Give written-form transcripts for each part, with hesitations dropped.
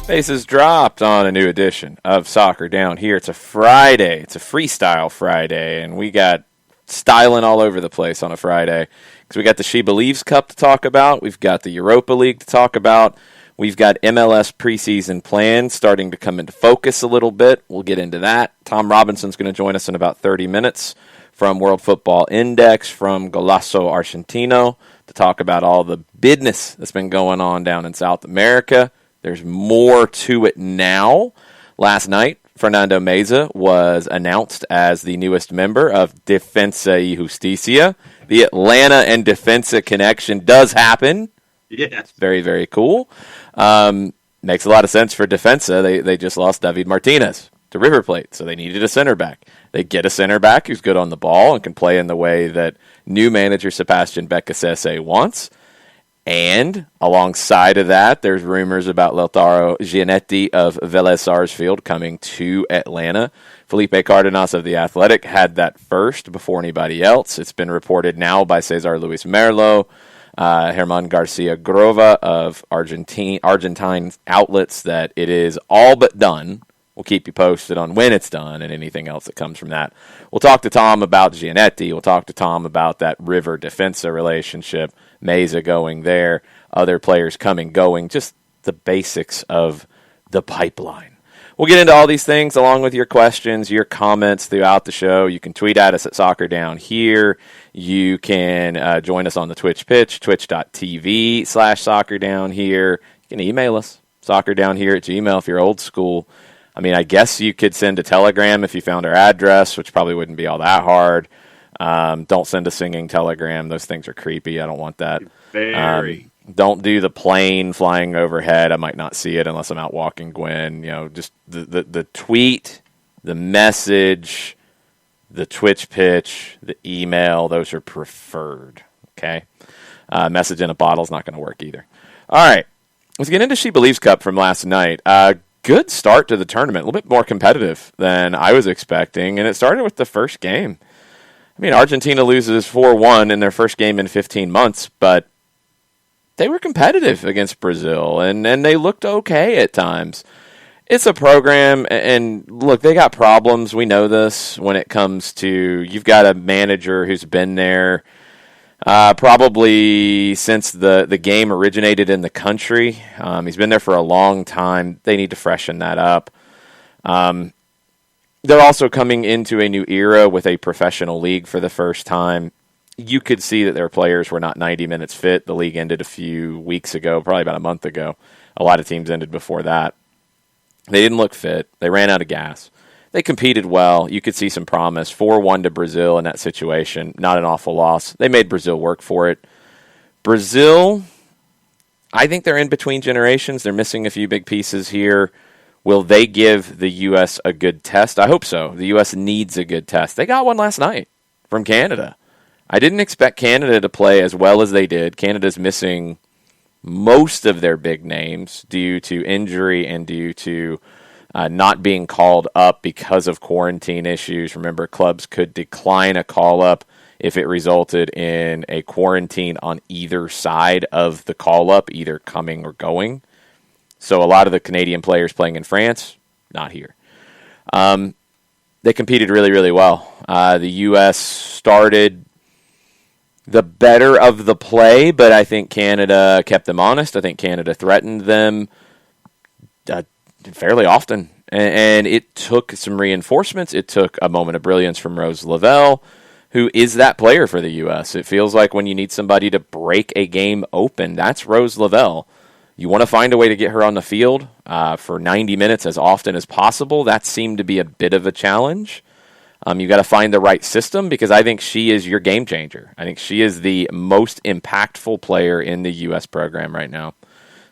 Bases dropped on a new edition of Soccer Down Here. It's a Friday. It's a freestyle Friday, and we got styling all over the place on a Friday because we got the She Believes Cup to talk about. We've got the Europa League to talk about. We've got MLS preseason plans starting to come into focus a little bit. We'll get into that. Tom Robinson's going to join us in about 30 minutes from World Football Index, from Golazo Argentino, to talk about all the business that's been going on down in South America. There's more to it now. Last night, Fernando Meza was announced as the newest member of Defensa y Justicia. The Atlanta and Defensa connection does happen. Yes. Very, very cool. Makes a lot of sense for Defensa. They just lost David Martinez to River Plate, so they needed a center back. They get a center back who's good on the ball and can play in the way that new manager Sebastian Becasese wants. And alongside of that, there's rumors about Lautaro Giannetti of Vélez Sarsfield coming to Atlanta. Felipe Cardenas of The Athletic had that first before anybody else. It's been reported now by Cesar Luis Merlo, Herman Garcia Grova of Argentine outlets that it is all but done. We'll keep you posted on when it's done and anything else that comes from that. We'll talk to Tom about Giannetti. We'll talk to Tom about that River Defensa relationship. Meza going there, other players coming, going, just the basics of the pipeline. We'll get into all these things along with your questions, your comments throughout the show. You can tweet at us at Soccer Down Here. You can join us on the Twitch pitch, twitch.tv/Soccer Down Here. You can email us, soccerdownhere@gmail.com if you're old school. I mean, I guess you could send a telegram if you found our address, which probably wouldn't be all that hard. Don't send a singing telegram. Those things are creepy. I don't want that. Very. Don't do the plane flying overhead. I might not see it unless I'm out walking Gwen. You know, just the tweet, the message, the Twitch pitch, the email, those are preferred. Okay? Message in a bottle is not going to work either. All right. Let's get into She Believes Cup from last night. Good start to the tournament. A little bit more competitive than I was expecting, and it started with the first game. I mean, Argentina loses 4-1 in their first game in 15 months, but they were competitive against Brazil, and they looked okay at times. It's a program, and look, they got problems. We know this when it comes to, you've got a manager who's been there probably since the game originated in the country. He's been there for a long time. They need to freshen that up. They're also coming into a new era with a professional league for the first time. You could see that their players were not 90 minutes fit. The league ended a few weeks ago, probably about a month ago. A lot of teams ended before that. They didn't look fit. They ran out of gas. They competed well. You could see some promise. 4-1 to Brazil in that situation. Not an awful loss. They made Brazil work for it. Brazil, I think they're in between generations. They're missing a few big pieces here. Will they give the U.S. a good test? I hope so. The U.S. needs a good test. They got one last night from Canada. I didn't expect Canada to play as well as they did. Canada's missing most of their big names due to injury and due to not being called up because of quarantine issues. Remember, clubs could decline a call-up if it resulted in a quarantine on either side of the call-up, either coming or going. So a lot of the Canadian players playing in France, not here. They competed really, really well. The U.S. started the better of the play, but I think Canada kept them honest. I think Canada threatened them fairly often. And it took some reinforcements. It took a moment of brilliance from Rose Lavelle, who is that player for the U.S. It feels like when you need somebody to break a game open, that's Rose Lavelle. You want to find a way to get her on the field for 90 minutes as often as possible. That seemed to be a bit of a challenge. You've got to find the right system because I think she is your game changer. I think she is the most impactful player in the U.S. program right now.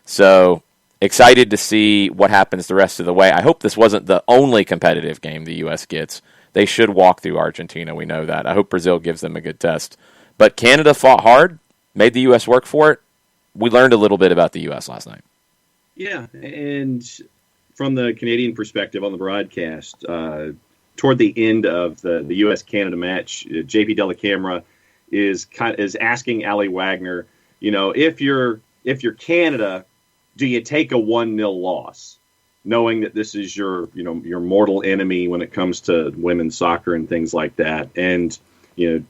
So excited to see what happens the rest of the way. I hope this wasn't the only competitive game the U.S. gets. They should walk through Argentina. We know that. I hope Brazil gives them a good test. But Canada fought hard, made the U.S. work for it. We learned a little bit about the U.S. last night. Yeah, and from the Canadian perspective on the broadcast, toward the end of the U.S.-Canada match, JP Dellacamera is asking Ali Wagner, you know, if you're Canada, do you take a 1-0 loss? knowing that this is your mortal enemy when it comes to women's soccer and things like that. And the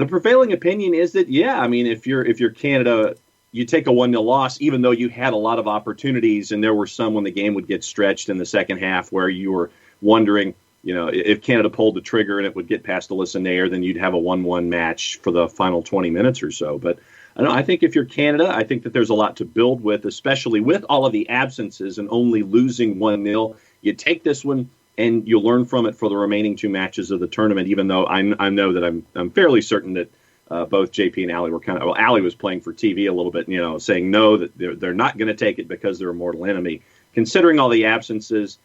prevailing opinion is that if you're Canada, you take a 1-0 loss, even though you had a lot of opportunities, and there were some when the game would get stretched in the second half where you were wondering, if Canada pulled the trigger and it would get past Alyssa Nair, then you'd have a 1-1 match for the final 20 minutes or so. But I think if you're Canada, I think that there's a lot to build with, especially with all of the absences and only losing 1-0. You take this one and you learn from it for the remaining 2 matches of the tournament, even though I know that I'm fairly certain that both JP and Allie were Allie was playing for TV a little bit, saying no, that they're not going to take it because they're a mortal enemy. Considering all the absences,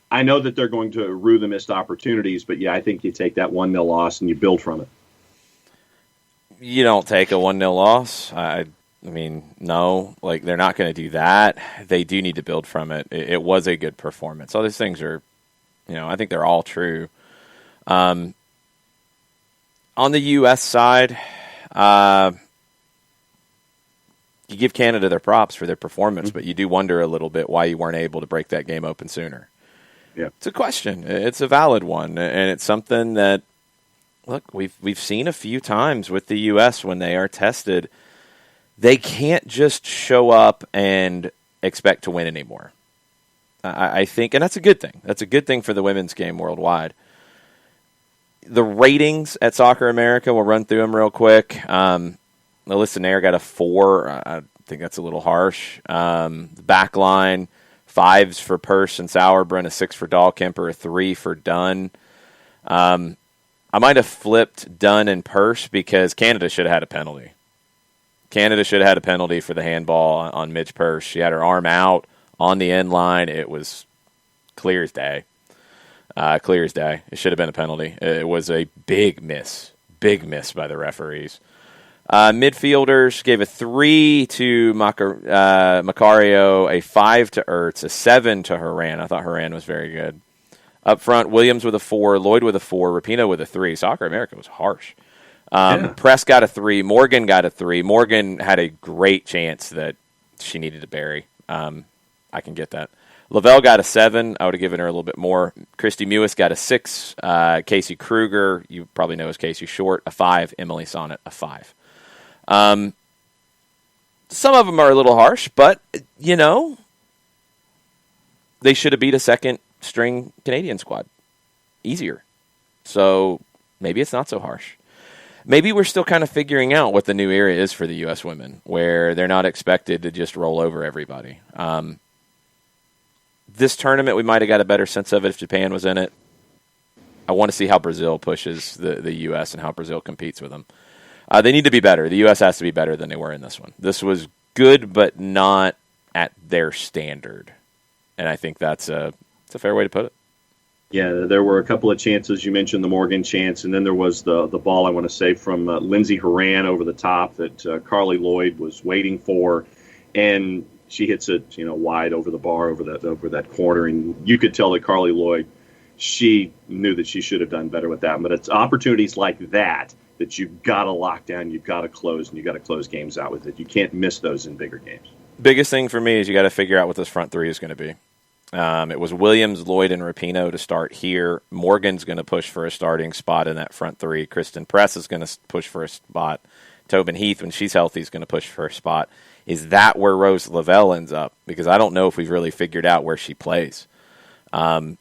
I know that they're going to rue the missed opportunities, but I think you take that 1-0 loss and you build from it. You don't take a 1-0 loss. I mean, no, they're not going to do that. They do need to build from it. It was a good performance. All these things are, I think they're all true. On the U.S. side, you give Canada their props for their performance, but you do wonder a little bit why you weren't able to break that game open sooner. Yeah, it's a question. It's a valid one, and it's something that, look, we've seen a few times with the U.S. when they are tested, they can't just show up and expect to win anymore. I think, and that's a good thing. That's a good thing for the women's game worldwide. The ratings at Soccer America, we'll run through them real quick. Alyssa Nair got a 4. I think that's a little harsh. The back line, 5s for Purse and Sauerbrunn, a 6 for Dahlkemper, a 3 for Dunn. I might have flipped Dunn and Purse because Canada should have had a penalty. Canada should have had a penalty for the handball on Midge Purse. She had her arm out on the end line. It was clear as day. Clear as day. It should have been a penalty. It was a big miss by the referees. Midfielders gave a 3 to Macario, a 5 to Ertz, a 7 to Horan. I thought Horan was very good. Up front, Williams with a 4, Lloyd with a 4, Rapinoe with a 3. Soccer America was harsh. Press got a 3, Morgan got a 3. Morgan had a great chance that she needed to bury. I can get that. Lavelle got a 7. I would have given her a little bit more. Christy Mewis got a 6. Casey Kruger, you probably know as Casey Short, a 5. Emily Sonnet, a 5. Some of them are a little harsh, but, they should have beat a second-string Canadian squad easier. So maybe it's not so harsh. Maybe we're still kind of figuring out what the new era is for the U.S. women, where they're not expected to just roll over everybody. This tournament, we might have got a better sense of it if Japan was in it. I want to see how Brazil pushes the U.S. and how Brazil competes with them. They need to be better. The U.S. has to be better than they were in this one. This was good, but not at their standard. And I think that's a fair way to put it. Yeah, there were a couple of chances. You mentioned the Morgan chance, and then there was the ball, I want to say, from Lindsey Horan over the top that Carly Lloyd was waiting for, and she hits it, wide over the bar, over that corner, and you could tell that Carly Lloyd, she knew that she should have done better with that. But it's opportunities like that you've got to lock down, you've got to close, and you've got to close games out with it. You can't miss those in bigger games. Biggest thing for me is you got to figure out what this front three is going to be. It was Williams, Lloyd, and Rapinoe to start here. Morgan's going to push for a starting spot in that front three. Kristen Press is going to push for a spot. Tobin Heath, when she's healthy, is going to push for a spot. Is that where Rose Lavelle ends up? Because I don't know if we've really figured out where she plays. Vlatko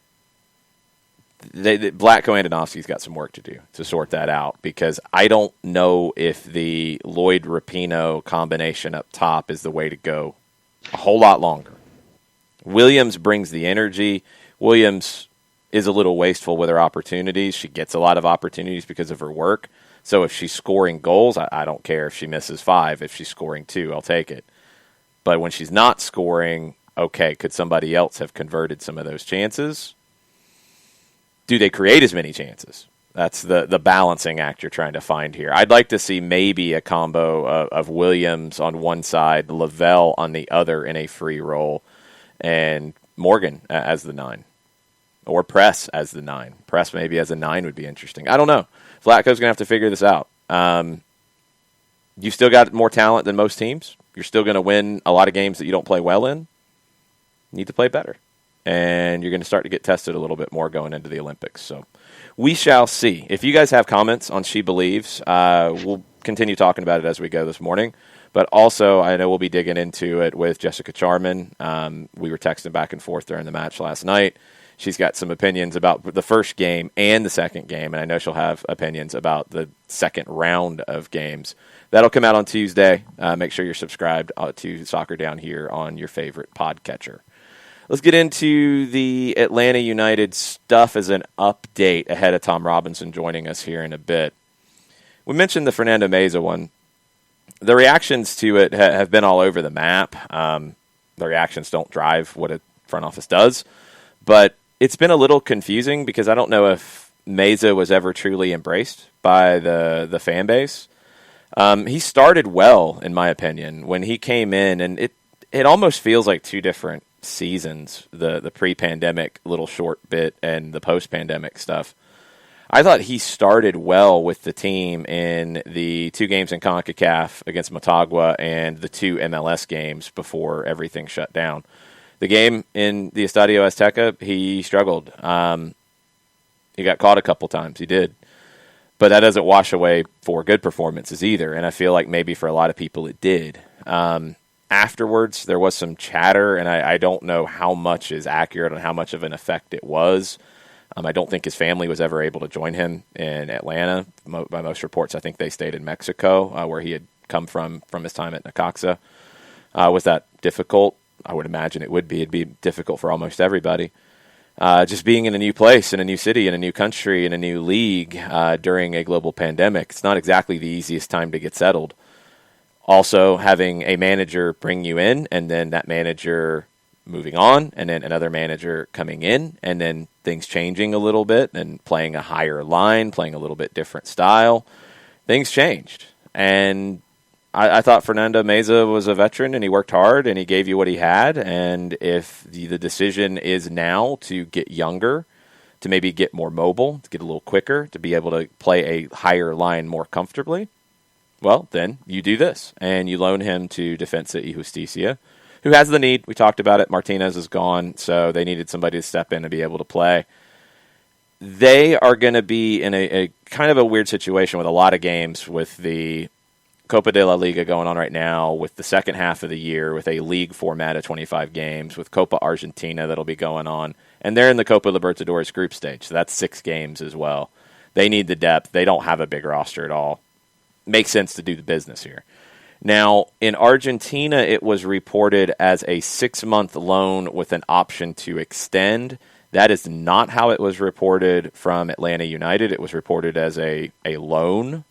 Andonovski's got some work to do to sort that out, because I don't know if the Lloyd-Rapinoe combination up top is the way to go a whole lot longer. Williams brings the energy. Williams is a little wasteful with her opportunities. She gets a lot of opportunities because of her work. So if she's scoring goals, I don't care if she misses 5. If she's scoring 2, I'll take it. But when she's not scoring, okay, could somebody else have converted some of those chances? Do they create as many chances? That's the balancing act you're trying to find here. I'd like to see maybe a combo of Williams on one side, Lavelle on the other in a free role, and Morgan as the 9. Or Press as the 9. Press maybe as a 9 would be interesting. I don't know. Vlatko's going to have to figure this out. You've still got more talent than most teams. You're still going to win a lot of games that you don't play well in. need to play better. And you're going to start to get tested a little bit more going into the Olympics. So we shall see. If you guys have comments on She Believes, we'll continue talking about it as we go this morning. But also, I know we'll be digging into it with Jessica Charman. We were texting back and forth during the match last night. She's got some opinions about the first game and the second game, and I know she'll have opinions about the second round of games. That'll come out on Tuesday. Make sure you're subscribed to Soccer Down here on your favorite podcatcher. Let's get into the Atlanta United stuff as an update ahead of Tom Robinson joining us here in a bit. We mentioned the Fernando Meza one. The reactions to it have been all over the map. The reactions don't drive what a front office does. But it's been a little confusing because I don't know if Meza was ever truly embraced by the fan base. He started well, in my opinion, when he came in. And it almost feels like two different seasons, the pre-pandemic little short bit and the post-pandemic stuff. I thought he started well with the team in the 2 games in CONCACAF against Motagua and the 2 MLS games before everything shut down. The game in the Estadio Azteca, he struggled. He got caught a couple times. He did. But that doesn't wash away for good performances either, and I feel like maybe for a lot of people it did. Afterwards, there was some chatter, and I don't know how much is accurate and how much of an effect it was. I don't think his family was ever able to join him in Atlanta. By most reports, I think they stayed in Mexico, where he had come from his time at Necaxa. Was that difficult? I would imagine it would be. It'd be difficult for almost everybody. Just being in a new place, in a new city, in a new country, in a new league during a global pandemic, it's not exactly the easiest time to get settled. Also, having a manager bring you in, and then that manager moving on, and then another manager coming in, and then things changing a little bit, and playing a higher line, playing a little bit different style. Things changed. And I thought Fernando Meza was a veteran, and he worked hard, and he gave you what he had. And if the decision is now to get younger, to maybe get more mobile, to get a little quicker, to be able to play a higher line more comfortably, well, then you do this, and you loan him to Defensa y Justicia, who has the need. We talked about it. Martinez is gone, so they needed somebody to step in and be able to play. They are going to be in a kind of a weird situation with a lot of games with the Copa de la Liga going on right now, with the second half of the year, with a league format of 25 games, with Copa Argentina that'll be going on. And they're in the Copa Libertadores group stage, so that's 6 games as well. They need the depth. They don't have a big roster at all. Makes sense to do the business here. Now, in Argentina, it was reported as a 6-month loan with an option to extend. That is not how it was reported from Atlanta United. It was reported as a loan.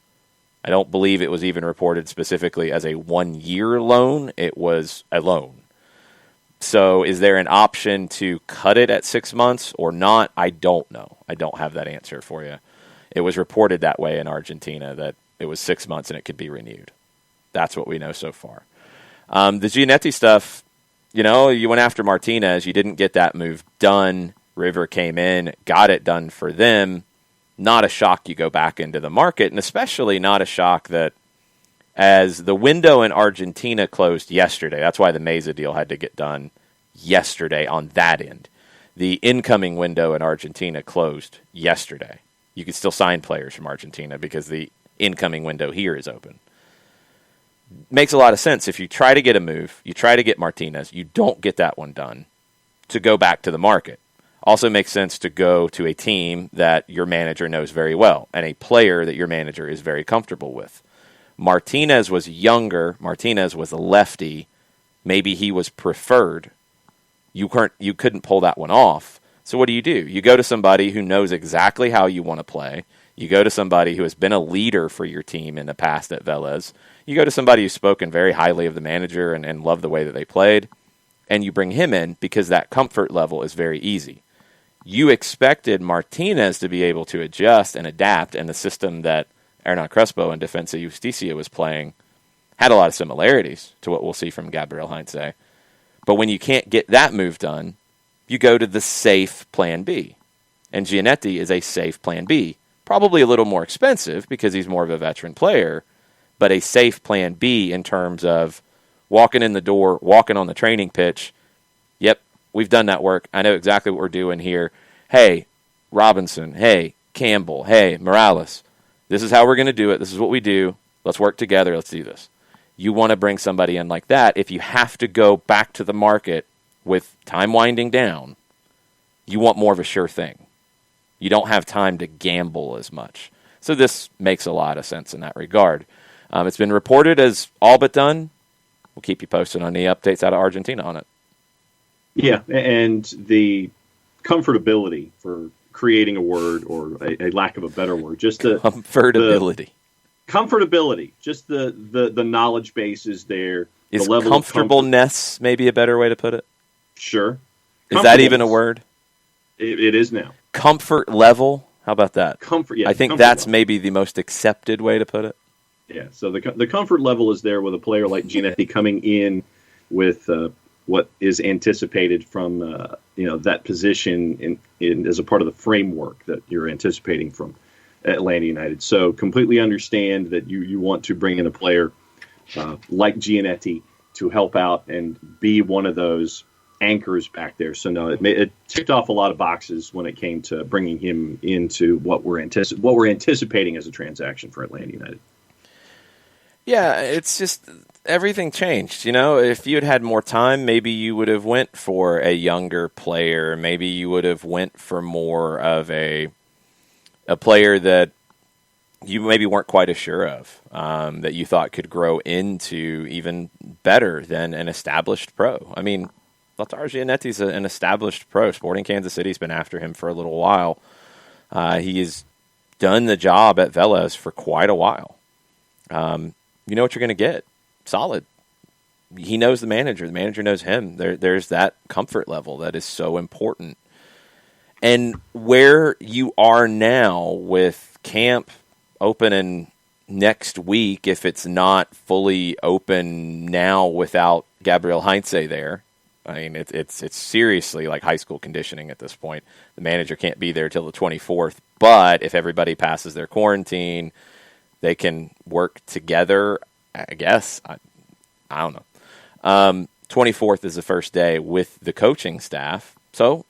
I don't believe it was even reported specifically as a 1-year loan. It was a loan. So is there an option to cut it at 6 months or not? I don't know. I don't have that answer for you. It was reported that way in Argentina, that it was 6 months and it could be renewed. That's what we know so far. The Giannetti stuff, you went after Martinez. You didn't get that move done. River came in, got it done for them. Not a shock you go back into the market, and especially not a shock that as the window in Argentina closed yesterday, that's why the Meza deal had to get done yesterday on that end. The incoming window in Argentina closed yesterday. You could still sign players from Argentina because the incoming window here is open. Makes a lot of sense. If you try to get a move, you try to get Martinez, you don't get that one done, to go back to the market. Also makes sense to go to a team that your manager knows very well and a player that your manager is very comfortable with. Martinez was younger. Martinez was a lefty. Maybe he was preferred. You couldn't pull that one off. So what do? You go to somebody who knows exactly how you want to play. You go to somebody who has been a leader for your team in the past at Vélez. You go to somebody who's spoken very highly of the manager and loved the way that they played, and you bring him in because that comfort level is very easy. You expected Martinez to be able to adjust and adapt, and the system that Hernan Crespo and Defensa y Justicia was playing had a lot of similarities to what we'll see from Gabriel Heinze. But when you can't get that move done, you go to the safe plan B. And Giannetti is a safe plan B. Probably a little more expensive because he's more of a veteran player, but a safe plan B in terms of walking in the door, walking on the training pitch. Yep, We've done that work. I know exactly what we're doing here. Hey, Robinson. Hey, Campbell. Hey, Morales. This is how we're going to do it. This is what we do. Let's work together. Let's do this. You want to bring somebody in like that. If you have to go back to the market with time winding down, you want more of a sure thing. You don't have time to gamble as much. So this makes a lot of sense in that regard. It's been reported as all but done. We'll keep you posted on the updates out of Argentina on it. Yeah, and the comfortability, for creating a word or a lack of a better word, just the comfortability. Comfortability, just the knowledge base is there. Is the level comfortableness maybe a better way to put it? Sure. Is that even a word? It is now. Comfort level? How about that? Comfort, yeah. I think that's maybe the most accepted way to put it. Yeah, so the comfort level is there with a player like Giannetti coming in with what is anticipated from that position in as a part of the framework that you're anticipating from Atlanta United. So completely understand that you want to bring in a player like Giannetti to help out and be one of those anchors back there. So no, it ticked off a lot of boxes when it came to bringing him into what we're anticipating as a transaction for Atlanta United. Yeah, it's just everything changed. If you had had more time, maybe you would have went for a younger player. Maybe you would have went for more of a player that you maybe weren't quite as sure of, that you thought could grow into even better than an established pro. I mean, Lautaro Giannetti's an established pro. Sporting Kansas City's been after him for a little while. He has done the job at Vélez for quite a while. You know what you're going to get. Solid. He knows the manager. The manager knows him. There's that comfort level that is so important. And where you are now with camp opening next week, if it's not fully open now without Gabriel Heinze there, I mean, it's seriously like high school conditioning at this point. The manager can't be there till the 24th, but if everybody passes their quarantine, they can work together, I guess. I don't know. 24th is the first day with the coaching staff. So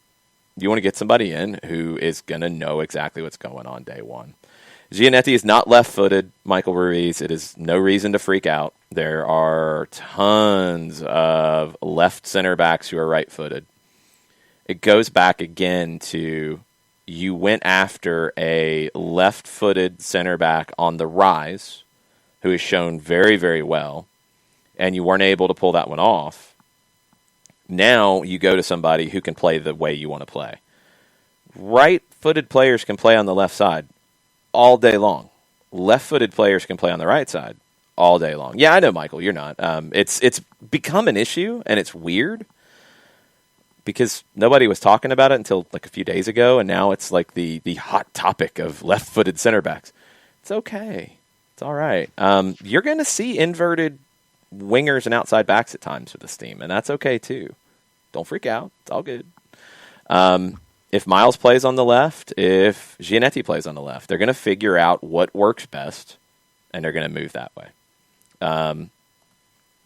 you want to get somebody in who is going to know exactly what's going on day one. Giannetti is not left-footed, Michael Ruiz. It is no reason to freak out. There are tons of left center backs who are right-footed. It goes back again to you went after a left-footed center back on the rise who has shown very, very well, and you weren't able to pull that one off. Now you go to somebody who can play the way you want to play. Right-footed players can play on the left side all day long. Left-footed players can play on the right side all day long. Yeah, I know, Michael, you're not. It's become an issue, and it's weird because nobody was talking about it until like a few days ago, and now it's like the hot topic of left-footed center backs. It's okay. It's all right. You're going to see inverted wingers and outside backs at times with this team, and that's okay too. Don't freak out. It's all good. If Miles plays on the left, if Giannetti plays on the left, they're going to figure out what works best, and they're going to move that way.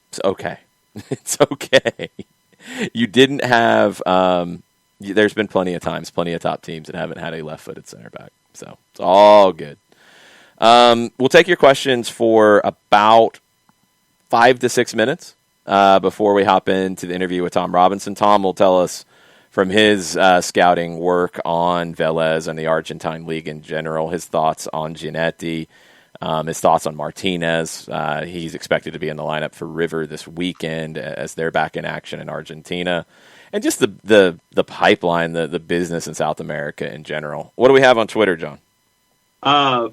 It's okay. It's okay. You didn't have there's been plenty of times, plenty of top teams that haven't had a left-footed center back. So it's all good. We'll take your questions for about 5 to 6 minutes before we hop into the interview with Tom Robinson. Tom will tell us from his scouting work on Vélez and the Argentine League in general, his thoughts on Giannetti, his thoughts on Martinez. He's expected to be in the lineup for River this weekend as they're back in action in Argentina. And just the pipeline, the business in South America in general. What do we have on Twitter, John?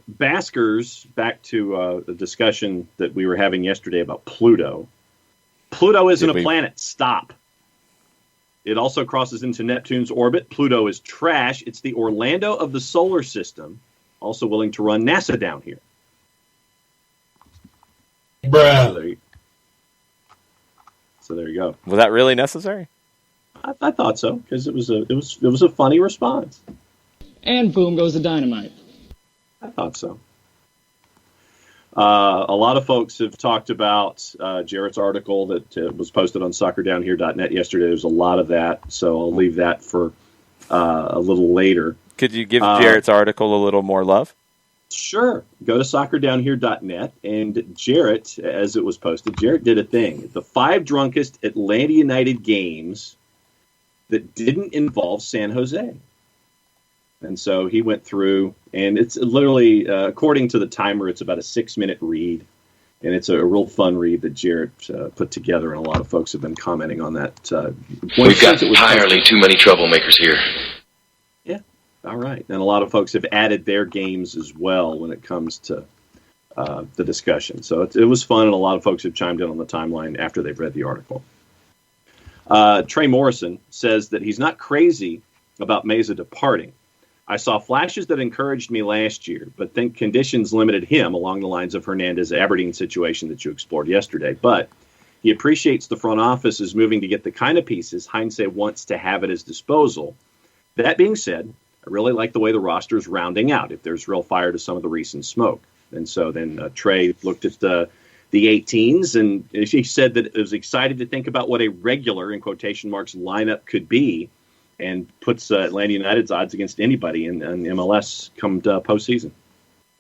Baskers, back to the discussion that we were having yesterday about Pluto. Pluto isn't a planet. Stop. It also crosses into Neptune's orbit. Pluto is trash. It's the Orlando of the solar system. Also willing to run NASA down here. Bruh. So there you go. Was that really necessary? I thought so because it was a funny response. And boom goes the dynamite. I thought so. A lot of folks have talked about Jarrett's article that was posted on soccerdownhere.net yesterday. There's a lot of that, so I'll leave that for a little later. Could you give Jarrett's article a little more love? Sure. Go to soccerdownhere.net, and Jarrett, as it was posted, Jarrett did a thing. The 5 drunkest Atlanta United games that didn't involve San Jose. And so he went through, and it's literally, according to the timer, it's about a 6-minute read. And it's a real fun read that Jarrett put together, and a lot of folks have been commenting on that. We've got entirely too many troublemakers here. Yeah, all right. And a lot of folks have added their games as well when it comes to the discussion. So it was fun, and a lot of folks have chimed in on the timeline after they've read the article. Trey Morrison says that he's not crazy about Meza departing. I saw flashes that encouraged me last year, but think conditions limited him along the lines of Hernandez's Aberdeen situation that you explored yesterday. But he appreciates the front office is moving to get the kind of pieces Heinze wants to have at his disposal. That being said, I really like the way the roster is rounding out if there's real fire to some of the recent smoke. And so then Trey looked at the 18s, and he said that it was excited to think about what a regular, in quotation marks, lineup could be, and puts Atlanta United's odds against anybody in MLS come postseason.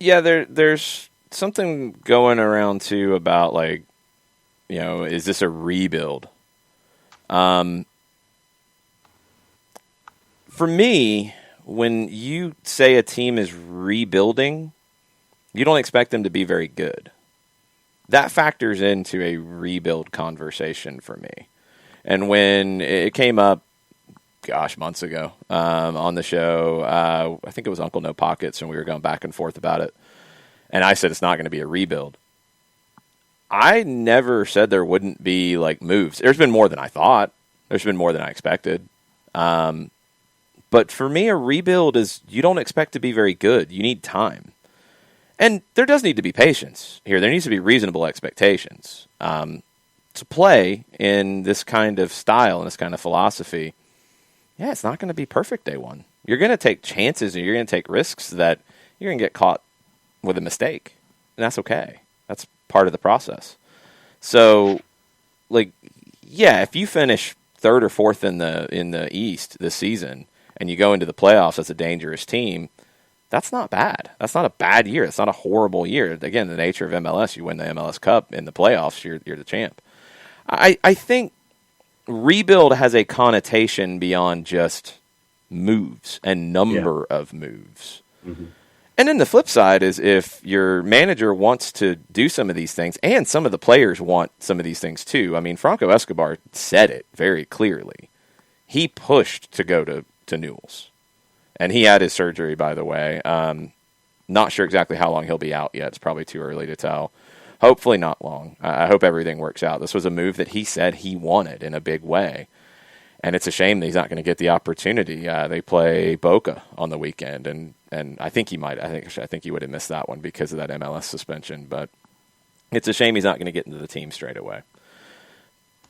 Yeah, there's something going around, too, about, like, you know, is this a rebuild? For me, when you say a team is rebuilding, you don't expect them to be very good. That factors into a rebuild conversation for me. And when it came up, months ago on the show, I think it was Uncle No Pockets, and we were going back and forth about it. And I said it's not going to be a rebuild. I never said there wouldn't be, like, moves. There's been more than I thought. There's been more than I expected. But for me, a rebuild is you don't expect to be very good. You need time. And there does need to be patience here. There needs to be reasonable expectations. To play in this kind of style and this kind of philosophy, yeah, it's not going to be perfect day one. You're going to take chances and you're going to take risks that you're going to get caught with a mistake. And that's okay. That's part of the process. So, like, yeah, if you finish 3rd or 4th in the East this season and you go into the playoffs as a dangerous team, that's not bad. That's not a bad year. It's not a horrible year. Again, the nature of MLS, you win the MLS Cup in the playoffs, you're the champ. I think rebuild has a connotation beyond just moves and number of moves. Mm-hmm. And then the flip side is if your manager wants to do some of these things, and some of the players want some of these things too. I mean, Franco Escobar said it very clearly. He pushed to go to Newell's. And he had his surgery, by the way. Not sure exactly how long he'll be out yet. It's probably too early to tell. Hopefully not long. I hope everything works out. This was a move that he said he wanted in a big way. And it's a shame that he's not going to get the opportunity. They play Boca on the weekend, and I think he might. I think he would have missed that one because of that MLS suspension. But it's a shame he's not going to get into the team straight away.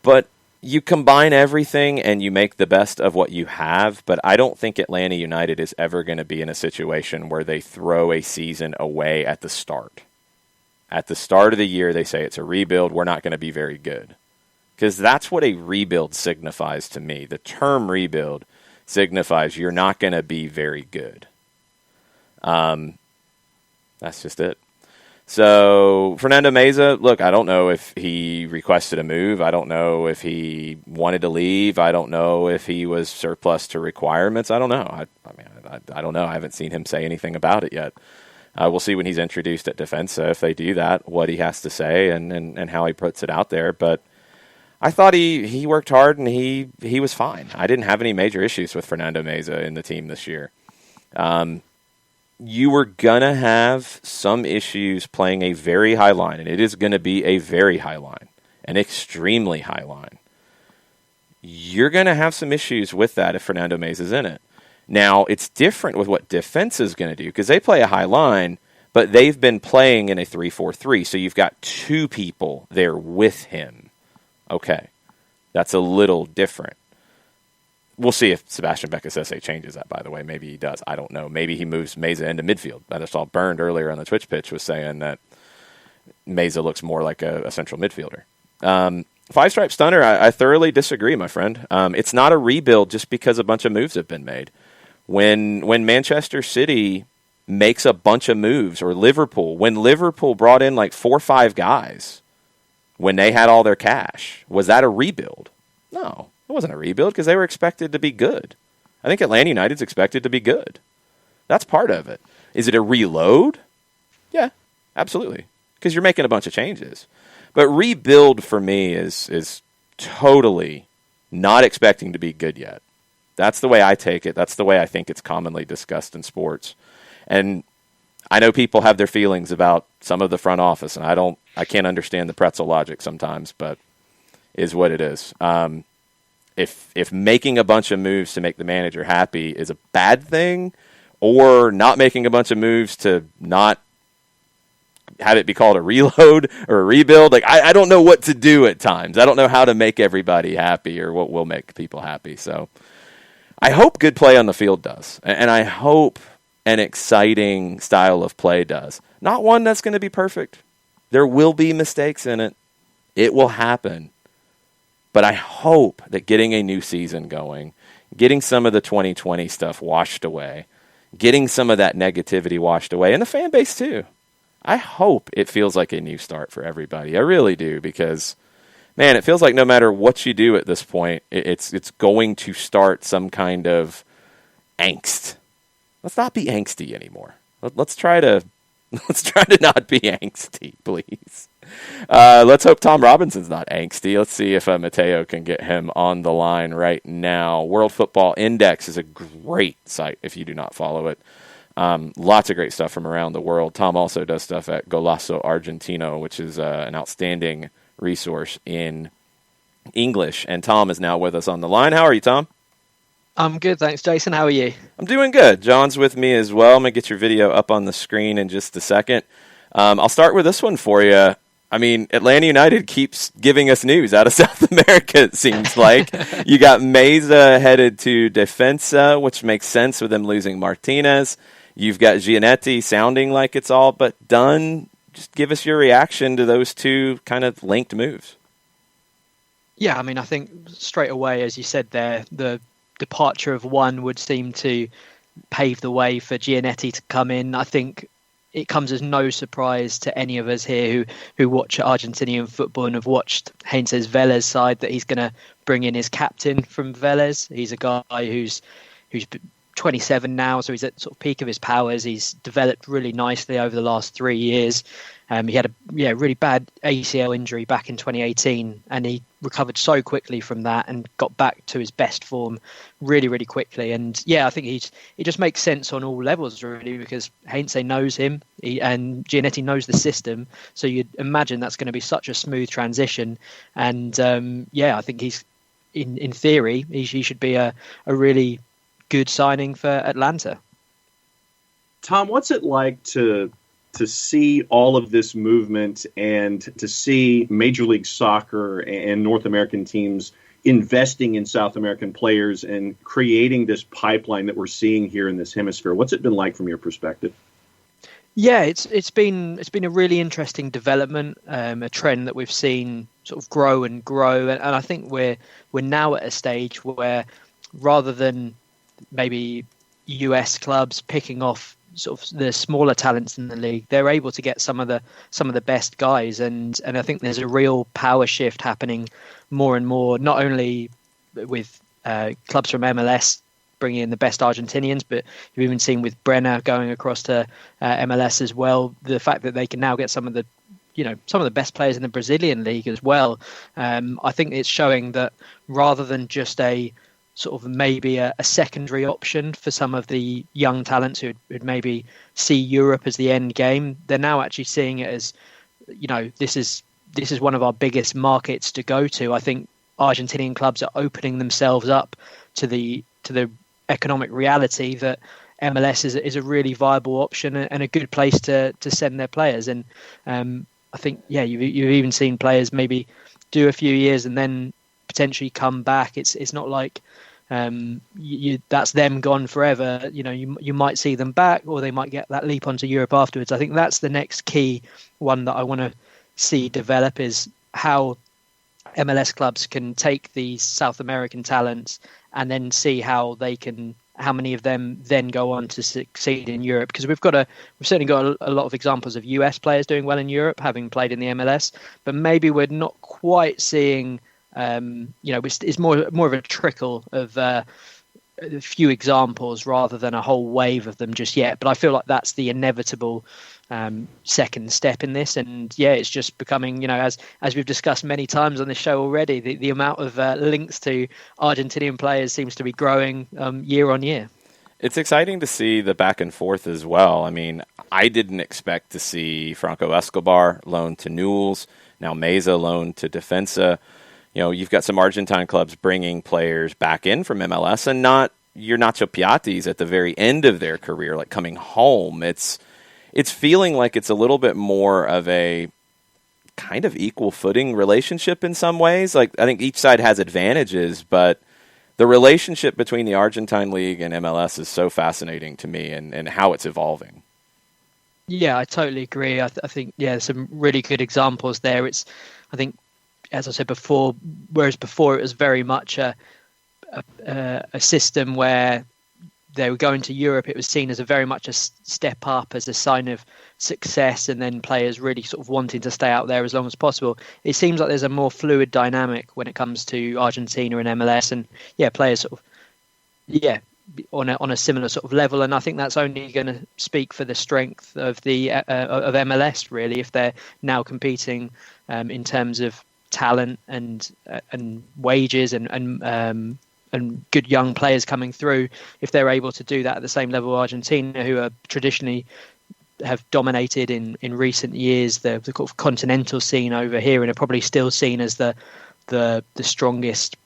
But you combine everything and you make the best of what you have, but I don't think Atlanta United is ever going to be in a situation where they throw a season away at the start. At the start of the year, they say it's a rebuild, we're not going to be very good. Because that's what a rebuild signifies to me. The term rebuild signifies you're not going to be very good. That's just it. So, Fernando Meza, look, I don't know if he requested a move. I don't know if he wanted to leave. I don't know if he was surplus to requirements. I don't know. I don't know. I haven't seen him say anything about it yet. We'll see when he's introduced at Defensa, if they do that, what he has to say and how he puts it out there. But I thought he worked hard and he was fine. I didn't have any major issues with Fernando Meza in the team this year. You were going to have some issues playing a very high line, and it is going to be a very high line, an extremely high line. You're going to have some issues with that if Fernando Meza is in it. Now, it's different with what Defensa is going to do, because they play a high line, but they've been playing in a 3-4-3, so you've got 2 people there with him. Okay, that's a little different. We'll see if Sebastian Becasese changes that, by the way. Maybe he does. I don't know. Maybe he moves Meza into midfield. I just saw Burned earlier on the Twitch pitch was saying that Meza looks more like a central midfielder. Five Stripe Stunner, I thoroughly disagree, my friend. It's not a rebuild just because a bunch of moves have been made. When Manchester City makes a bunch of moves, or when Liverpool brought in like 4 or 5 guys when they had all their cash, was that a rebuild? No, it wasn't a rebuild because they were expected to be good. I think Atlanta United's expected to be good. That's part of it. Is it a reload? Yeah, absolutely, because you're making a bunch of changes. But rebuild for me is totally not expecting to be good yet. That's the way I take it. That's the way I think it's commonly discussed in sports. And I know people have their feelings about some of the front office, and I can't understand the pretzel logic sometimes, but is what it is. If making a bunch of moves to make the manager happy is a bad thing, or not making a bunch of moves to not have it be called a reload or a rebuild, like I don't know what to do at times. I don't know how to make everybody happy or what will make people happy. So I hope good play on the field does, and I hope an exciting style of play does. Not one that's going to be perfect. There will be mistakes in it. It will happen. But I hope that getting a new season going, getting some of the 2020 stuff washed away, getting some of that negativity washed away, and the fan base too. I hope it feels like a new start for everybody. I really do, because, man, it feels like no matter what you do at this point, it's going to start some kind of angst. Let's not be angsty anymore. Let's try to not be angsty, please. Let's hope Tom Robinson's not angsty. Let's see if Mateo can get him on the line right now. World Football Index is a great site if you do not follow it. Lots of great stuff from around the world. Tom also does stuff at Golazo Argentino, which is an outstanding resource in English. And Tom is now with us on the line. How are you, Tom? I'm good, thanks, Jason. How are you? I'm doing good. John's with me as well. I'm going to get your video up on the screen in just a second. I'll start with this one for you. I mean, Atlanta United keeps giving us news out of South America, it seems like. You got Meza headed to Defensa, which makes sense with them losing Martinez. You've got Giannetti sounding like it's all but done. Just give us your reaction to those two kind of linked moves. Yeah, I mean, I think straight away, as you said there, the departure of one would seem to pave the way for Giannetti to come in. I think it comes as no surprise to any of us here who watch Argentinian football and have watched Heinze's Vélez side that he's going to bring in his captain from Vélez. He's a guy who's 27 now, so he's at sort of peak of his powers. He's developed really nicely over the last 3 years. He had a really bad ACL injury back in 2018, and he recovered so quickly from that and got back to his best form really, really quickly. And yeah, I think it just makes sense on all levels, really, because Heinze knows him and Giannetti knows the system. So you'd imagine that's going to be such a smooth transition. And I think he's, in theory, he should be a really good signing for Atlanta. Tom, what's it like to see all of this movement and to see Major League Soccer and North American teams investing in South American players and creating this pipeline that we're seeing here in this hemisphere? What's it been like from your perspective? Yeah, it's been a really interesting development, a trend that we've seen sort of grow and grow, and I think we're now at a stage where, rather than maybe US clubs picking off sort of the smaller talents in the league, they're able to get some of the best guys, and I think there's a real power shift happening more and more, not only with clubs from MLS bringing in the best Argentinians, but you've even seen with Brenner going across to MLS as well, the fact that they can now get some of the best players in the Brazilian league as well. I think it's showing that rather than just a sort of maybe a secondary option for some of the young talents who'd maybe see Europe as the end game, they're now actually seeing it as, this is one of our biggest markets to go to. I think Argentinian clubs are opening themselves up to the economic reality that MLS is a really viable option and a good place to send their players. And I think, you've even seen players maybe do a few years and then potentially come back. It's not like that's them gone forever. You might see them back, or they might get that leap onto Europe afterwards. I think that's the next key one that I want to see develop, is how MLS clubs can take these South American talents and then see how many of them then go on to succeed in Europe. Because we've certainly got a lot of examples of US players doing well in Europe, having played in the MLS, but maybe we're not quite seeing. It's more of a trickle of a few examples rather than a whole wave of them just yet. But I feel like that's the inevitable second step in this. And yeah, it's just becoming, as we've discussed many times on this show already, the amount of links to Argentinian players seems to be growing year on year. It's exciting to see the back and forth as well. I mean, I didn't expect to see Franco Escobar loaned to Newell's, now Meza loaned to Defensa. You've got some Argentine clubs bringing players back in from MLS, and not your Nacho Piattis at the very end of their career, like coming home. It's feeling like it's a little bit more of a kind of equal footing relationship in some ways. Like, I think each side has advantages, but the relationship between the Argentine League and MLS is so fascinating to me, and how it's evolving. Yeah, I totally agree. I think, some really good examples there. I think, as I said before, whereas before it was very much a system where they were going to Europe, it was seen as very much a step up, as a sign of success, and then players really sort of wanting to stay out there as long as possible. It seems like there's a more fluid dynamic when it comes to Argentina and MLS, and players sort of on a similar sort of level. And I think that's only going to speak for the strength of the of MLS, really, if they're now competing in terms of talent and wages and good young players coming through. If they're able to do that at the same level Argentina, who are traditionally have dominated in recent years the sort of continental scene over here, and are probably still seen as the strongest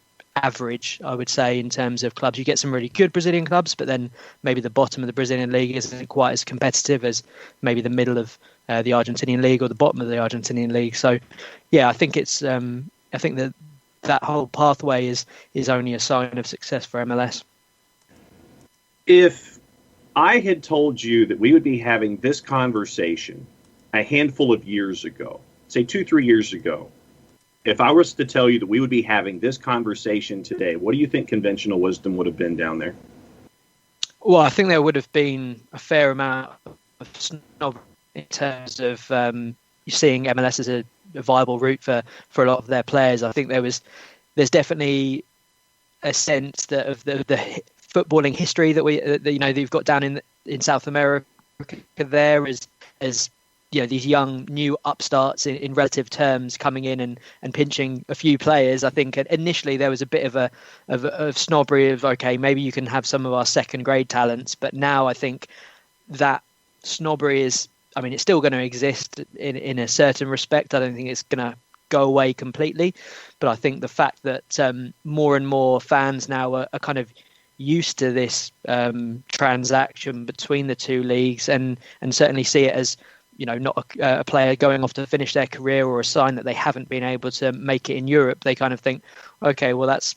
average, I would say, in terms of clubs. You get some really good Brazilian clubs, but then maybe the bottom of the Brazilian league isn't quite as competitive as maybe the middle of the Argentinian league or the bottom of the Argentinian league. So I think it's I think that whole pathway is only a sign of success for MLS. If I had told you that we would be having this conversation a handful of years ago, say 2-3 years ago, if I was to tell you that we would be having this conversation today, what do you think conventional wisdom would have been down there? Well, I think there would have been a fair amount of snob in terms of seeing MLS as a viable route for a lot of their players. I think there's definitely a sense that of the footballing history that you've got down in South America there as these young new upstarts in relative terms coming in and pinching a few players. I think initially there was a bit of snobbery of, okay, maybe you can have some of our second grade talents, but now I think that snobbery it's still going to exist in a certain respect. I don't think it's going to go away completely, but I think the fact that more and more fans now are kind of used to this transaction between the two leagues, and certainly see it as not a player going off to finish their career or a sign that they haven't been able to make it in Europe. They kind of think, okay, well that's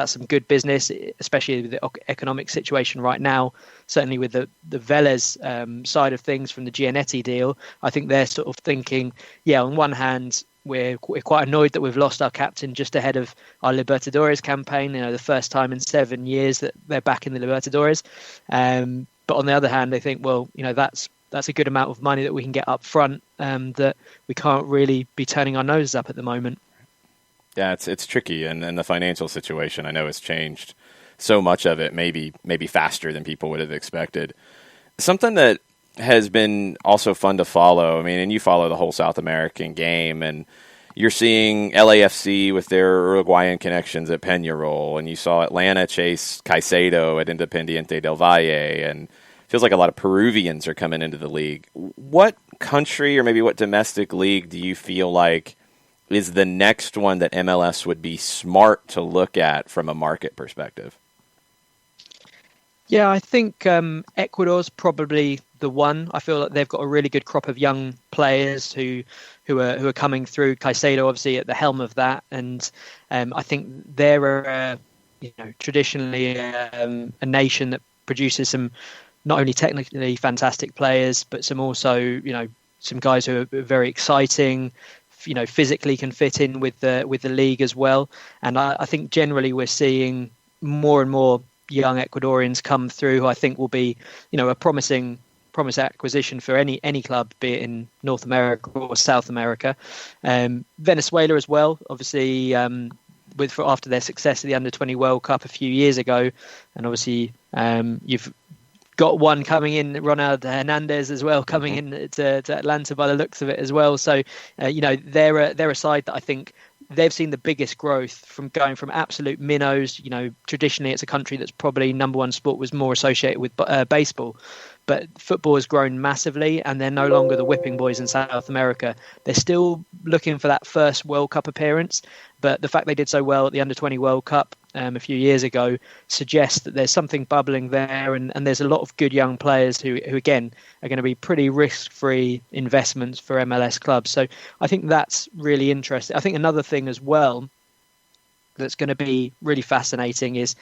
some good business, especially with the economic situation right now. Certainly with the Vélez side of things from the Giannetti deal, I think they're sort of thinking, on one hand, we're quite annoyed that we've lost our captain just ahead of our Libertadores campaign, the first time in 7 years that they're back in the Libertadores. But on the other hand, they think, well, that's a good amount of money that we can get up front, that we can't really be turning our noses up at the moment. Yeah, it's tricky, and the financial situation, I know, has changed so much of it, maybe faster than people would have expected. Something that has been also fun to follow, and you follow the whole South American game, and you're seeing LAFC with their Uruguayan connections at Peñarol, and you saw Atlanta chase Caicedo at Independiente del Valle, and it feels like a lot of Peruvians are coming into the league. What country or maybe what domestic league do you feel like is the next one that MLS would be smart to look at from a market perspective? Yeah, I think Ecuador's probably the one. I feel like they've got a really good crop of young players who are coming through. Caicedo obviously at the helm of that, and I think they're traditionally a nation that produces some not only technically fantastic players, but some also, some guys who are very exciting, physically can fit in with the league as well. And I think generally we're seeing more and more young Ecuadorians come through who I think will be, a promising acquisition for any club, be it in North America or South America. Venezuela as well, obviously, after their success at the Under-20 World Cup a few years ago, and obviously you've got one coming in, Ronald Hernandez as well, coming in to Atlanta by the looks of it as well. So, they're a side that I think they've seen the biggest growth from going from absolute minnows. Traditionally it's a country that's probably number one sport was more associated with baseball. But football has grown massively, and they're no longer the whipping boys in South America. They're still looking for that first World Cup appearance, but the fact they did so well at the Under-20 World Cup a few years ago suggests that there's something bubbling there, and there's a lot of good young players who again, are going to be pretty risk-free investments for MLS clubs. So I think that's really interesting. I think another thing as well that's going to be really fascinating is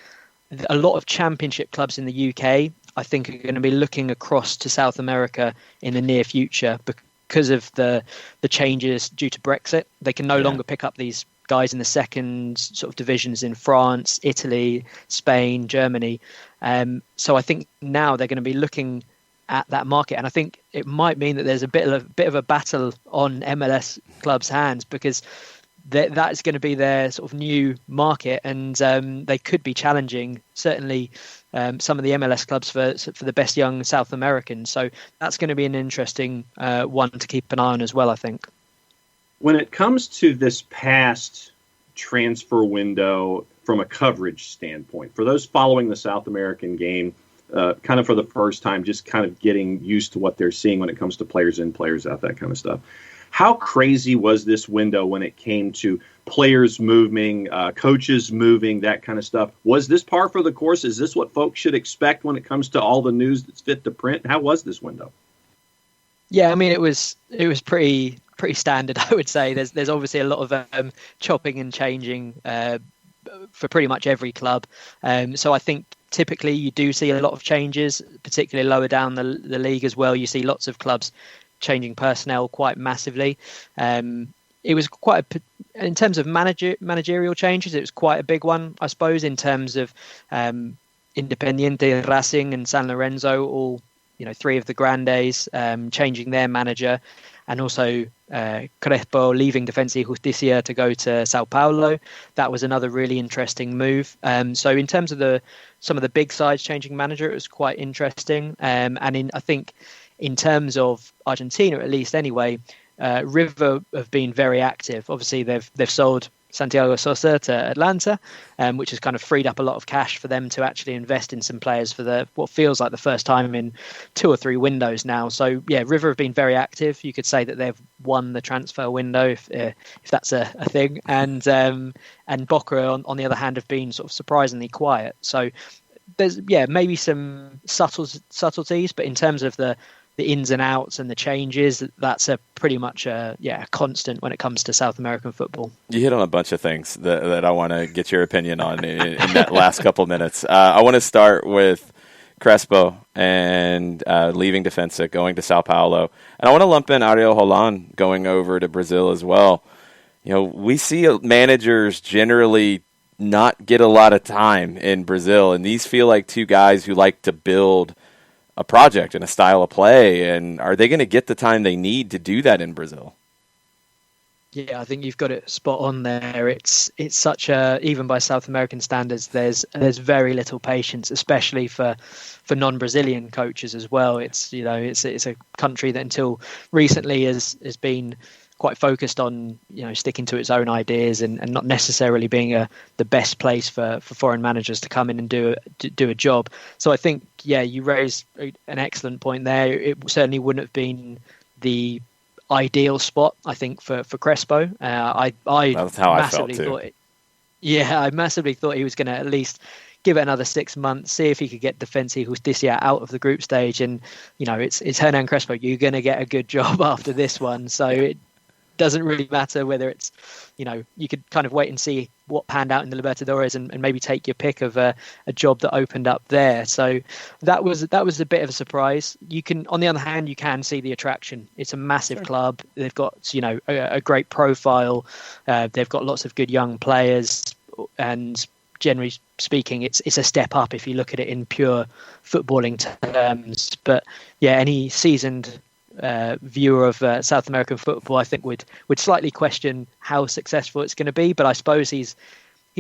a lot of championship clubs in the UK, I think, are going to be looking across to South America in the near future because of the changes due to Brexit. They can no longer pick up these guys in the second sort of divisions in France, Italy, Spain, Germany. So I think now they're going to be looking at that market, and I think it might mean that there's a bit of a battle on MLS clubs' hands, because that is going to be their sort of new market, and they could be challenging certainly some of the MLS clubs for the best young South Americans. So that's going to be an interesting one to keep an eye on as well, I think. When it comes to this past transfer window from a coverage standpoint, for those following the South American game, kind of for the first time, just kind of getting used to what they're seeing when it comes to players in, players out, that kind of stuff. How crazy was this window when it came to players moving, coaches moving, that kind of stuff? Was this par for the course? Is this what folks should expect when it comes to all the news that's fit to print? How was this window? Yeah, I mean, it was pretty standard, I would say. There's obviously a lot of chopping and changing for pretty much every club. So I think typically you do see a lot of changes, particularly lower down the league as well. You see lots of clubs changing personnel quite massively. It was in terms of managerial changes, it was quite a big one, I suppose, in terms of Independiente, Racing and San Lorenzo, all, three of the Grandes, changing their manager, and also Crespo leaving Defensa y Justicia to go to Sao Paulo. That was another really interesting move. So in terms of some of the big sides changing manager, it was quite interesting. And I think in terms of Argentina, at least anyway, River have been very active. Obviously, they've sold Santiago Sosa to Atlanta, which has kind of freed up a lot of cash for them to actually invest in some players for what feels like the first time in 2 or 3 windows now. So yeah, River have been very active. You could say that they've won the transfer window, if that's a thing. And Boca, on the other hand, have been sort of surprisingly quiet. So there's maybe some subtleties, but in terms of the ins and outs and the changes, that's pretty much a constant when it comes to South American football. You hit on a bunch of things that I want to get your opinion on in that last couple minutes. I want to start with Crespo and leaving Defensa, going to Sao Paulo. And I want to lump in Ariel Holan going over to Brazil as well. We see managers generally not get a lot of time in Brazil, and these feel like two guys who like to build a project and a style of play. And are they going to get the time they need to do that in Brazil? Yeah, I think you've got it spot on there. It's such even by South American standards, there's very little patience, especially for non-Brazilian coaches as well. It's it's a country that until recently has been quite focused on sticking to its own ideas and not necessarily being the best place for foreign managers to come in and do a job. So I think you raised an excellent point there. It certainly wouldn't have been the ideal spot, I think, for Crespo. That's how I felt too. I massively thought he was going to at least give it another 6 months, see if he could get Defensa y Justicia out of the group stage. And it's Hernan Crespo. You're going to get a good job after this one. So doesn't really matter whether it's, you could kind of wait and see what panned out in the Libertadores and maybe take your pick of a job that opened up there. So that was a bit of a surprise. You can, on the other hand, you can see the attraction. It's a massive club. They've got, a great profile. They've got lots of good young players, and generally speaking, it's a step up if you look at it in pure footballing terms. But yeah, any seasoned viewer of South American football, I think would slightly question how successful it's going to be. But I suppose he's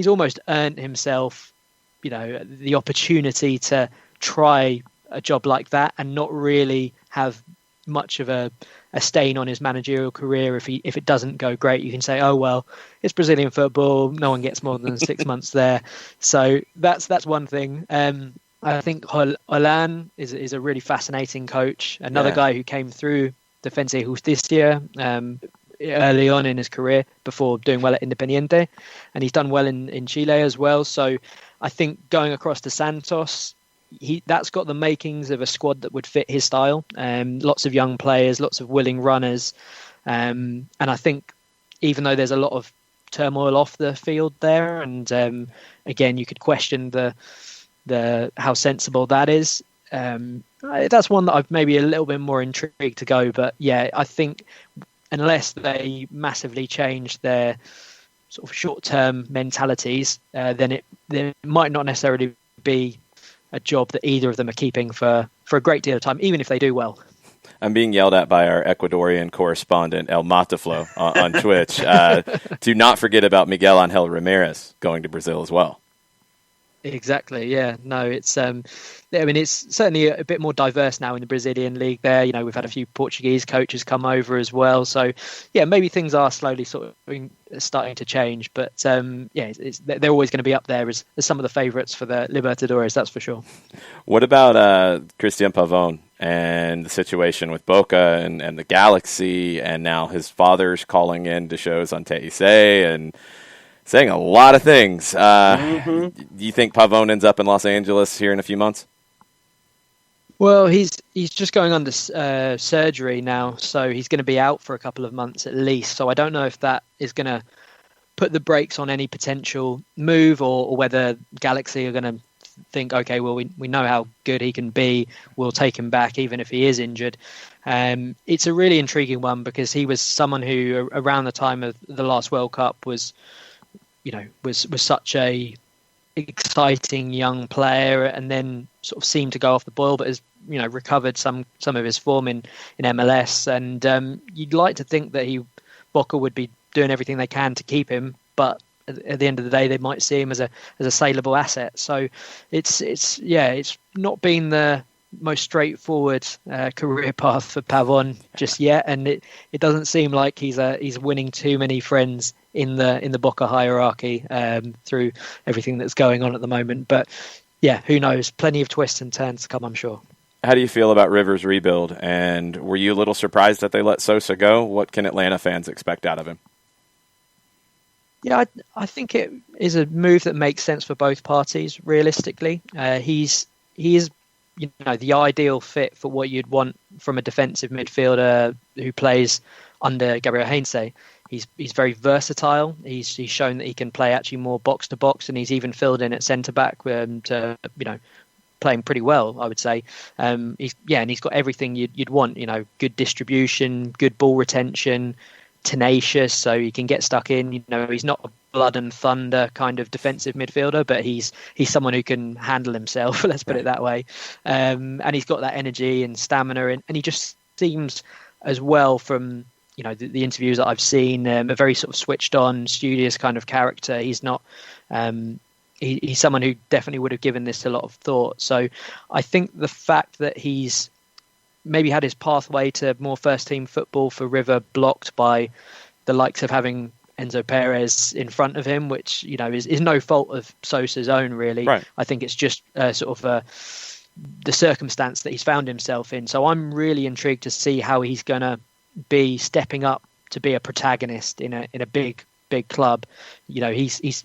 almost earned himself, the opportunity to try a job like that and not really have much of a stain on his managerial career. If it doesn't go great, you can say, oh well, it's Brazilian football, no one gets more than 6 months there. So that's one thing. I think Olan is a really fascinating coach. Another guy who came through Defensa y Justicia early on in his career before doing well at Independiente, and he's done well in Chile as well. So I think going across to Santos, that's got the makings of a squad that would fit his style. Lots of young players, lots of willing runners, and I think even though there's a lot of turmoil off the field there, and again you could question the how sensible that is. That's one that I've maybe a little bit more intrigued to go. But yeah, I think unless they massively change their sort of short-term mentalities, then it might not necessarily be a job that either of them are keeping for a great deal of time, even if they do well. I'm being yelled at by our Ecuadorian correspondent, El Mataflo, on Twitch. Do not forget about Miguel Angel Ramirez going to Brazil as well. Exactly. Yeah. No, it's it's certainly a bit more diverse now in the Brazilian league there. We've had a few Portuguese coaches come over as well. So yeah, maybe things are slowly sort of starting to change, but they're always going to be up there as some of the favorites for the Libertadores. That's for sure. What about Cristian Pavón and the situation with Boca and the Galaxy, and now his father's calling in to shows on TIC and saying a lot of things. Do you think Pavón ends up in Los Angeles here in a few months? Well, he's just going under surgery now, so he's going to be out for a couple of months at least. So I don't know if that is going to put the brakes on any potential move, or whether Galaxy are going to think, okay, well, we know how good he can be, we'll take him back even if he is injured. It's a really intriguing one because he was someone who, around the time of the last World Cup, was such a exciting young player, and then sort of seemed to go off the boil, but has recovered some of his form in MLS. And you'd like to think that Boca would be doing everything they can to keep him, but at the end of the day, they might see him as a saleable asset. So it's not been the most straightforward career path for Pavón just yet, and it doesn't seem like he's winning too many friends in the Boca hierarchy through everything that's going on at the moment. But yeah, who knows? Plenty of twists and turns to come, I'm sure. How do you feel about River's rebuild? And were you a little surprised that they let Sosa go? What can Atlanta fans expect out of him? Yeah, I think it is a move that makes sense for both parties. Realistically, he is the ideal fit for what you'd want from a defensive midfielder who plays under Gabriel Heinze. He's very versatile. He's shown that he can play actually more box to box, and he's even filled in at centre back to playing pretty well, I would say. And he's got everything you'd want. Good distribution, good ball retention, tenacious, so he can get stuck in. He's not a blood and thunder kind of defensive midfielder, but he's someone who can handle himself. Let's put it that way. And he's got that energy and stamina, and he just seems as well from the interviews that I've seen, a very sort of switched on, studious kind of character. He's not. He's someone who definitely would have given this a lot of thought. So I think the fact that he's maybe had his pathway to more first team football for River blocked by the likes of having Enzo Perez in front of him, which is no fault of Sosa's own, really. Right. I think it's just the circumstance that he's found himself in. So I'm really intrigued to see how he's going to be stepping up to be a protagonist in a big club. He's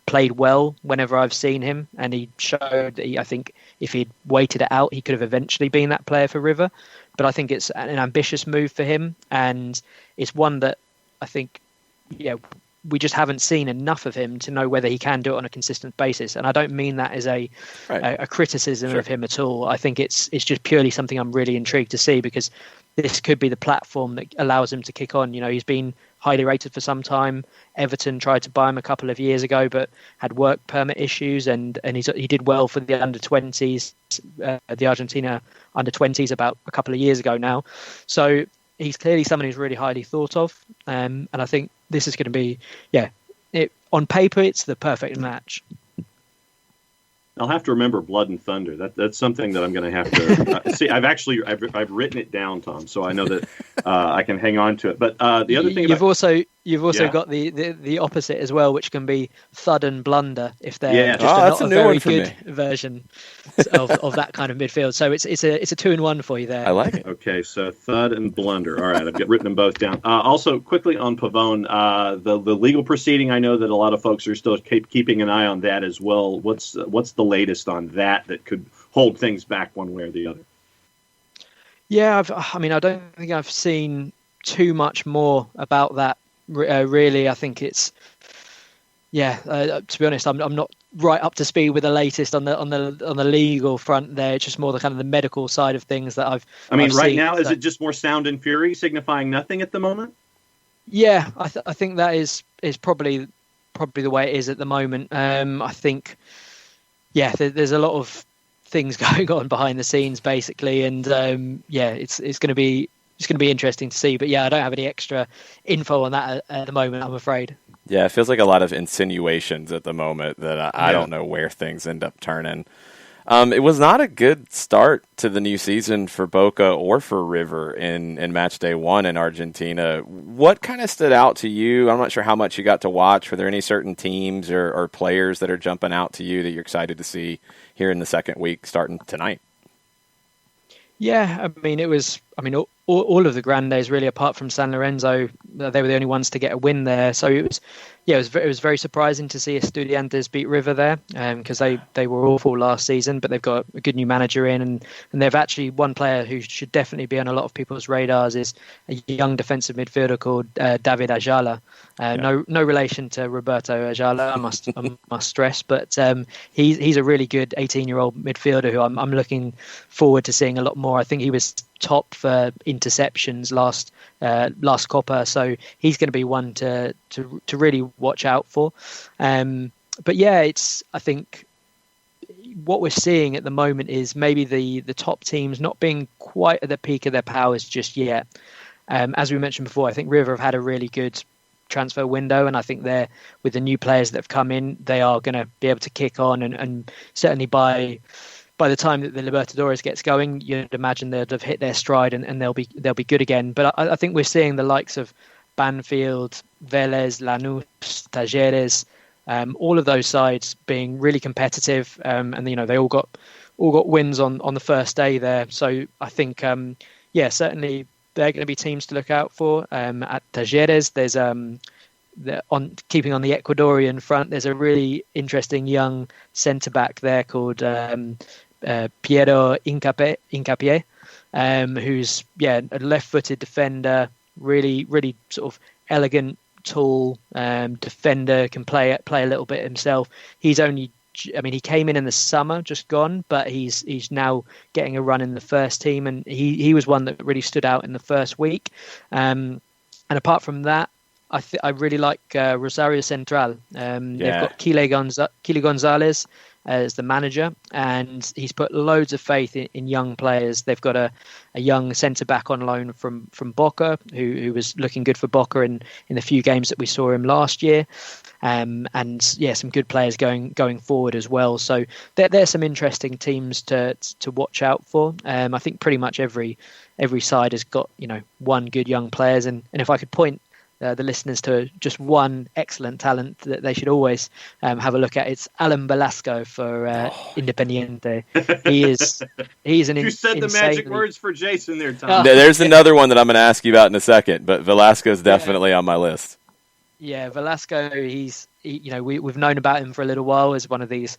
played well whenever I've seen him, and he showed that I think if he'd waited it out, he could have eventually been that player for River. But I think it's an ambitious move for him, and it's one that I think, yeah, we just haven't seen enough of him to know whether he can do it on a consistent basis. And I don't mean that as a criticism of him at all. I think it's just purely something I'm really intrigued to see, because this could be the platform that allows him to kick on. You know, he's been highly rated for some time. Everton tried to buy him a couple of years ago, but had work permit issues, and he did well for the under-20s, the Argentina under-20s about a couple of years ago now. So he's clearly someone who's really highly thought of, and I think this is going to be, on paper, it's the perfect match. I'll have to remember Blood and Thunder. That's something that I'm going to have to see. I've written it down, Tom, so I know that I can hang on to it. But the other thing you've also got the opposite as well, which can be Thud and Blunder if they're just not a very good version of that kind of midfield. So it's a 2-in-1 for you there. I like it. Okay, so Thud and Blunder. All right, I've written them both down. Also, quickly on Pavone, the legal proceeding. I know that a lot of folks are still keeping an eye on that as well. What's the latest on that could hold things back one way or the other? Yeah, I don't think I've seen too much more about that. Really, I think it's to be honest, I'm not right up to speed with the latest on the legal front there. It's just more the kind of the medical side of things that I've right seen. Now, is it just more sound and fury signifying nothing at the moment? Yeah, I think that is probably the way it is at the moment. I think, there's a lot of things going on behind the scenes, basically, and it's going to be interesting to see. But I don't have any extra info on that at the moment, I'm afraid. Yeah, it feels like a lot of insinuations at the moment that I don't know where things end up turning. It was not a good start to the new season for Boca or for River in match day 1 in Argentina. What kind of stood out to you? I'm not sure how much you got to watch. Were there any certain teams or players that are jumping out to you that you're excited to see here in the second week starting tonight? Yeah, it was all of the Grandes really, apart from San Lorenzo, they were the only ones to get a win there. So it was very surprising to see Estudiantes beat River there, because they were awful last season, but they've got a good new manager in, and they've actually one player who should definitely be on a lot of people's radars is a young defensive midfielder called David Ayala. No relation to Roberto Ayala, I must stress, but he's a really good 18-year-old midfielder who I'm looking forward to seeing a lot more. I think he was top for interceptions last Copa, so he's going to be one to really watch out for. But I think what we're seeing at the moment is maybe the top teams not being quite at the peak of their powers just yet. As we mentioned before, I think River have had a really good transfer window, and I think they're, with the new players that have come in, they are going to be able to kick on, and certainly by the time that the Libertadores gets going, you'd imagine they'd have hit their stride and they'll be good again. But I think we're seeing the likes of Banfield, Vélez, Lanús, Talleres, all of those sides being really competitive, and they all got wins on the first day there. So I think certainly they're going to be teams to look out for. At Talleres, there's keeping on the Ecuadorian front, there's a really interesting young centre back there called Piero Hincapié, who's a left-footed defender, really sort of elegant, tall defender, can play a little bit himself. He came in the summer, just gone, but he's now getting a run in the first team, and he was one that really stood out in the first week. And apart from that, I really like Rosario Central. They've got Kile Gonzalez as the manager, and he's put loads of faith in young players. They've got a young centre-back on loan from Boca, who was looking good for Boca in the few games that we saw him last year. And some good players going forward as well. So there's some interesting teams to watch out for. I think pretty much every side has got one good young players, and if I could point the listeners to just one excellent talent that they should always have a look at, it's Alan Velasco for Independiente. He's an you said the magic words for Jason there, Tom. There's another one that I'm going to ask you about in a second, but Velasco's definitely on my list. Yeah, Velasco, we've known about him for a little while as one of these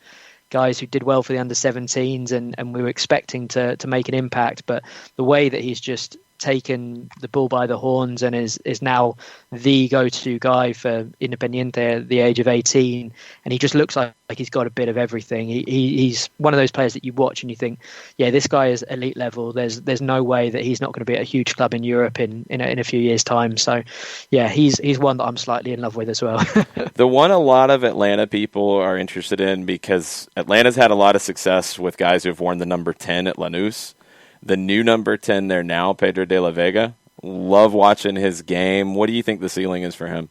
guys who did well for the under-17s, and we were expecting to make an impact, but the way that he's just taken the bull by the horns and is now the go-to guy for Independiente at the age of 18, and he just looks like he's got a bit of everything. He's one of those players that you watch and you think, yeah, this guy is elite level. There's no way that he's not going to be at a huge club in Europe in a few years' time. So yeah, he's one that I'm slightly in love with as well. The one a lot of Atlanta people are interested in, because Atlanta's had a lot of success with guys who've worn the number 10 at Lanús. The new number 10 there now, Pedro de la Vega. Love watching his game. What do you think the ceiling is for him?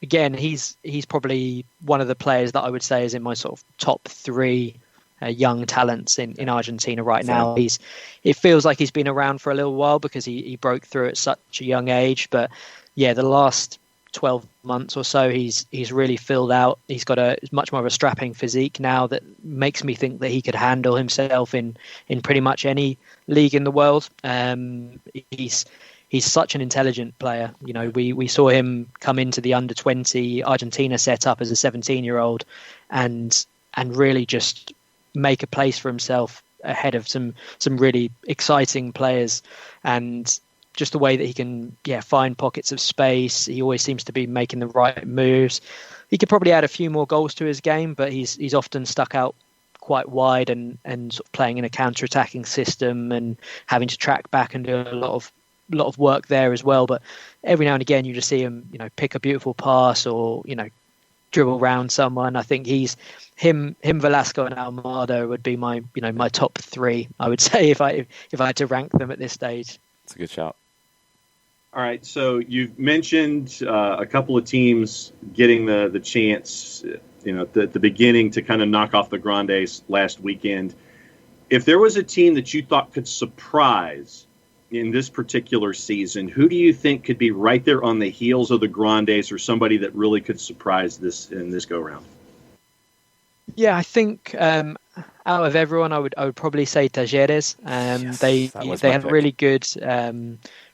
Again, he's probably one of the players that I would say is in my sort of top 3 young talents in Argentina right now. It feels like he's been around for a little while because he broke through at such a young age. But yeah, the last 12 months or so, he's really filled out. He's got much more of a strapping physique now that makes me think that he could handle himself in pretty much any league in the world. He's such an intelligent player. You know, we saw him come into the under-20 Argentina setup as a 17-year-old and really just make a place for himself ahead of some really exciting players. And just the way that he can, find pockets of space. He always seems to be making the right moves. He could probably add a few more goals to his game, but he's often stuck out quite wide and sort of playing in a counter-attacking system and having to track back and do a lot of work there as well. But every now and again, you just see him, pick a beautiful pass or, dribble around someone. I think him, Velasco and Almada would be my top 3, I would say, if I had to rank them at this stage. It's a good shout. All right, so you've mentioned a couple of teams getting the chance, at the beginning to kind of knock off the Grandes last weekend. If there was a team that you thought could surprise in this particular season, who do you think could be right there on the heels of the Grandes, or somebody that really could surprise this in this go-round? Yeah, I think out of everyone, I would probably say Talleres. They had a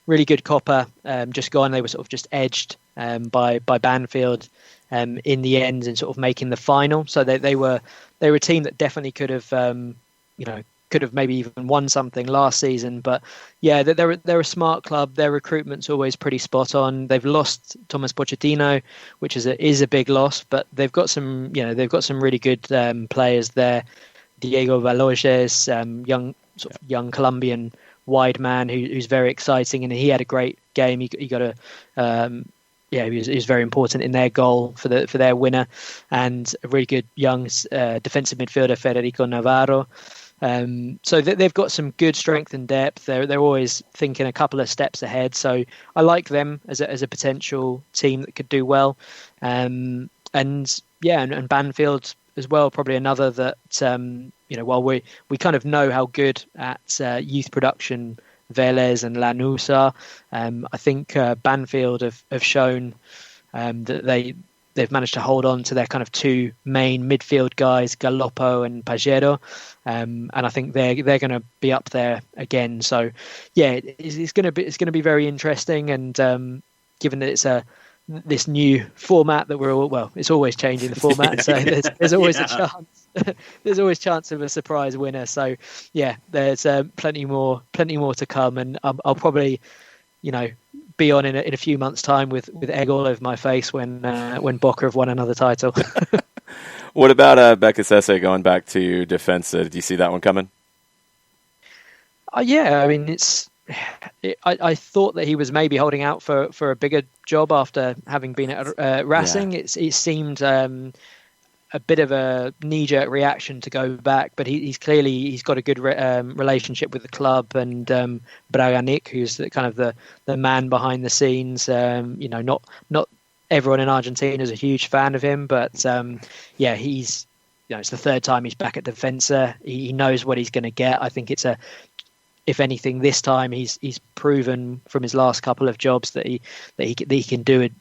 really good Copa just gone. They were sort of just edged by Banfield in the end and sort of making the final. So they were a team that definitely could have maybe even won something last season. But yeah, they're a smart club. Their recruitment's always pretty spot on. They've lost Thomas Pochettino, which is a big loss, but they've got some really good players there. Diego Baloyes, young Colombian wide man who's very exciting, and he had a great game. He got he was very important in their goal for their winner, and a really good young defensive midfielder, Federico Navarro. So they've got some good strength and depth. They're always thinking a couple of steps ahead. So I like them as a potential team that could do well. And Banfield as well, probably another that while we kind of know how good at youth production Vélez and Lanús are, I think Banfield have shown that they've managed to hold on to their kind of 2 main midfield guys, Galopo and Pajero, and I think they're going to be up there again. So yeah, it's going to be very interesting, and given that it's this new format that it's always changing the format, so there's always a chance. There's always chance of a surprise winner. So yeah, there's plenty more to come, and I'll probably be on in a few months' time with egg all over my face when Boca have won another title. What about Becasese going back to Defensa? Do you see that one coming? Yeah, I mean I thought that he was maybe holding out for a bigger job after having been at Racing. Yeah. It seemed a bit of a knee-jerk reaction to go back, but he's got a good relationship with the club, and Braganic, who's kind of the man behind the scenes. Not everyone in Argentina is a huge fan of him, but he's it's the 3rd time he's back at Defensa. He knows what he's going to get. I think if anything, this time he's proven from his last couple of jobs that he can do it.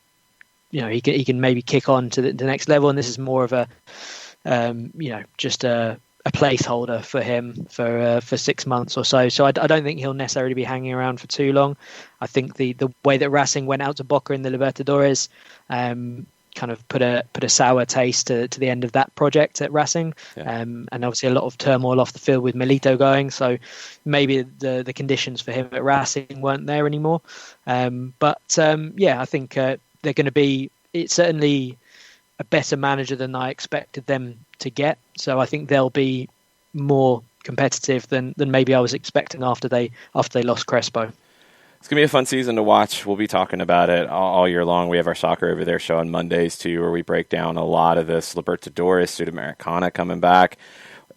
He can maybe kick on to the next level, and this is more of a just a placeholder for him for 6 months or so. So I don't think he'll necessarily be hanging around for too long. I think the way that Racing went out to Boca in the Libertadores, kind of put a sour taste to the end of that project at Racing. And obviously a lot of turmoil off the field with Milito going, so maybe the conditions for him at Racing weren't there anymore. I think they're going to be, it's certainly a better manager than I expected them to get, so I think they'll be more competitive than maybe I was expecting after they lost Crespo. It's going to be a fun season to watch. We'll be talking about it all year long. We have our Soccer Over There show on Mondays, too, where we break down a lot of this. Libertadores, Sudamericana coming back.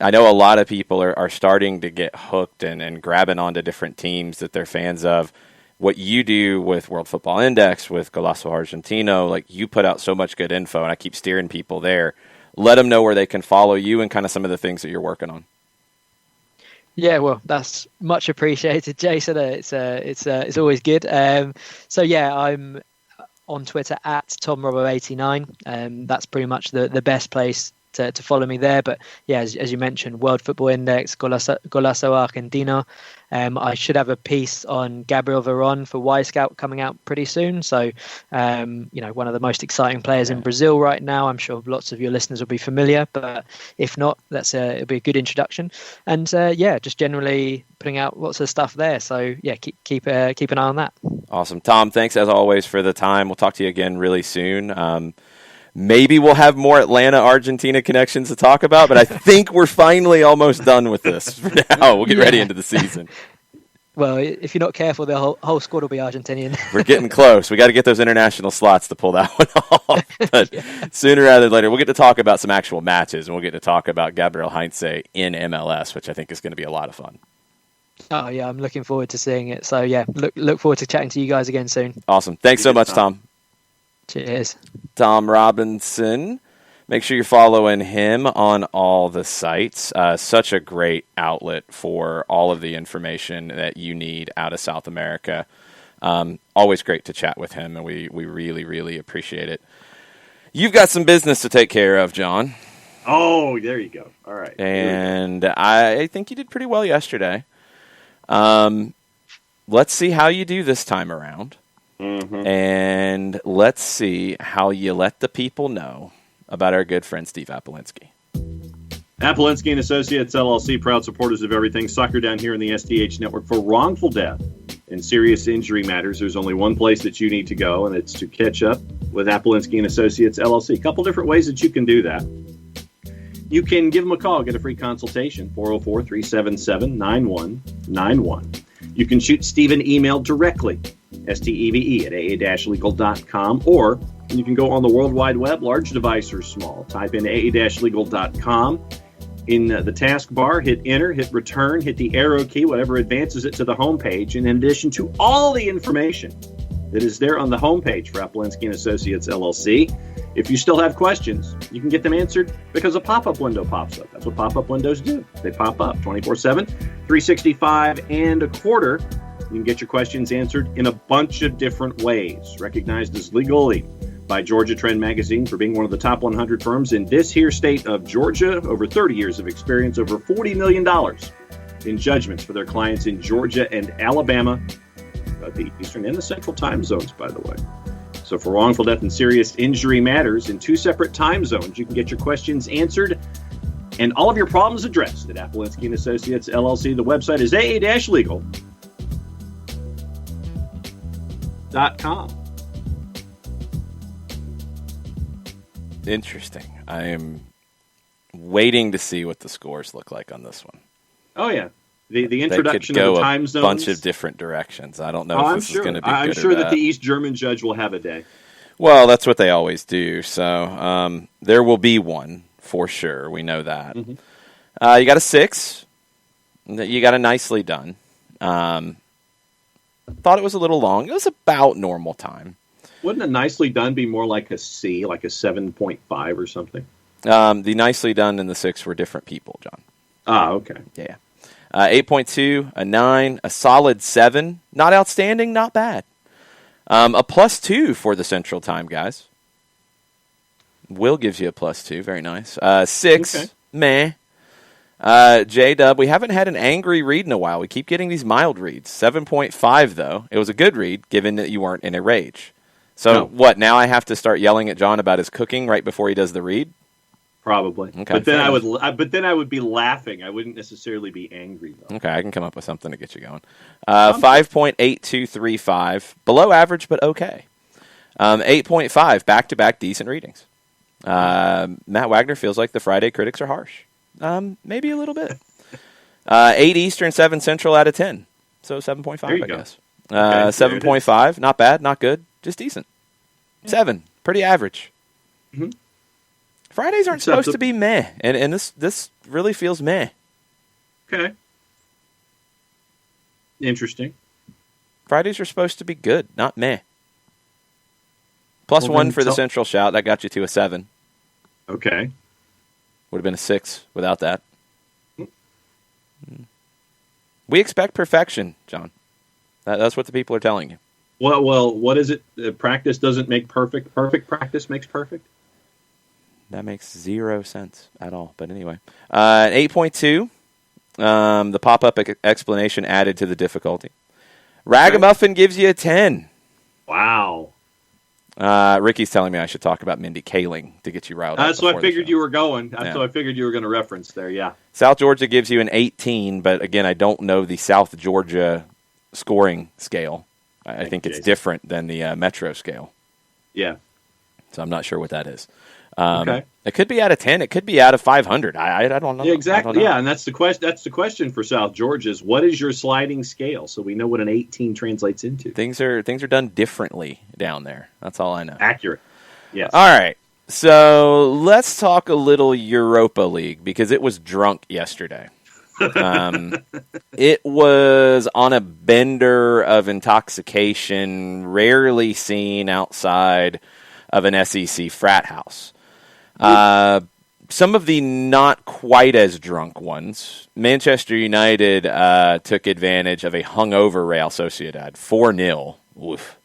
I know a lot of people are starting to get hooked and grabbing onto different teams that they're fans of. What you do with World Football Index, with Golazo Argentino, like, you put out so much good info, and I keep steering people there. Let them know where they can follow you and kind of some of the things that you're working on. Yeah, well, that's much appreciated, Jason. It's always good. I'm on Twitter at TomRobbo89. That's pretty much the best place to follow me there. But yeah, as you mentioned, World Football Index, Golazo Argentino. I should have a piece on Gabriel Veron for Y Scout coming out pretty soon. So, one of the most exciting players in Brazil right now. I'm sure lots of your listeners will be familiar, but if not, it'll be a good introduction. And just generally putting out lots of stuff there. So yeah, keep an eye on that. Awesome, Tom. Thanks as always for the time. We'll talk to you again really soon. Maybe we'll have more Atlanta-Argentina connections to talk about, but I think we're finally almost done with this for now. We'll get ready into the season. Well, if you're not careful, the whole squad will be Argentinian. We're getting close. We got to get those international slots to pull that one off. But sooner rather than later, we'll get to talk about some actual matches, and we'll get to talk about Gabriel Heinze in MLS, which I think is going to be a lot of fun. Oh, yeah, I'm looking forward to seeing it. So, yeah, look forward to chatting to you guys again soon. Awesome. Thanks so much, Tom. Cheers. Tom Robinson. Make sure you're following him on all the sites. Such a great outlet for all of the information that you need out of South America. Always great to chat with him, and we really, really appreciate it. You've got some business to take care of, John. Oh, there you go. All right. And I think you did pretty well yesterday. Let's see how you do this time around. Mm-hmm. And let's see how you let the people know about our good friend Steve Apolinsky. Apolinsky and Associates, LLC, proud supporters of everything soccer down here in the SDH network. For wrongful death and serious injury matters, there's only one place that you need to go, and it's to catch up with Apolinsky and Associates, LLC. A couple different ways that you can do that. You can give them a call, get a free consultation, 404-377-9191. You can shoot Steve an email directly, steve at aa-legal.com, or you can go on the World Wide Web, large device or small. Type in aa-legal.com. In the taskbar, hit enter, hit return, hit the arrow key, whatever advances it to the homepage. And in addition to all the information that is there on the homepage for Apolinsky and Associates, LLC, if you still have questions, you can get them answered because a pop-up window pops up. That's what pop-up windows do. They pop up 24/7, 365 and a quarter. You can get your questions answered in a bunch of different ways. Recognized as legally by Georgia Trend Magazine for being one of the top 100 firms in this here state of Georgia. Over 30 years of experience, over $40 million in judgments for their clients in Georgia and Alabama, the Eastern and the Central time zones, by the way. So for wrongful death and serious injury matters in two separate time zones, you can get your questions answered and all of your problems addressed at Apolinsky and Associates, LLC. The website is aa-legal.com. Interesting. I am waiting to see what the scores look like on this one. Oh, yeah. The introduction of the time zones. They could go a bunch of different directions. I don't know if this is going to be good I'm sure that the East German judge will have a day. Well, that's what they always do. So there will be one for sure. We know that. Mm-hmm. You got a 6. You got a nicely done. Thought it was a little long. It was about normal time. Wouldn't a nicely done be more like a C, like a 7.5 or something? The nicely done and the 6 were different people, John. Ah, okay. Yeah. 8.2, a 9, a solid 7. Not outstanding, not bad. A +2 for the Central Time, guys. Will gives you a +2. Very nice. 6, okay. Meh. J-Dub, we haven't had an angry read in a while. We keep getting these mild reads. 7.5, though. It was a good read, given that you weren't in a rage. So No. what? Now I have to start yelling at John about his cooking right before he does the read? Probably. Okay, but then fair but then I would be laughing. I wouldn't necessarily be angry though. Okay, I can come up with something to get you going. 5.8235, below average but okay. 8.5, back-to-back decent readings. Matt Wagner feels like the Friday critics are harsh. Maybe a little bit. 8 Eastern, 7 Central out of 10. So 7.5, I guess. 7.5, not bad, not good, just decent. 7, pretty average. Mm-hmm. Fridays aren't supposed to be meh, and this really feels meh. Okay. Interesting. Fridays are supposed to be good, not meh. Plus 1 for the Central shout. That got you to a 7. Okay. Would have been a 6 without that. We expect perfection, John. That's what the people are telling you. Well, what is it? Practice doesn't make perfect. Perfect practice makes perfect. That makes 0 sense at all. But anyway. 8.2. The pop-up explanation added to the difficulty. Ragamuffin gives you a 10. Wow. Ricky's telling me I should talk about Mindy Kaling to get you riled up. That's what I figured you were going. That's what I figured you were going to reference there, yeah. South Georgia gives you an 18, but again, I don't know the South Georgia scoring scale. I think it's different than the Metro scale. Yeah. So I'm not sure what that is. Okay. It could be out of 10. It could be out of 500. I don't know. Yeah, exactly. Yeah, and that's the question. That's the question for South Georgia is what is your sliding scale, so we know what an 18 translates into. Things are done differently down there. That's all I know. Accurate. Yes. All right. So let's talk a little Europa League because it was drunk yesterday. It was on a bender of intoxication rarely seen outside of an SEC frat house. Some of the not quite as drunk ones, Manchester United took advantage of a hungover Real Sociedad, 4-0. Oof.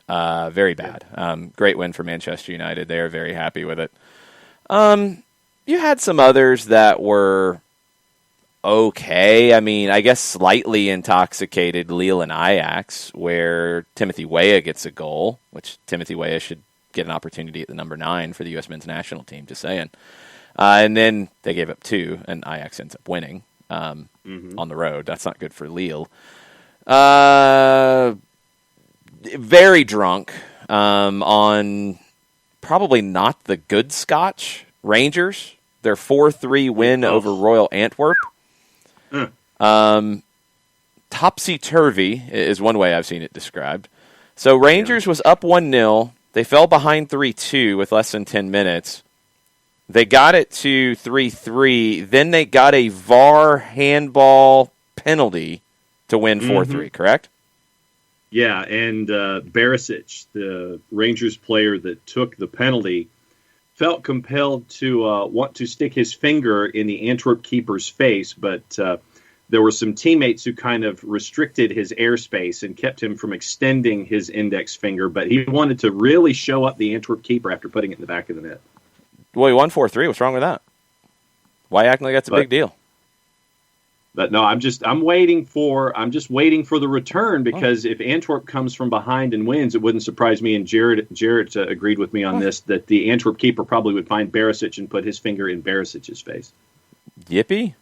Very bad. Great win for Manchester United. They are very happy with it. You had some others that were okay. I mean, I guess slightly intoxicated Lille and Ajax, where Timothy Weah gets a goal, which Timothy Weah should get an opportunity at the number 9 for the U.S. men's national team, just saying. And then they gave up 2, and Ajax ends up winning on the road. That's not good for Lille. Very drunk on probably not the good Scotch. Rangers, their 4-3 win over Royal Antwerp. Topsy-turvy is one way I've seen it described. So Rangers was up 1-0. They fell behind 3-2 with less than 10 minutes. They got it to 3-3. Then they got a VAR handball penalty to win 4-3, correct? Yeah, and Barisic, the Rangers player that took the penalty, felt compelled to want to stick his finger in the Antwerp keeper's face, but there were some teammates who kind of restricted his airspace and kept him from extending his index finger, but he wanted to really show up the Antwerp keeper after putting it in the back of the net. Well, he won 4-3. What's wrong with that? Why acting like that's a big deal? But no, I'm just waiting for the return because if Antwerp comes from behind and wins, it wouldn't surprise me. And Jarrett agreed with me on this that the Antwerp keeper probably would find Barisic and put his finger in Barisic's face. Yippee!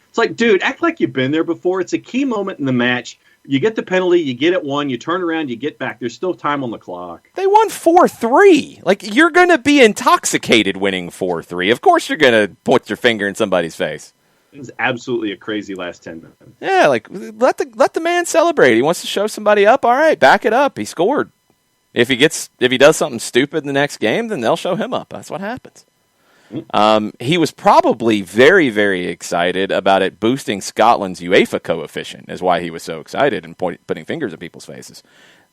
It's like, dude, act like you've been there before. It's a key moment in the match. You get the penalty, you get it won, you turn around, you get back. There's still time on the clock. They won 4-3. Like, you're going to be intoxicated winning 4-3. Of course you're going to put your finger in somebody's face. It was absolutely a crazy last 10 minutes. Yeah, like, let the man celebrate. He wants to show somebody up. All right, back it up. He scored. If he does something stupid in the next game, then they'll show him up. That's what happens. He was probably very, very excited about it boosting Scotland's UEFA coefficient, is why he was so excited and putting fingers in people's faces.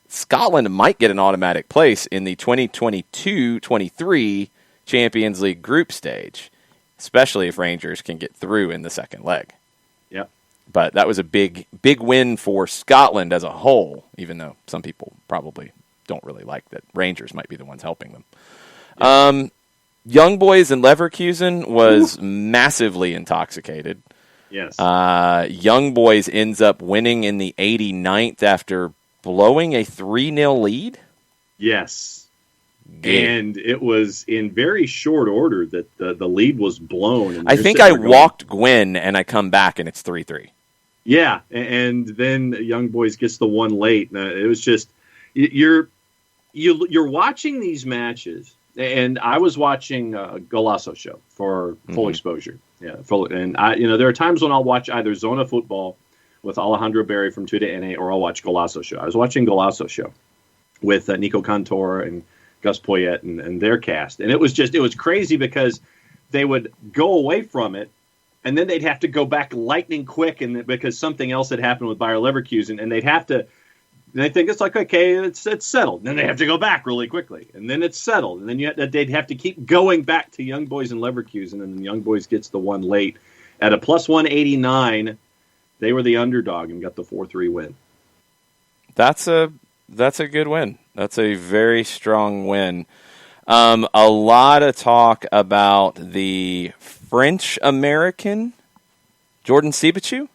Scotland might get an automatic place in the 2022-23 Champions League group stage, especially if Rangers can get through in the second leg. Yep. But that was a big, big win for Scotland as a whole, even though some people probably don't really like that Rangers might be the ones helping them. Yep. Young Boys in Leverkusen was massively intoxicated. Yes. Young Boys ends up winning in the 89th after blowing a 3-0 lead. Yes. Game. And it was in very short order that the lead was blown. And I think I walked Gwyn, and I come back, and it's 3-3. Yeah, and then Young Boys gets the one late. It was just you're watching these matches, and I was watching Golasso Show for full exposure. Yeah, and there are times when I'll watch either Zona Football with Alejandro Berry from Tuda NA, or I'll watch Golasso Show. I was watching Golasso Show with Nico Cantor and Gus Poyet and their cast. And it was crazy because they would go away from it, and then they'd have to go back lightning quick, and because something else had happened with Bayer Leverkusen, and they think it's like, okay, it's settled. And then they have to go back really quickly, and then it's settled. And then they'd have to keep going back to Young Boys and Leverkusen, and then Young Boys gets the one late. At a plus 189, they were the underdog and got the 4-3 win. That's a good win. That's a very strong win. A lot of talk about the French-American Jordan Sibachu.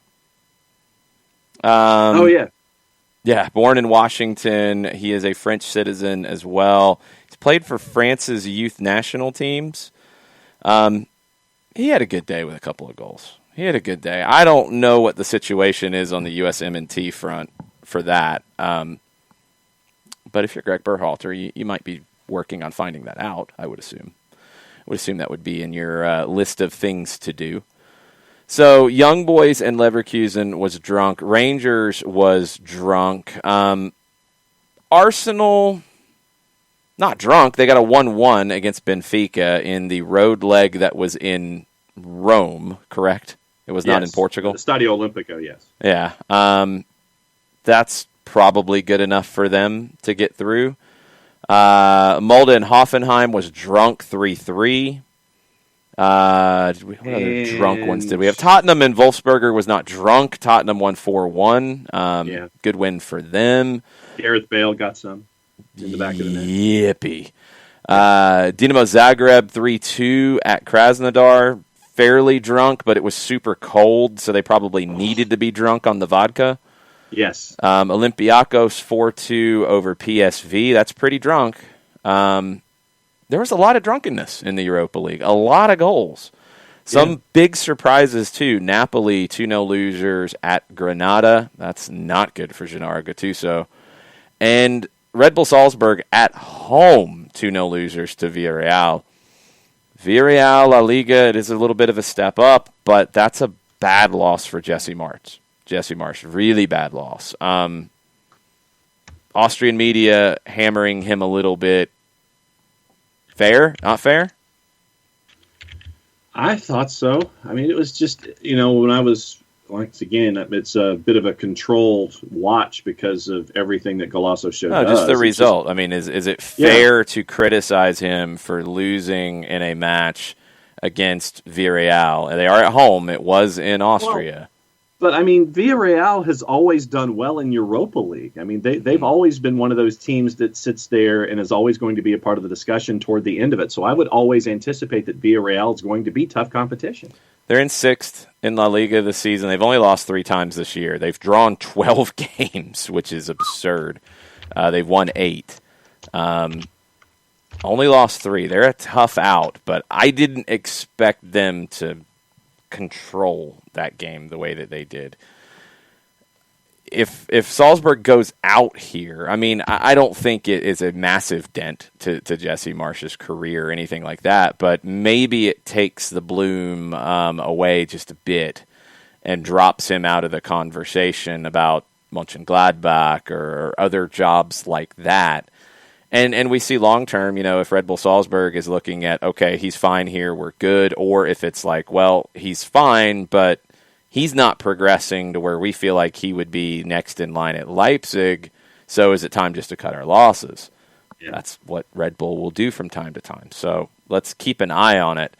Oh, yeah. Yeah, born in Washington. He is a French citizen as well. He's played for France's youth national teams. He had a good day with a couple of goals. He had a good day. I don't know what the situation is on the USMNT front for that. But if you're Greg Berhalter, you might be working on finding that out, I would assume. I would assume that would be in your list of things to do. So Young Boys and Leverkusen was drunk. Rangers was drunk. Arsenal, not drunk. They got a 1-1 against Benfica in the road leg that was in Rome, correct? It was not in Portugal? Stadio Olimpico, yes. Yeah. That's probably good enough for them to get through. Molde and Hoffenheim was drunk 3-3. What other drunk ones did we have? Tottenham and Wolfsberger was not drunk. Tottenham won 4-1. Good win for them. Gareth Bale got some in the back of the net. Yippee. Dinamo Zagreb 3-2 at Krasnodar. Fairly drunk, but it was super cold, so they probably needed to be drunk on the vodka. Yes. Olympiacos 4-2 over PSV. That's pretty drunk. There was a lot of drunkenness in the Europa League. A lot of goals. Some big surprises, too. Napoli 2-0 losers at Granada. That's not good for Gennaro Gattuso. And Red Bull Salzburg at home 2-0 losers to Villarreal. Villarreal, La Liga, it is a little bit of a step up, but that's a bad loss for Jesse Marsch. Jesse Marsch, really bad loss. Austrian media hammering him a little bit. Fair? Not fair? I thought so. I mean, it was just, when I was, once again, it's a bit of a controlled watch because of everything that Golasso showed. No, just the result. I mean, is it fair to criticize him for losing in a match against Villarreal? They are at home. It was in Austria. Well, but, I mean, Villarreal has always done well in Europa League. I mean, they've always been one of those teams that sits there and is always going to be a part of the discussion toward the end of it. So I would always anticipate that Villarreal is going to be tough competition. They're in 6th in La Liga this season. They've only lost 3 times this year. They've drawn 12 games, which is absurd. They've won 8. Only lost 3. They're a tough out, but I didn't expect them to control that game the way that they did. If Salzburg goes out here, I mean, I don't think it is a massive dent to Jesse Marsch's career or anything like that, but maybe it takes the bloom away just a bit and drops him out of the conversation about Mönchengladbach or other jobs like that. And we see long-term, if Red Bull Salzburg is looking at, okay, he's fine here, we're good, or if it's like, well, he's fine, but he's not progressing to where we feel like he would be next in line at Leipzig, so is it time just to cut our losses? Yeah. That's what Red Bull will do from time to time. So let's keep an eye on it.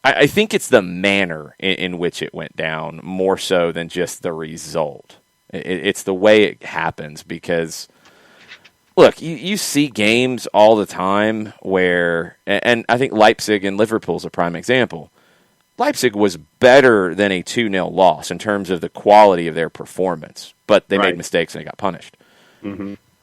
I think it's the manner in which it went down more so than just the result. It's the way it happens because, look, you see games all the time where, and I think Leipzig and Liverpool's a prime example. Leipzig was better than a 2-0 loss in terms of the quality of their performance, but they made mistakes and they got punished.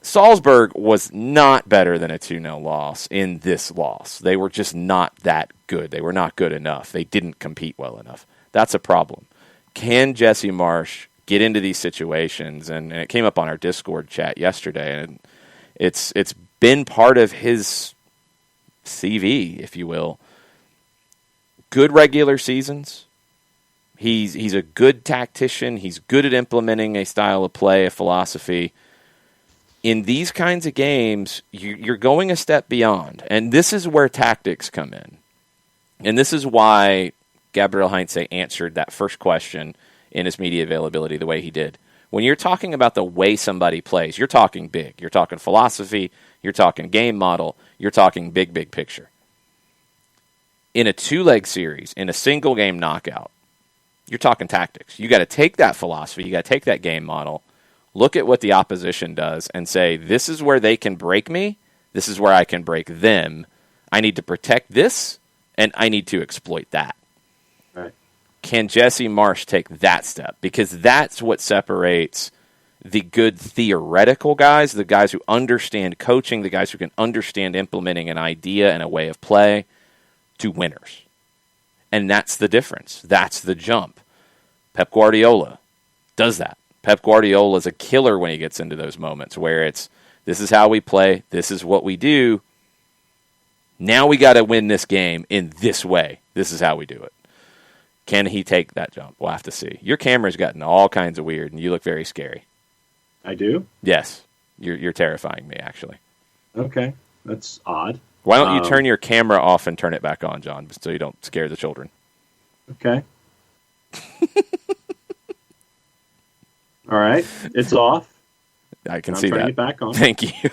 Salzburg was not better than a 2-0 loss in this loss. They were just not that good. They were not good enough. They didn't compete well enough. That's a problem. Can Jesse Marsch get into these situations? And it came up on our Discord chat yesterday, and it's been part of his CV, if you will. Good regular seasons. He's a good tactician. He's good at implementing a style of play, a philosophy. In these kinds of games, you're going a step beyond. And this is where tactics come in. And this is why Gabriel Heinze answered that first question in his media availability the way he did. When you're talking about the way somebody plays, you're talking big. You're talking philosophy. You're talking game model. You're talking big, big picture. In a 2-leg series, in a single game knockout, you're talking tactics. You got to take that philosophy. You got to take that game model. Look at what the opposition does and say, this is where they can break me. This is where I can break them. I need to protect this, and I need to exploit that. Right. Can Jesse Marsch take that step? Because that's what separates the good theoretical guys, the guys who understand coaching, the guys who can understand implementing an idea and a way of play, to winners. And that's the difference. That's the jump. Pep Guardiola does that. Pep Guardiola is a killer when he gets into those moments where it's, this is how we play, this is what we do. Now we got to win this game in this way. This is how we do it. Can he take that jump? We'll have to see. Your camera's gotten all kinds of weird, and you look very scary. I do? Yes. You're terrifying me, actually. Okay. That's odd. Why don't you turn your camera off and turn it back on, John, so you don't scare the children? Okay. All right. It's off. I can I'm see turning that. it back on. Thank you.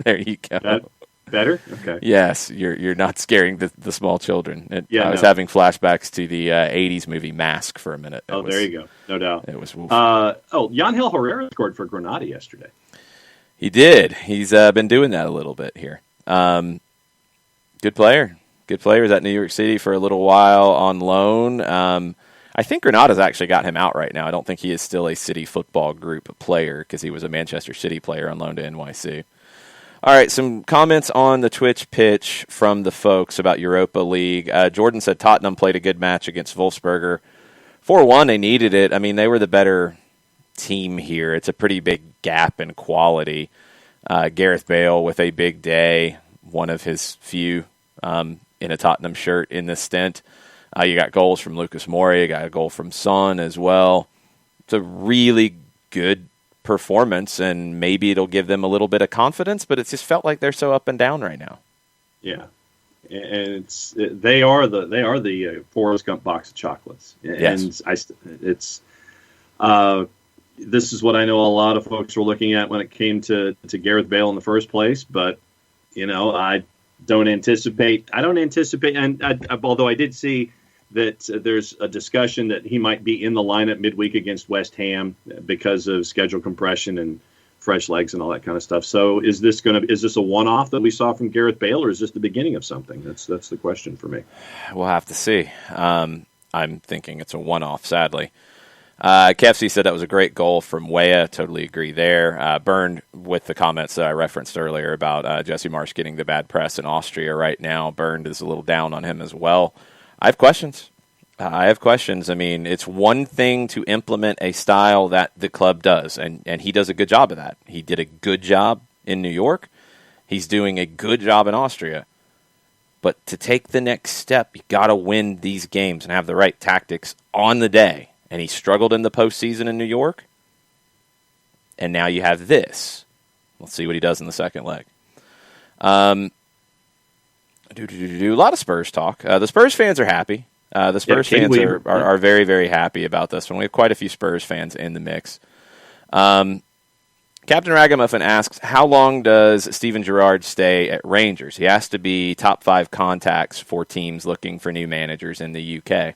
There you go. That better? Okay. Yes, you're not scaring the small children. I was no. having flashbacks to the 80s movie Mask for a minute. There you go. No doubt. It was woof. Yangel Herrera scored for Granada yesterday. He did. He's been doing that a little bit here. Good player. Good player. Was at New York City for a little while on loan. I think Granada's actually got him out right now. I don't think he is still a City Football Group player because he was a Manchester City player on loan to NYC. All right, some comments on the Twitch pitch from the folks about Europa League. Jordan said Tottenham played a good match against Wolfsberger. 4-1, they needed it. I mean, they were the better team here. It's a pretty big gap in quality. Gareth Bale with a big day, one of his few in a Tottenham shirt in this stint. You got goals from Lucas Moura. You got a goal from Son as well. It's a really good performance, and maybe it'll give them a little bit of confidence, but it's just felt like they're so up and down right now. Yeah. And they are the Forrest Gump box of chocolates. And yes. This is what I know a lot of folks were looking at when it came to Gareth Bale in the first place, but I don't anticipate, and although I did see that there's a discussion that he might be in the lineup midweek against West Ham because of schedule compression and fresh legs and all that kind of stuff. So is this a one-off that we saw from Gareth Bale, or is this the beginning of something? That's the question for me. We'll have to see. I'm thinking it's a one-off, sadly. KFC said that was a great goal from Weah. Totally agree there. Burned with the comments that I referenced earlier about Jesse Marsch getting the bad press in Austria right now. Burned is a little down on him as well. I have questions. I mean, it's one thing to implement a style that the club does, and he does a good job of that. He did a good job in New York. He's doing a good job in Austria. But to take the next step, you got to win these games and have the right tactics on the day. And he struggled in the postseason in New York. And now you have this. Let's see what he does in the second leg. A lot of Spurs talk. The Spurs fans are happy. The Spurs fans are very, very happy about this one. We have quite a few Spurs fans in the mix. Captain Ragamuffin asks, how long does Steven Gerrard stay at Rangers? He has to be top 5 contacts for teams looking for new managers in the UK.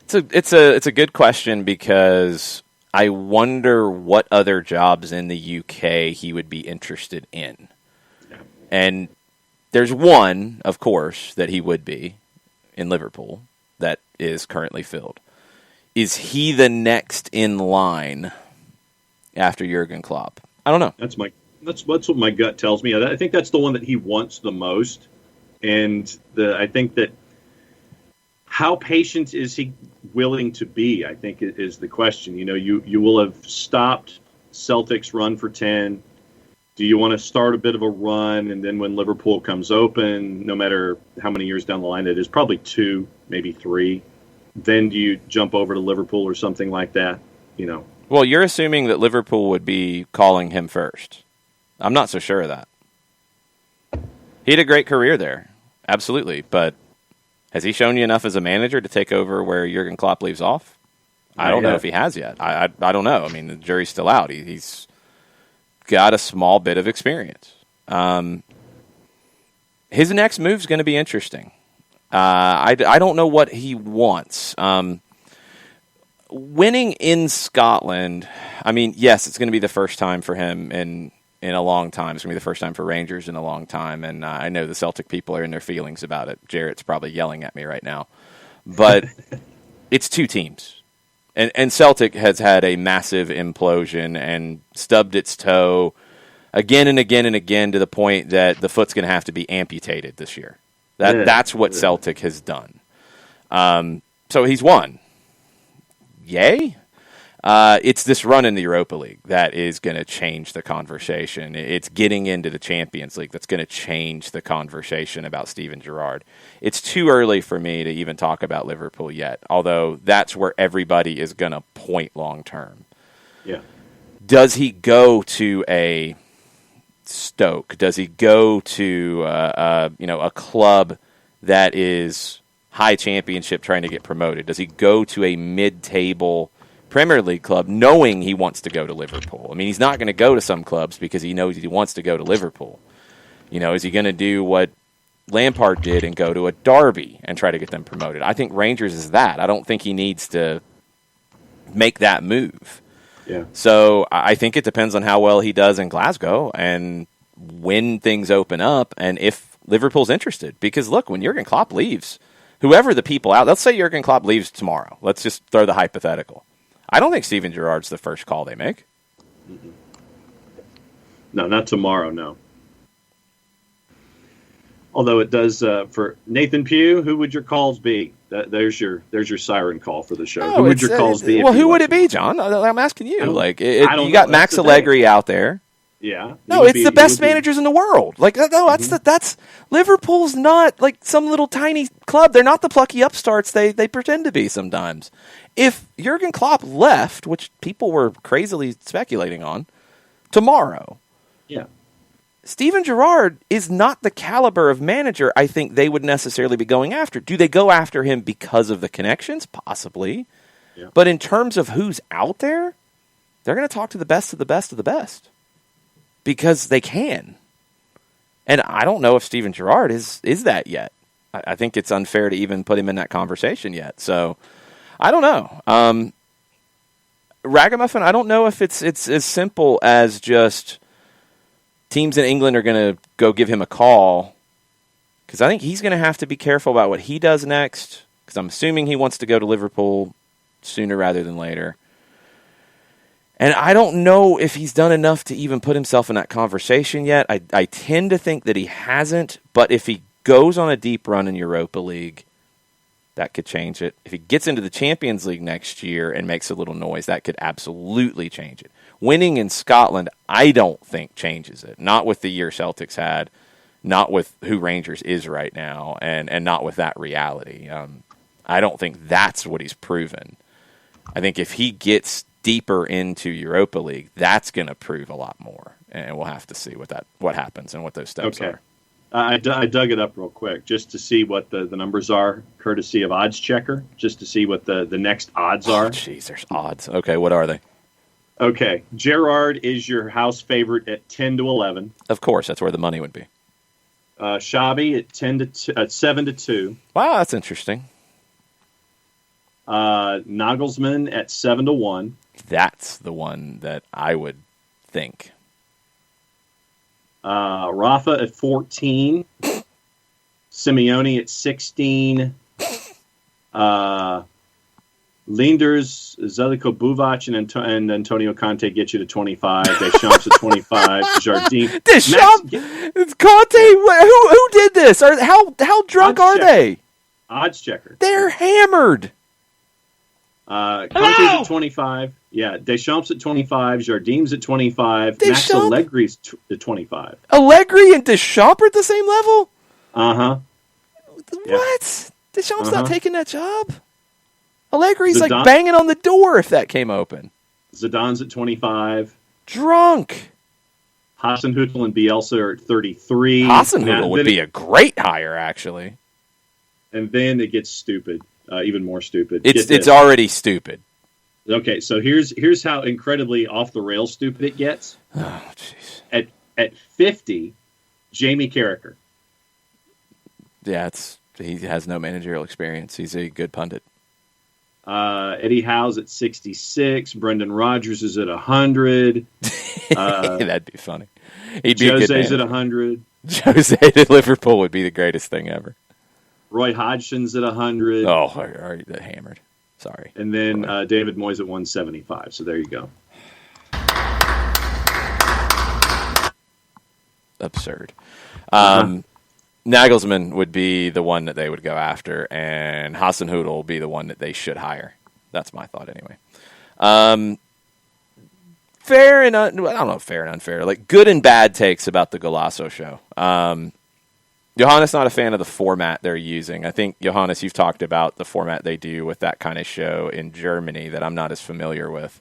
It's a good question because I wonder what other jobs in the UK he would be interested in. And there's one, of course, that he would be in Liverpool that is currently filled. Is he the next in line after Jurgen Klopp. I don't know. That's what my gut tells me. I think that's the one that he wants the most, and I think that how patient is he willing to be? I think is the question. You will have stopped Celtics run for 10. Do you want to start a bit of a run, and then when Liverpool comes open, no matter how many years down the line it is, probably 2, maybe 3, then do you jump over to Liverpool or something like that? Well, you're assuming that Liverpool would be calling him first. I'm not so sure of that. He had a great career there, absolutely, but has he shown you enough as a manager to take over where Jurgen Klopp leaves off? I don't know if he has yet. I don't know. I mean, the jury's still out. He's got a small bit of experience. His next move's going to be interesting. I don't know what he wants. Winning in Scotland, I mean, yes, it's going to be the first time for him in a long time. It's going to be the first time for Rangers in a long time, and I know the Celtic people are in their feelings about it. Jarrett's probably yelling at me right now. But it's 2 teams. And Celtic has had a massive implosion and stubbed its toe again and again and again to the point that the foot's going to have to be amputated this year. That's what Celtic has done. So he's won. Yay? It's this run in the Europa League that is going to change the conversation. It's getting into the Champions League that's going to change the conversation about Steven Gerrard. It's too early for me to even talk about Liverpool yet, although that's where everybody is going to point long term. Yeah. Does he go to a Stoke? Does he go to a club that is high championship trying to get promoted? Does he go to a mid-table Premier League club knowing he wants to go to Liverpool? I mean, he's not going to go to some clubs because he knows he wants to go to Liverpool. Is he going to do what Lampard did and go to a Derby and try to get them promoted? I think Rangers is that. I don't think he needs to make that move. Yeah. So I think it depends on how well he does in Glasgow and when things open up and if Liverpool's interested. Because, look, when Jurgen Klopp leaves, whoever the people out, let's say Jurgen Klopp leaves tomorrow. Let's just throw the hypothetical. I don't think Steven Gerrard's the first call they make. No, not tomorrow, no. Although it does for Nathan Pugh, who would your calls be? There's your siren call for the show. Who would your calls be? Well, who would it be, John? I'm asking you. You got know. Max Allegri out there. Yeah. No, it's the best managers in the world. That's Liverpool's not like some little tiny club. They're not the plucky upstarts they pretend to be sometimes. If Jurgen Klopp left, which people were crazily speculating on, tomorrow, yeah, Steven Gerrard is not the caliber of manager I think they would necessarily be going after. Do they go after him because of the connections? Possibly. Yeah. But in terms of who's out there, they're going to talk to the best of the best of the best. Because they can. And I don't know if Steven Gerrard is that yet. I think it's unfair to even put him in that conversation yet. So, I don't know. Ragamuffin, I don't know if it's as simple as just teams in England are going to go give him a call. Because I think he's going to have to be careful about what he does next. Because I'm assuming he wants to go to Liverpool sooner rather than later. And I don't know if he's done enough to even put himself in that conversation yet. I tend to think that he hasn't, but if he goes on a deep run in Europa League, that could change it. If he gets into the Champions League next year and makes a little noise, that could absolutely change it. Winning in Scotland, I don't think changes it. Not with the year Celtics had, not with who Rangers is right now, and not with that reality. I don't think that's what he's proven. I think if he gets deeper into Europa League, that's going to prove a lot more, and we'll have to see what happens and what those steps are. I dug it up real quick just to see what the numbers are, courtesy of Odds Checker, just to see what the next odds are. Jeez, there's odds. Okay, what are they? Okay, Gerrard is your house favorite at 10 to 11. Of course, that's where the money would be. Xabi at 7 to 2. Wow, that's interesting. Nagelsmann at 7 to 1. That's the one that I would think. Rafa at 14. Simeone at 16. Linders, Zeljko Buvac, and Antonio Conte get you to 25. Deschamps at 25. Jardim. Deschamps? Conte? Who did this? How drunk are they? Odds checker. They're hammered. Conte's at 25. Yeah, Deschamps at 25. Jardim's at 25. Max Allegri's at 25. Allegri and Deschamps are at the same level? Uh-huh. What? Yeah. Deschamps not taking that job? Allegri's like banging on the door if that came open. Zidane's at 25. Drunk. Hasenhüttl and Bielsa are at 33. Hasenhüttl would be a great hire, actually. And then it gets stupid, even more stupid. It's already stupid. Okay, so here's how incredibly off the rails stupid it gets. Oh, jeez. At 50, Jamie Carragher. Yeah, he has no managerial experience. He's a good pundit. Eddie Howe's at 66. Brendan Rodgers is at 100. That'd be funny. He'd be Jose's at 100. Jose at Liverpool would be the greatest thing ever. Roy Hodgson's at 100. Oh, hammered. Sorry. And then David Moyes at 175. So there you go. Absurd. Nagelsmann would be the one that they would go after, and Hasenhüttl will be the one that they should hire. That's my thought anyway. Fair and I don't know, fair and unfair. Like good and bad takes about the Golasso show. Johannes not a fan of the format they're using. I think, Johannes, you've talked about the format they do with that kind of show in Germany that I'm not as familiar with.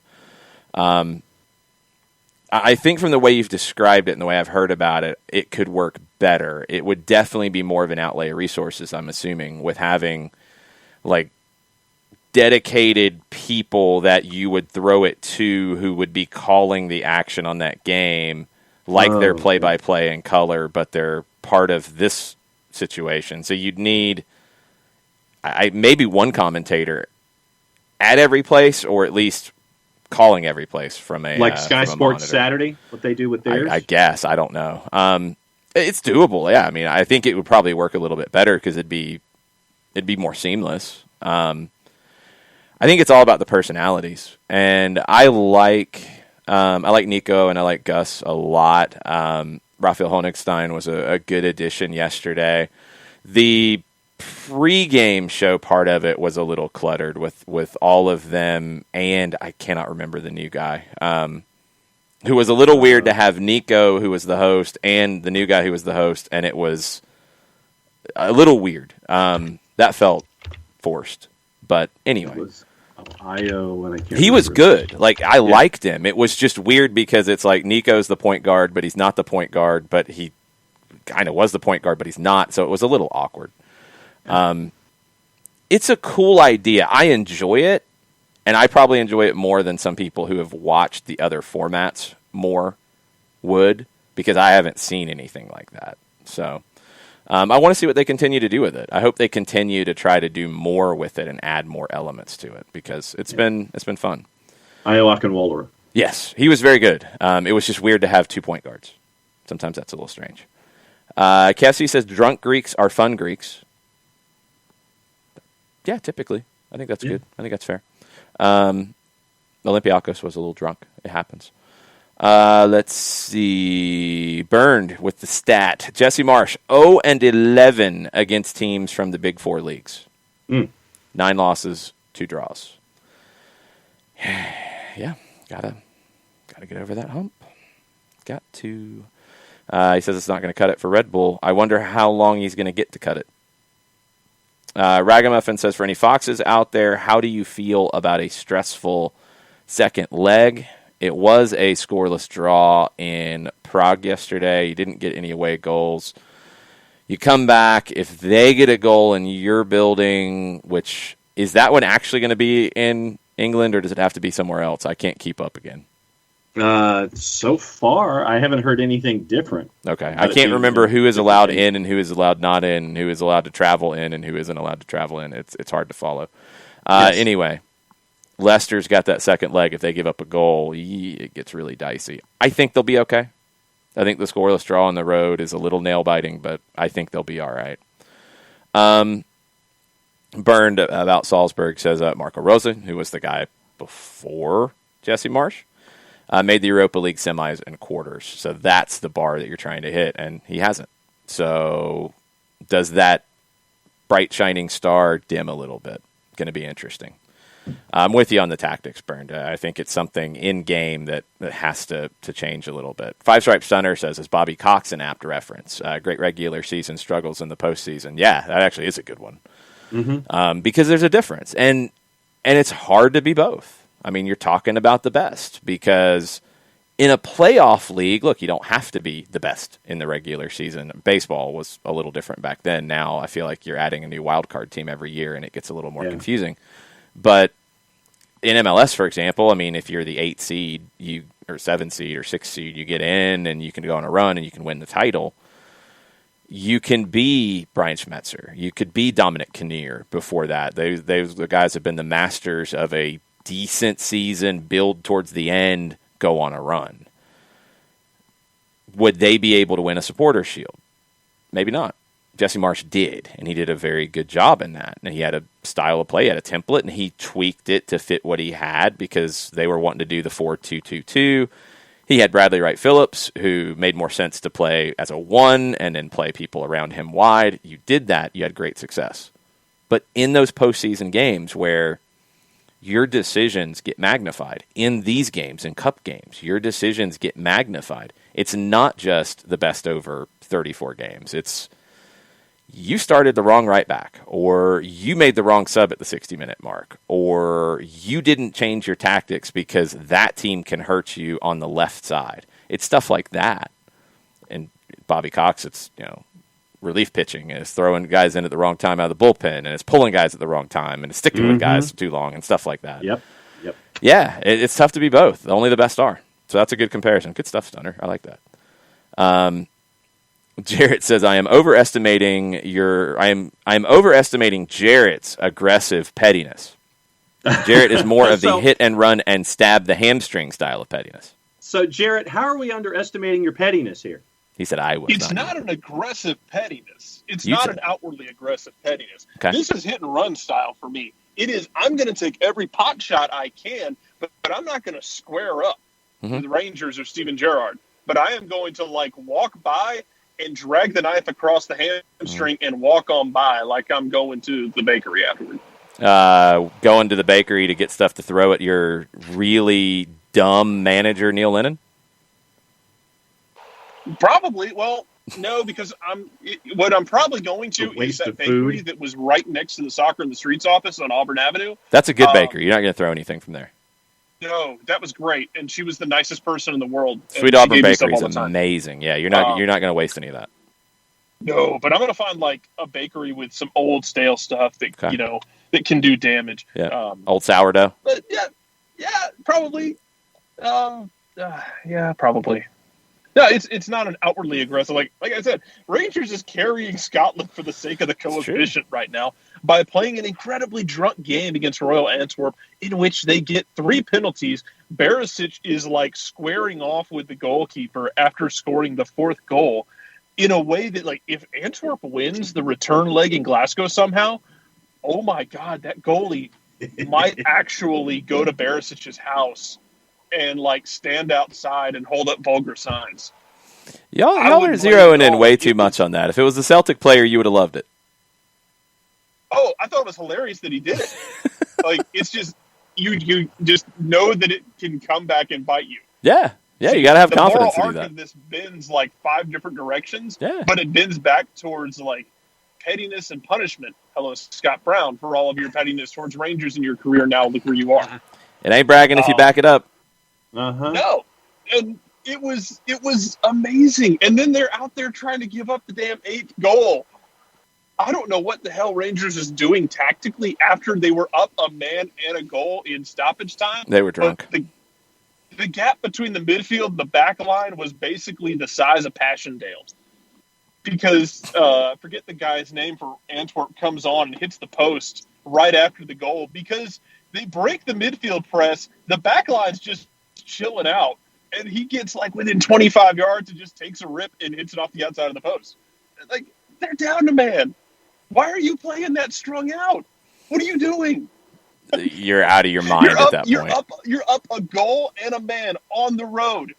I think from the way you've described it and the way I've heard about it, it could work better. It would definitely be more of an outlay of resources, I'm assuming, with having like dedicated people that you would throw it to who would be calling the action on that game like they're play-by-play in color, but they're part of this situation. So you'd need maybe one commentator at every place, or at least calling every place from a like Sky from a Sports monitor. Saturday, what they do with theirs. I guess I don't know. It's doable. Yeah, I mean, I think it would probably work a little bit better because it'd be more seamless. I think it's all about the personalities, and I like Nico and I like Gus a lot. Raphael Honigstein was a good addition yesterday. The pre-game show part of it was a little cluttered with all of them, and I cannot remember the new guy, who was a little weird to have Nico, who was the host, and the new guy who was the host, and it was a little weird. That felt forced, but anyway. Ohio, and I can't he was remember. Good. Like, I liked him. It was just weird because it's like Nico's the point guard, but he's not the point guard, but he kind of was the point guard, but he's not, so it was a little awkward. It's a cool idea. I enjoy it, and I probably enjoy it more than some people who have watched the other formats more would, because I haven't seen anything like that. So I want to see what they continue to do with it. I hope they continue to try to do more with it and add more elements to it, because it's been fun. Iowa and Walder. Yes, he was very good. It was just weird to have 2 point guards. Sometimes that's a little strange. Cassie says drunk Greeks are fun Greeks. Yeah, typically. I think that's good. I think that's fair. Olympiakos was a little drunk. It happens. Let's see. Burned with the stat. Jesse Marsh, 0-11 against teams from the Big Four leagues. 9 losses, 2 draws. Yeah, gotta get over that hump. Got to. He says it's not going to cut it for Red Bull. I wonder how long he's going to get to cut it. Ragamuffin says, for any Foxes out there, how do you feel about a stressful second leg? It was a scoreless draw in Prague yesterday. You didn't get any away goals. You come back. If they get a goal in your building, which is that one actually going to be in England, or does it have to be somewhere else? I can't keep up again. So far, I haven't heard anything different. Okay. I can't remember who is allowed in and who is allowed not in, and who is allowed to travel in and who isn't allowed to travel in. It's hard to follow. Yes. Anyway, Leicester's got that second leg. If they give up a goal, it gets really dicey. I think they'll be okay. I think the scoreless draw on the road is a little nail-biting, but I think they'll be all right. Burned about Salzburg says Marco Rosa, who was the guy before Jesse Marsh, made the Europa League semis and quarters. So that's the bar that you're trying to hit, and he hasn't. So does that bright shining star dim a little bit? Going to be interesting. I'm with you on the tactics, Burned. I think it's something in game that has to change a little bit. Five Stripe Stunner says, is Bobby Cox an apt reference? Great regular season, struggles in the postseason. Yeah, that actually is a good one. Mm-hmm. Because there's a difference. And it's hard to be both. I mean, you're talking about the best because in a playoff league, look, you don't have to be the best in the regular season. Baseball was a little different back then. Now I feel like you're adding a new wild card team every year and it gets a little more confusing. But in MLS, for example, I mean, if you're the 8 seed, or 7 seed or 6 seed, you get in and you can go on a run and you can win the title. You can be Brian Schmetzer. You could be Dominic Kinnear before that. The guys have been the masters of a decent season, build towards the end, go on a run. Would they be able to win a Supporters' Shield? Maybe not. Jesse Marsh did, and he did a very good job in that. And he had a style of play, he had a template, and he tweaked it to fit what he had because they were wanting to do the 4-2-2-2. He had Bradley Wright Phillips, who made more sense to play as a 1 and then play people around him wide. You did that, you had great success. But in those postseason games where your decisions get magnified, in these games, in cup games, your decisions get magnified. It's not just the best over 34 games. It's you started the wrong right back, or you made the wrong sub at the 60-minute mark, or you didn't change your tactics because that team can hurt you on the left side. It's stuff like that. And Bobby Cox, it's relief pitching, and it's throwing guys in at the wrong time out of the bullpen, and it's pulling guys at the wrong time, and it's sticking with guys too long, and stuff like that. Yep. Yeah, it's tough to be both. Only the best are. So that's a good comparison. Good stuff, Stunner. I like that. Jarrett says, I am overestimating Jarrett's aggressive pettiness. Jarrett is more of the hit and run and stab the hamstring style of pettiness. So, Jarrett, how are we underestimating your pettiness here? He said I was. It's not an aggressive pettiness. It's not an outwardly aggressive pettiness. Okay. This is hit and run style for me. It is, I'm going to take every pot shot I can, but I'm not going to square up with Rangers or Steven Gerrard. But I am going to, walk by and drag the knife across the hamstring and walk on by like I'm going to the bakery afterward. Going to the bakery to get stuff to throw at your really dumb manager, Neil Lennon? Probably. Well, no, because what I'm probably going to is that bakery that was right next to the Soccer in the Streets office on Auburn Avenue. That's a good bakery. You're not going to throw anything from there. No, that was great, and she was the nicest person in the world. Sweet Auburn Bakery is amazing. Yeah, you're not going to waste any of that. No, but I'm going to find a bakery with some old stale stuff that that can do damage. Yeah, old sourdough. But yeah, probably. Probably. No, it's not an outwardly aggressive. Like I said, Rangers is carrying Scotland for the sake of the coefficient right now by playing an incredibly drunk game against Royal Antwerp in which they get 3 penalties. Barisic is squaring off with the goalkeeper after scoring the 4th goal in a way that if Antwerp wins the return leg in Glasgow somehow, oh my God, that goalie might actually go to Barisic's house and stand outside and hold up vulgar signs. Y'all are zeroing in way too much on that. If it was a Celtic player, you would have loved it. Oh, I thought it was hilarious that he did it. It's just you just know that it can come back and bite you. Yeah, you got to have confidence to do that. The moral arc of this bends 5 different directions, yeah. But it bends back towards pettiness and punishment. Hello, Scott Brown, for all of your pettiness towards Rangers in your career. Now look where you are. It ain't bragging if you back it up. No, and it was amazing. And then they're out there trying to give up the damn 8th goal. I don't know what the hell Rangers is doing tactically after they were up a man and a goal in stoppage time. They were drunk. But the gap between the midfield and the back line was basically the size of Passchendaele. Because forget the guy's name for Antwerp comes on and hits the post right after the goal because they break the midfield press. The back line's just chilling out, and he gets within 25 yards and just takes a rip and hits it off the outside of the post. They're down to man. Why are you playing that strung out? What are you doing? You're out of your mind at that point. You're up a goal and a man on the road.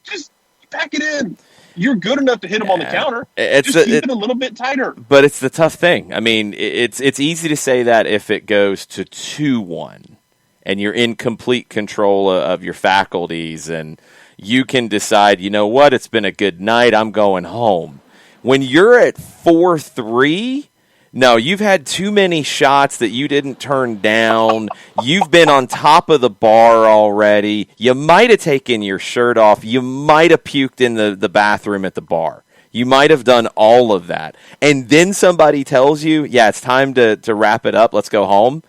Just pack it in. You're good enough to hit him on the counter. Just keep it a little bit tighter. But it's the tough thing. I mean, it's easy to say that if it goes to 2-1 and you're in complete control of your faculties and you can decide, you know what, it's been a good night, I'm going home. When you're at 4-3, no, you've had too many shots that you didn't turn down. You've been on top of the bar already. You might have taken your shirt off. You might have puked in the bathroom at the bar. You might have done all of that. And then somebody tells you, yeah, it's time to wrap it up. Let's go home.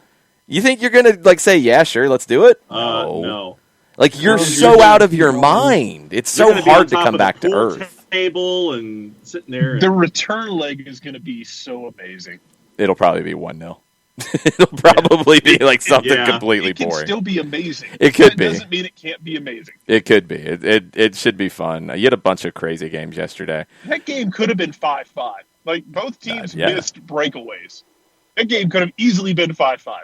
You think you're going to say, yeah, sure, let's do it? No. Like, you're so out of your mind. It's so hard to come back to earth. Table and sitting there. The return leg is going to be so amazing. It'll probably be 1-0. It'll probably be like something completely boring. It can still be amazing. It could be. It doesn't mean it can't be amazing. It could be. It should be fun. You had a bunch of crazy games yesterday. That game could have been 5-5. Like, both teams missed breakaways. That game could have easily been 5-5.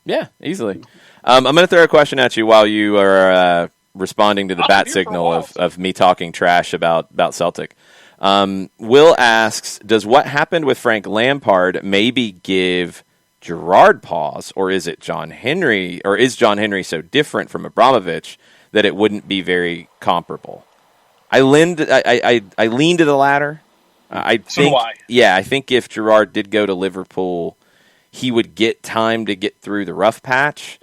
Yeah, easily. I'm going to throw a question at you while you are responding to the bat signal of me talking trash about Celtic. Will asks, does what happened with Frank Lampard maybe give Gerrard pause, or is it John Henry, or is John Henry so different from Abramovich that it wouldn't be very comparable? I lean to the latter. I think if Gerrard did go to Liverpool, he would get time to get through the rough patch.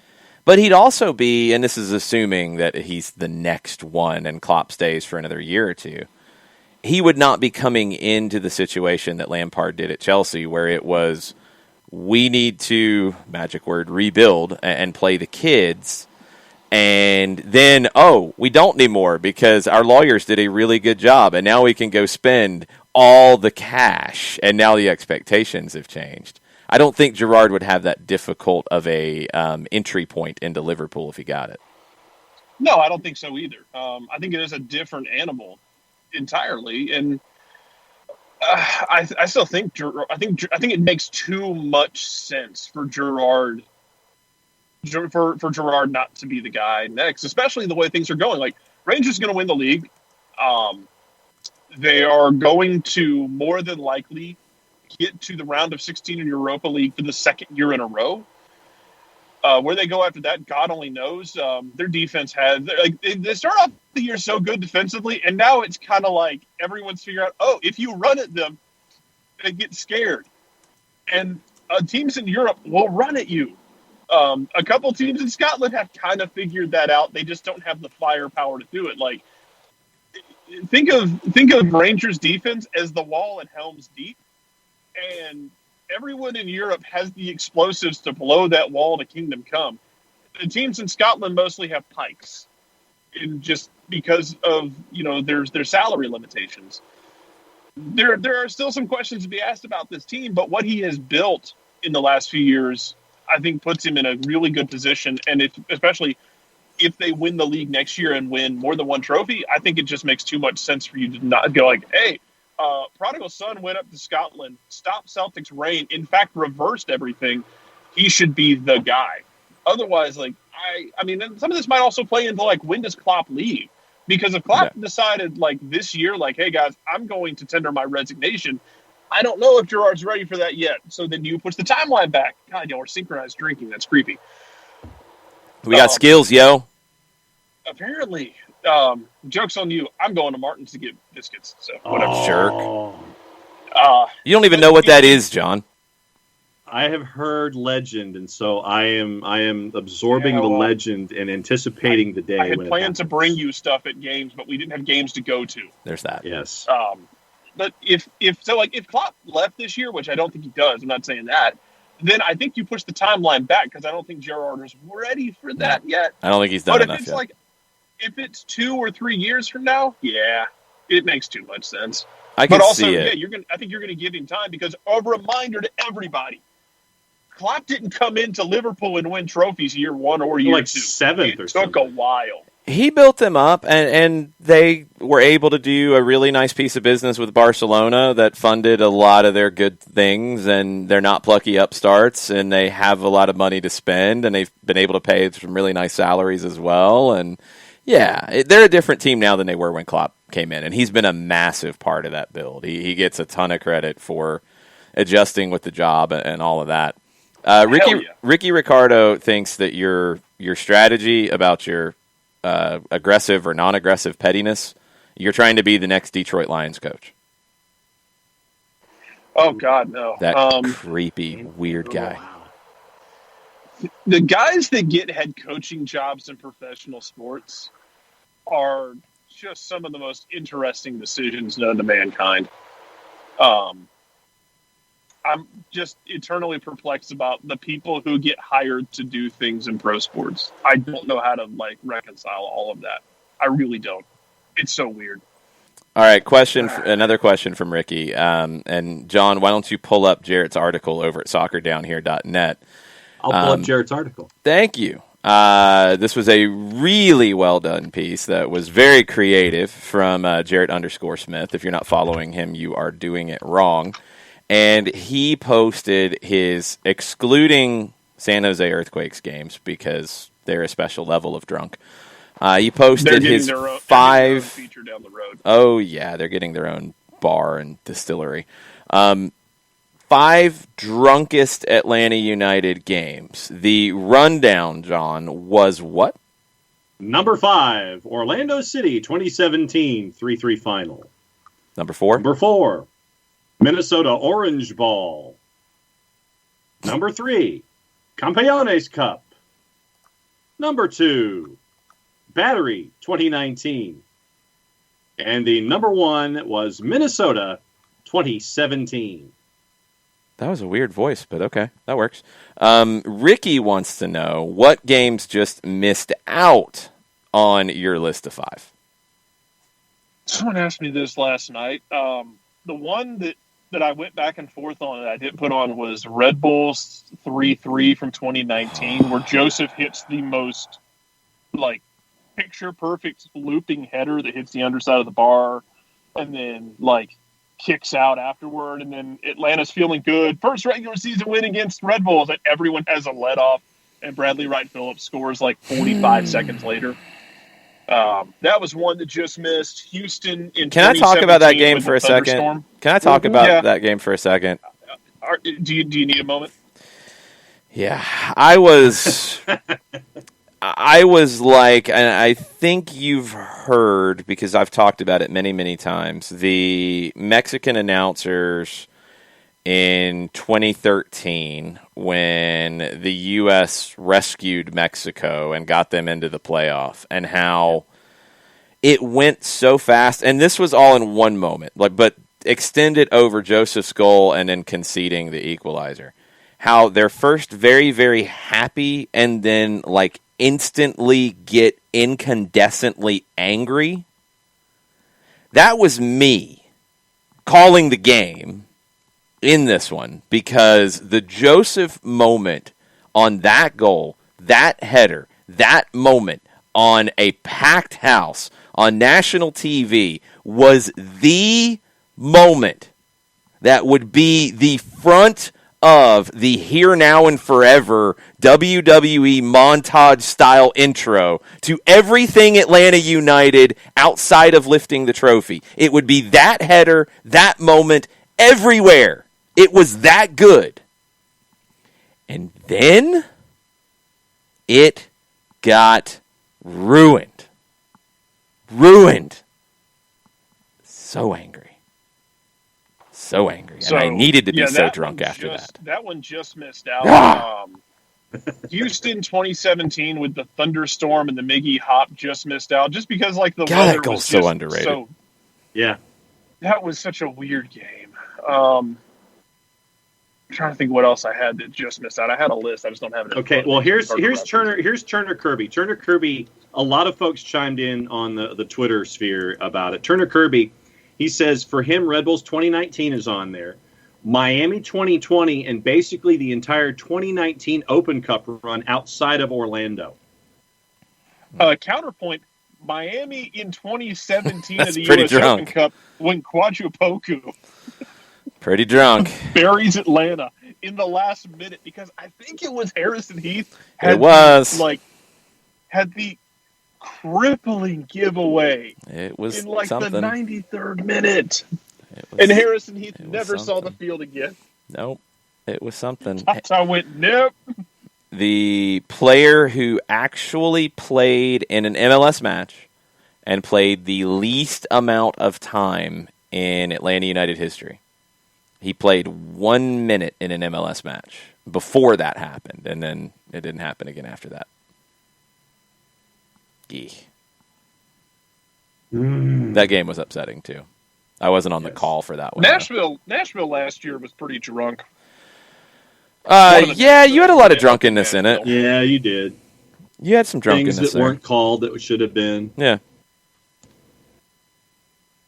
But he'd also be, and this is assuming that he's the next one and Klopp stays for another year or two, he would not be coming into the situation that Lampard did at Chelsea, where it was, we need to, magic word, rebuild and play the kids. And then, we don't need more because our lawyers did a really good job, and now we can go spend all the cash, and now the expectations have changed. I don't think Gerrard would have that difficult of a entry point into Liverpool if he got it. No, I don't think so either. I think it is a different animal entirely, and I still think I think it makes too much sense for Gerrard for Gerrard not to be the guy next, especially the way things are going. Like, Rangers are going to win the league. They are going to more than likely get to the round of 16 in Europa League for the second year in a row. Where they go after that, God only knows. Their defense they start off the year so good defensively, and now it's kind of like everyone's figuring out, if you run at them, they get scared. And teams in Europe will run at you. A couple teams in Scotland have kind of figured that out. They just don't have the firepower to do it. Like, think of Rangers defense as the wall at Helm's Deep. And everyone in Europe has the explosives to blow that wall to Kingdom Come. The teams in Scotland mostly have pikes, and just because of their salary limitations. There are still some questions to be asked about this team, but what he has built in the last few years, I think, puts him in a really good position. And especially if they win the league next year and win more than one trophy, I think it just makes too much sense for you to not go like, hey. Prodigal son went up to Scotland, stopped Celtic's reign, in fact, reversed everything. He should be the guy. Otherwise, I mean, some of this might also play into, when does Klopp leave? Because if Klopp decided, this year, hey, guys, I'm going to tender my resignation, I don't know if Gerrard's ready for that yet. So then you push the timeline back. God, we're synchronized drinking. That's creepy. We got skills, yo. Apparently. Joke's on you. I'm going to Martin's to get biscuits. So whatever. Jerk. You don't even know what that is, John. I have heard legend, and so I am absorbing the legend and anticipating the day. I had planned to bring you stuff at games, but we didn't have games to go to. There's that. Yes. But if Klopp left this year, which I don't think he does, I'm not saying that, then I think you push the timeline back because I don't think Gerrard is ready for that yet. I don't think he's done enough yet. If it's 2 or 3 years from now, it makes too much sense. I think you're gonna give him time because a reminder to everybody: Klopp didn't come into Liverpool and win trophies year 1 or year 2. Seventh or it something. took a while. He built them up, and they were able to do a really nice piece of business with Barcelona that funded a lot of their good things, and they're not plucky upstarts, and they have a lot of money to spend, and they've been able to pay some really nice salaries as well. And yeah, they're a different team now than they were when Klopp came in, and he's been a massive part of that build. He gets a ton of credit for adjusting with the job and all of that. Ricky Ricardo thinks that your strategy about your aggressive or non-aggressive pettiness, you're trying to be the next Detroit Lions coach. Oh God, no! That creepy, weird guy. The guys that get head coaching jobs in professional sports are just some of the most interesting decisions known to mankind. I'm just eternally perplexed about the people who get hired to do things in pro sports. I don't know how to reconcile all of that. I really don't. It's so weird. All right, another question from Ricky. And John, why don't you pull up Jarrett's article over at soccerdownhere.net? I'll pull up Jarrett's article. Thank you. This was a really well done piece that was very creative from Jarrett_Smith. If you're not following him, you are doing it wrong. And he posted his excluding San Jose Earthquakes games because they're a special level of drunk. He posted his five feature down the road. Oh yeah, they're getting their own bar and distillery. 5 drunkest Atlanta United games. The rundown, John, was what? Number 5, Orlando City 2017 3-3 final. Number 4? Number 4, Minnesota Orange Ball. Number 3, Campeones Cup. Number 2, Battery 2019. And the number 1 was Minnesota 2017. That was a weird voice, but okay, that works. Ricky wants to know what games just missed out on your list of 5. Someone asked me this last night. The one that I went back and forth on and I didn't put on was Red Bulls 3-3 from 2019, where Joseph hits the most picture-perfect looping header that hits the underside of the bar and then kicks out afterward, and then Atlanta's feeling good. First regular season win against Red Bulls, and everyone has a let-off, and Bradley Wright Phillips scores 45 seconds later. That was one that just missed. Houston in Can I talk about that game for a second? Can I talk about that game for a second? Do you need a moment? Yeah, I was like, and I think you've heard, because I've talked about it many, many times, the Mexican announcers in 2013 when the U.S. rescued Mexico and got them into the playoff, and how it went so fast. And this was all in one moment, but extended over Joseph's goal and then conceding the equalizer. How they're first very, very happy and then instantly get incandescently angry. That was me calling the game in this one, because the Joseph moment on that goal, that header, that moment on a packed house on national TV was the moment that would be the front of the Here, Now, and Forever WWE montage-style intro to everything Atlanta United outside of lifting the trophy. It would be that header, that moment, everywhere. It was that good. And then it got ruined. Ruined. So angry. So angry. And I needed to be so drunk after that. That one just missed out. Houston 2017 with the thunderstorm and the Miggy Hop just missed out. Just because the weather that goal's was so underrated. Yeah. That was such a weird game. I'm trying to think what else I had that just missed out. I had a list. I just don't have it. Okay, well here's Turner Kirby. Turner Kirby, a lot of folks chimed in on the Twitter sphere about it. Turner Kirby, he says for him, Red Bulls 2019 is on there. Miami 2020 and basically the entire 2019 Open Cup run outside of Orlando. Counterpoint, Miami in 2017 That's of the pretty U.S. drunk. Open Cup when Quadrupoku Pretty drunk. buries Atlanta in the last minute because I think it was Harrison Heath It was. had the crippling giveaway It was in the something. 93rd minute. It was, And Harrison Heath it was never saw the something. field again. Nope. It was something. I went, nope. The player who actually played in an MLS match and played the least amount of time in Atlanta United history. He played 1 minute in an MLS match before that happened, and then it didn't happen again after that. Eek. That game was upsetting, too. I wasn't on the call for that one. Nashville last year was pretty drunk. Yeah, you had a lot of drunkenness in it. Yeah, you did. You had some drunkenness Things that there. weren't called that should have been. Yeah.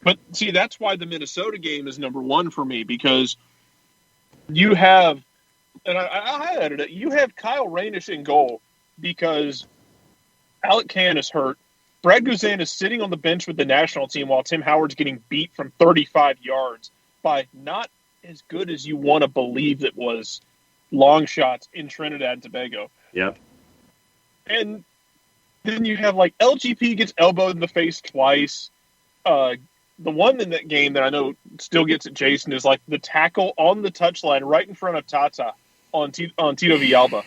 But see, that's why the Minnesota game is number one for me because you have, and I highlighted it, you have Kyle Ranish in goal because Alec Can is hurt. Brad Guzan is sitting on the bench with the national team while Tim Howard's getting beat from 35 yards by not as good as you want to believe it was long shots in Trinidad and Tobago. Yep. And then you have like LGP gets elbowed in the face twice. The one in that game that I know still gets at Jason is like the tackle on the touchline right in front of Tata on Tito Villalba,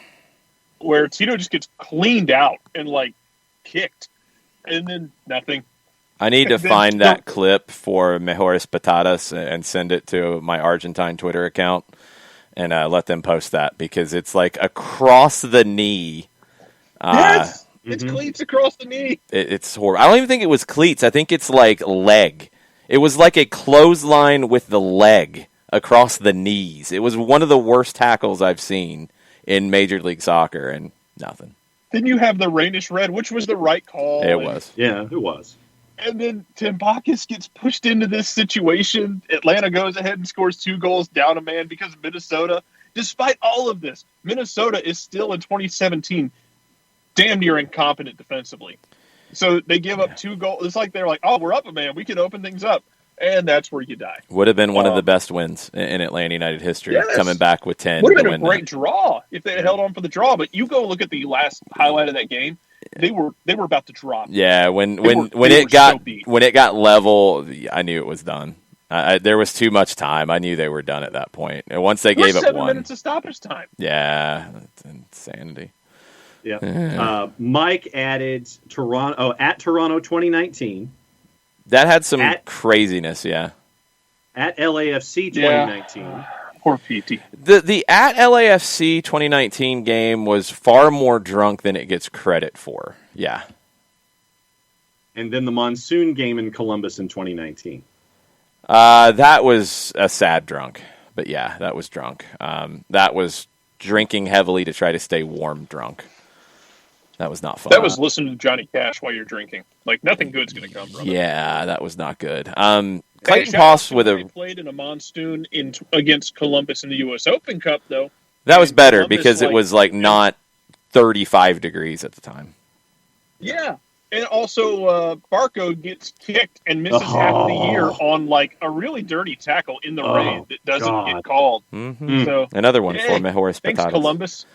where Tito just gets cleaned out and like kicked, and then nothing. I need to find that clip for Mejores Patatas and send it to my Argentine Twitter account and let them post that because it's like across the knee. Yes, it's cleats across the knee. It's horrible. I don't even think it was cleats. I think it's like leg. It was like a clothesline with the leg across the knees. It was one of the worst tackles I've seen in Major League Soccer, and nothing. Then you have the Ranish red, which was the right call. It was. Yeah, it was. And then Tim Bacchus gets pushed into this situation. Atlanta goes ahead and scores 2 goals down a man because of Minnesota. Despite all of this, Minnesota is still in 2017 damn near incompetent defensively. So they give up 2 goals. It's like they're like, oh, we're up a man. We can open things up. And that's where you die. Would have been one of the best wins in Atlanta United history, coming back with 10. Would have been a great draw if they had held on for the draw. But you go look at the last highlight of that game. They were about to drop. Yeah, when it got level, I knew it was done. There was too much time. I knew they were done at that point. And once they gave up 7 one, minutes of stoppage time. Yeah, that's insanity. Yeah. Mike added Toronto at Toronto 2019. That had some craziness, yeah. At LAFC 2019. Yeah. Poor PT. The at LAFC 2019 game was far more drunk than it gets credit for. Yeah. And then the monsoon game in Columbus in 2019. That was a sad drunk. But yeah, that was drunk. That was drinking heavily to try to stay warm drunk. That was not fun. That was listening to Johnny Cash while you're drinking. Like, nothing good's going to come from it. Yeah, that was not good. Clayton Poss with They played in a monsoon against Columbus in the U.S. Open Cup, though. That was better Columbus, because it was like not 35 degrees at the time. Yeah. And also, Barco gets kicked and misses half of the year on like a really dirty tackle in the rain that doesn't get called. Mm-hmm. So another one for Mejores Patatas. Thanks, Columbus.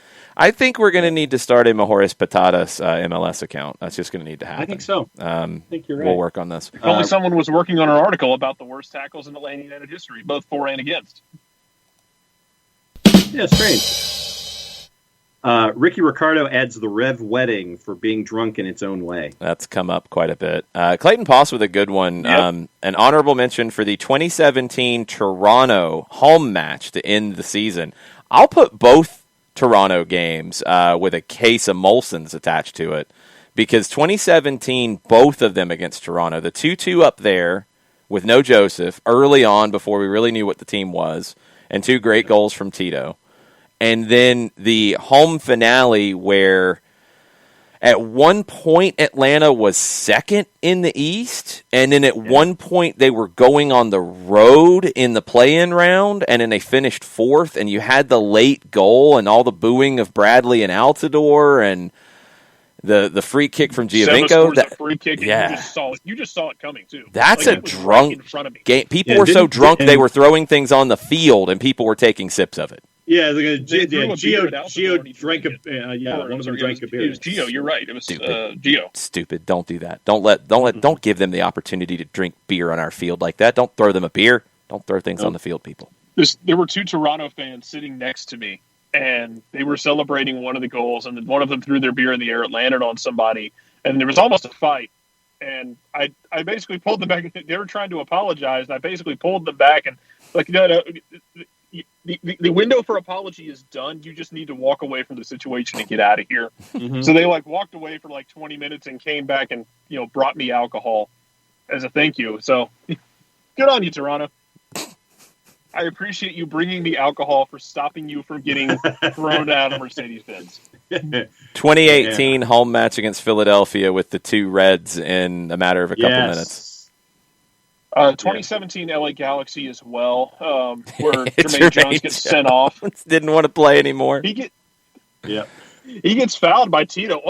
I think we're going to need to start a Mejores Patatas MLS account. That's just going to need to happen. I think so. I think you're right. We'll work on this. If only someone was working on an article about the worst tackles in Atlanta United history, both for and against. Yeah, strange. Ricky Ricardo adds the Rev Wedding for being drunk in its own way. That's come up quite a bit. Clayton Poss with a good one. Yep. An honorable mention for the 2017 Toronto home match to end the season. I'll put both Toronto games with a case of Molson's attached to it because 2017, both of them against Toronto, the 2-2 up there with no Joseph early on before we really knew what the team was, and 2 great goals from Tito. And then the home finale where at one point Atlanta was second in the East, and then at one point they were going on the road in the play-in round, and then they finished 4th, and you had the late goal and all the booing of Bradley and Altidore, and The free kick from Seba Giovinco. scores a free kick, and yeah. you just saw it coming too. That's like, a drunk right in front of me. game. People were so drunk they were throwing things on the field, and people were taking sips of it. Yeah, Gio drank a one of them drank a beer. It was Gio. You're right. It was Gio. Stupid. Don't do that. Don't give them the opportunity to drink beer on our field like that. Don't throw them a beer. Don't throw things on the field, people. There were two Toronto fans sitting next to me, and they were celebrating one of the goals, and then one of them threw their beer in the air. It landed on somebody, and there was almost a fight. And I basically pulled them back. They were trying to apologize, and I basically pulled them back and no. The window for apology is done. You just need to walk away from the situation and get out of here. Mm-hmm. So they walked away for 20 minutes and came back and brought me alcohol as a thank you. So good on you, Toronto. I appreciate you bringing me alcohol for stopping you from getting thrown out of Mercedes-Benz. 2018 home match against Philadelphia with the two Reds in a matter of a couple minutes. 2017 LA Galaxy as well, where Jermaine Jones gets sent off. Didn't want to play anymore. He gets fouled by Tito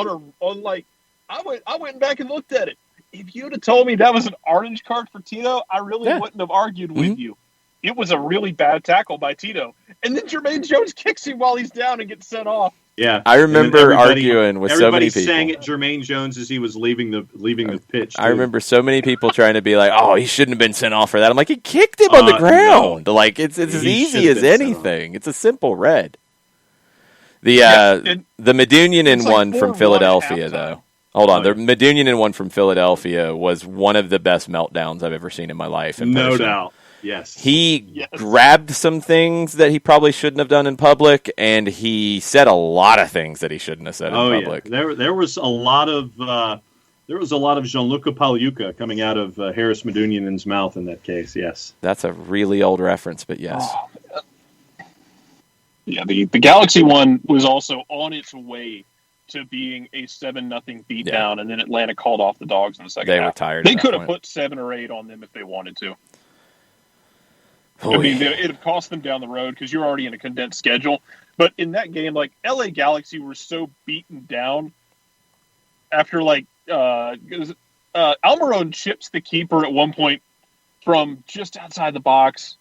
I went back and looked at it. If you'd have told me that was an orange card for Tito, I really wouldn't have argued with you. It was a really bad tackle by Tito. And then Jermaine Jones kicks him while he's down and gets sent off. Yeah, I remember arguing with so many people. Everybody sang at Jermaine Jones as he was leaving the pitch. I remember so many people trying to be like, "Oh, he shouldn't have been sent off for that." I'm like, he kicked him on the ground. No. It's as easy as anything. It's a simple red. The Medunian one from Philadelphia, though. Hold on, the Medunian one from Philadelphia was one of the best meltdowns I've ever seen in my life. No doubt. Yes. He grabbed some things that he probably shouldn't have done in public, and he said a lot of things that he shouldn't have said in public. Yeah. There was a lot of Gianluca Pagliuca coming out of Harris Medunian's mouth in that case. Yes. That's a really old reference, but yes. Yeah, the Galaxy one was also on its way to being a 7-0 beatdown, and then Atlanta called off the Dogs in the second half. They were tired. They could have put 7 or 8 on them if they wanted to. I mean, it'd have cost them down the road because you're already in a condensed schedule. But in that game, LA Galaxy were so beaten down after Almiron chips the keeper at one point from just outside the box.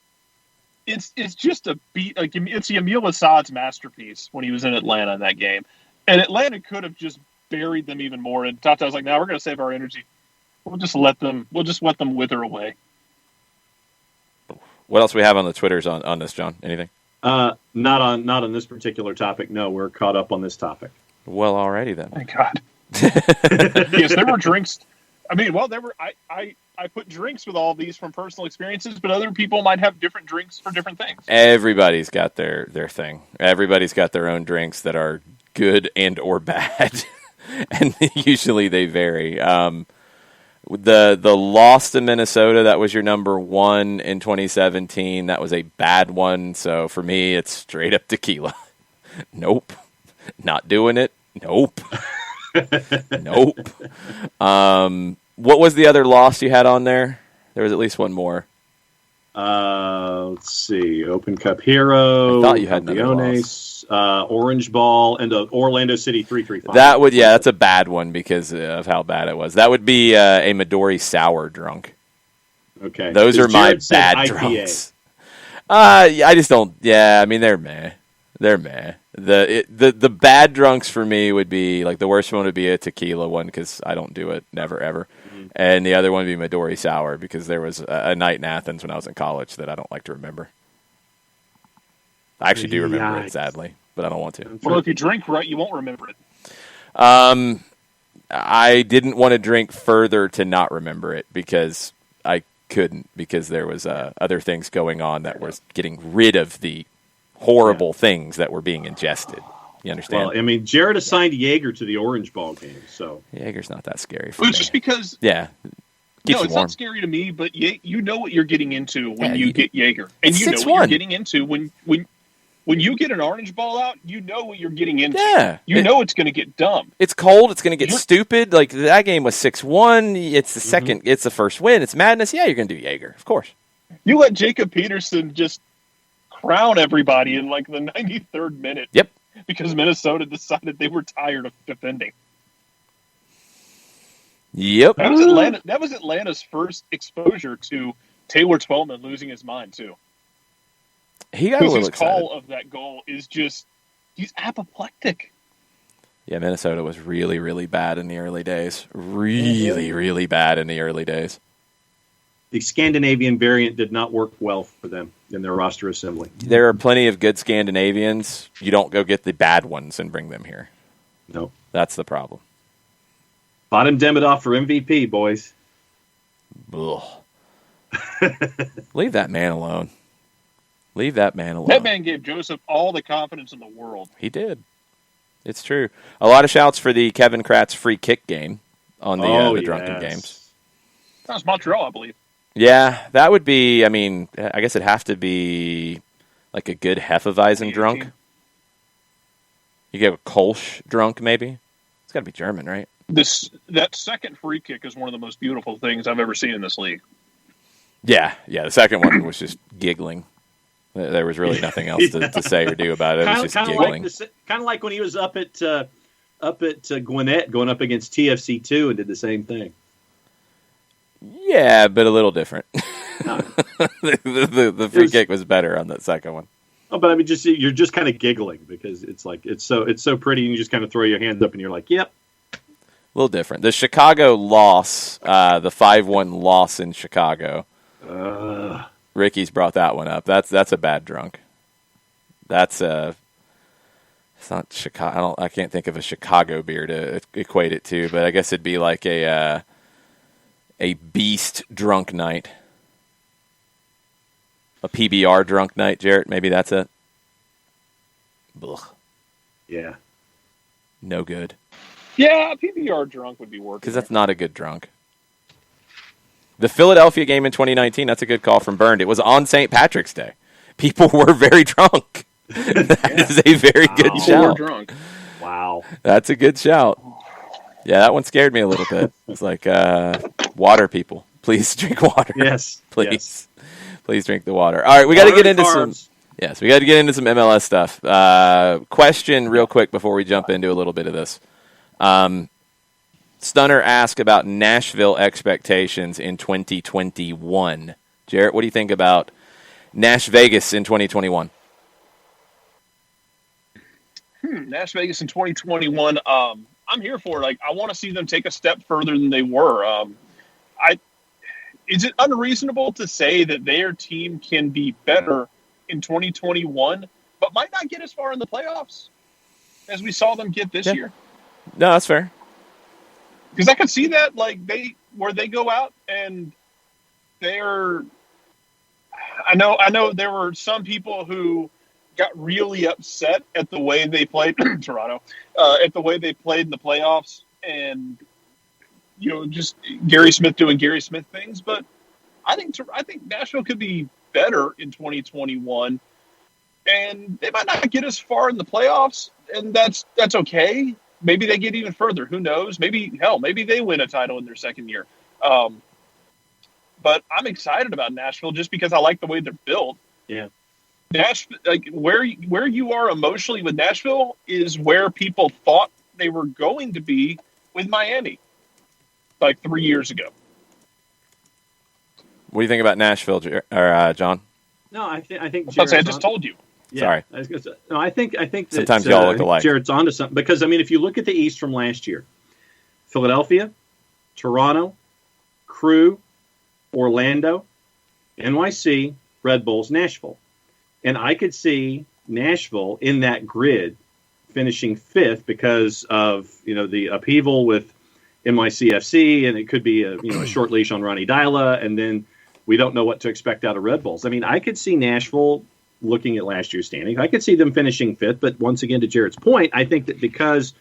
It's just a beat. It's Yamil Assad's masterpiece when he was in Atlanta in that game, and Atlanta could have just buried them even more. And Tata was like, "No, we're going to save our energy. We'll just let them wither away." What else we have on the Twitters on this, John? Anything? Not on this particular topic. No, we're caught up on this topic. Well, alrighty then. Thank God. Yes, there were drinks. I mean, there were. I put drinks with all these from personal experiences, but other people might have different drinks for different things. Everybody's got their thing. Everybody's got their own drinks that are good and or bad, and usually they vary. The loss to Minnesota, that was your number one in 2017. That was a bad one. So for me, it's straight up tequila. Nope. Not doing it. Nope. Nope. What was the other loss you had on there? There was at least one more. Let's see. Open Cup Hero. I thought you had another loss. Orange Ball, and Orlando City 3-3 final. That's a bad one because of how bad it was. That would be a Midori Sour drunk. Okay. Those are my bad drunks. I just don't. Yeah, I mean they're meh. They're meh. The bad drunks for me would be the worst one would be a tequila one because I don't do it, never ever, and the other one would be Midori Sour because there was a night in Athens when I was in college that I don't like to remember. I actually do remember it, sadly, but I don't want to. Well, if you drink right, you won't remember it. I didn't want to drink further to not remember it because I couldn't because there was other things going on that was getting rid of the horrible things that were being ingested. You understand? Well, I mean, Jared assigned Jaeger to the Orange Ball game, so Jaeger's not that scary for me. Just because, it's not scary to me, but you know what you're getting into when you get Jaeger, and you know what you're getting into when you get an Orange Ball out. You know what you're getting into. Yeah, you know it's going to get dumb. It's cold. It's going to get stupid. That game was 6-1. It's the second. It's the first win. It's madness. Yeah, you're going to do Jaeger, of course. You let Jacob Peterson just crown everybody in the 93rd minute. Yep. Because Minnesota decided they were tired of defending. Yep. That was Atlanta's first exposure to Taylor Twellman losing his mind too. He got a little his excited. Call of that goal is just he's apoplectic. Yeah, Minnesota was really, really bad in the early days. Really, really bad in the early days. The Scandinavian variant did not work well for them in their roster assembly. There are plenty of good Scandinavians. You don't go get the bad ones and bring them here. No. That's the problem. Vadim Demidov for MVP, boys. Ugh. Leave that man alone. Leave that man alone. That man gave Joseph all the confidence in the world. He did. It's true. A lot of shouts for the Kevin Kratz free kick game on the Drunken Games. That was Montreal, I believe. Yeah, that would be, I mean, I guess it'd have to be like a good Hefeweizen drunk. You get a Kolsch drunk, maybe? It's got to be German, right? That second free kick is one of the most beautiful things I've ever seen in this league. Yeah, the second one was just giggling. There was really nothing else to say or do about it. It was just giggling. Kind of like when he was up at Gwinnett going up against TFC2 and did the same thing. Yeah, but a little different. The free kick was better on that second one. Oh, but I mean, you're just kind of giggling because it's like it's so pretty, and you just kind of throw your hands up and you're like, "Yep." A little different. The Chicago loss, the 5-1 loss in Chicago. Ricky's brought that one up. That's a bad drunk. It's not Chicago. I can't think of a Chicago beer to equate it to, but I guess it'd be like a beast drunk night. A PBR drunk night, Jarrett. Maybe that's it. Ugh. Yeah. No good. Yeah, PBR drunk would be working. Because that's not a good drunk. The Philadelphia game in 2019, that's a good call from Burned. It was on St. Patrick's Day. People were very drunk. That is a very good People shout. were drunk. Wow. That's a good shout. Yeah, that one scared me a little bit. It's like, water people. Please drink water. Yes. Please. Yes. Please drink the water. All right, we got to get into some MLS stuff. Question real quick before we jump into a little bit of this. Stunner asked about Nashville expectations in 2021. Jarrett, what do you think about Nash Vegas in 2021? Nash Vegas in 2021. I'm here for it. Like, I want to see them take a step further than they were. Is it unreasonable to say that their team can be better in 2021, but might not get as far in the playoffs as we saw them get this year? No, that's fair. Because I could see that, like, where they go out and they're. I know there were some people who got really upset at the way they played Toronto, at the way they played in the playoffs, and just Gary Smith doing Gary Smith things. But I think Nashville could be better in 2021, and they might not get as far in the playoffs, and that's okay. Maybe they get even further. Who knows? Maybe they win a title in their second year. But I'm excited about Nashville just because I like the way they're built. Yeah. Nashville, like where you are emotionally with Nashville is where people thought they were going to be with Miami, like 3 years ago. What do you think about Nashville, John? No, I think. I just told you. Yeah, sorry. I think that sometimes y'all look alike. Jared's onto something because I mean, if you look at the East from last year, Philadelphia, Toronto, Crew, Orlando, NYC, Red Bulls, Nashville, and I could see Nashville in that grid finishing fifth because of the upheaval with NYCFC, and it could be a short leash on Ronnie Dyla, and then we don't know what to expect out of Red Bulls. I mean, I could see Nashville. Looking at last year's standings, I could see them finishing fifth. But once again, to Jared's point, I think that because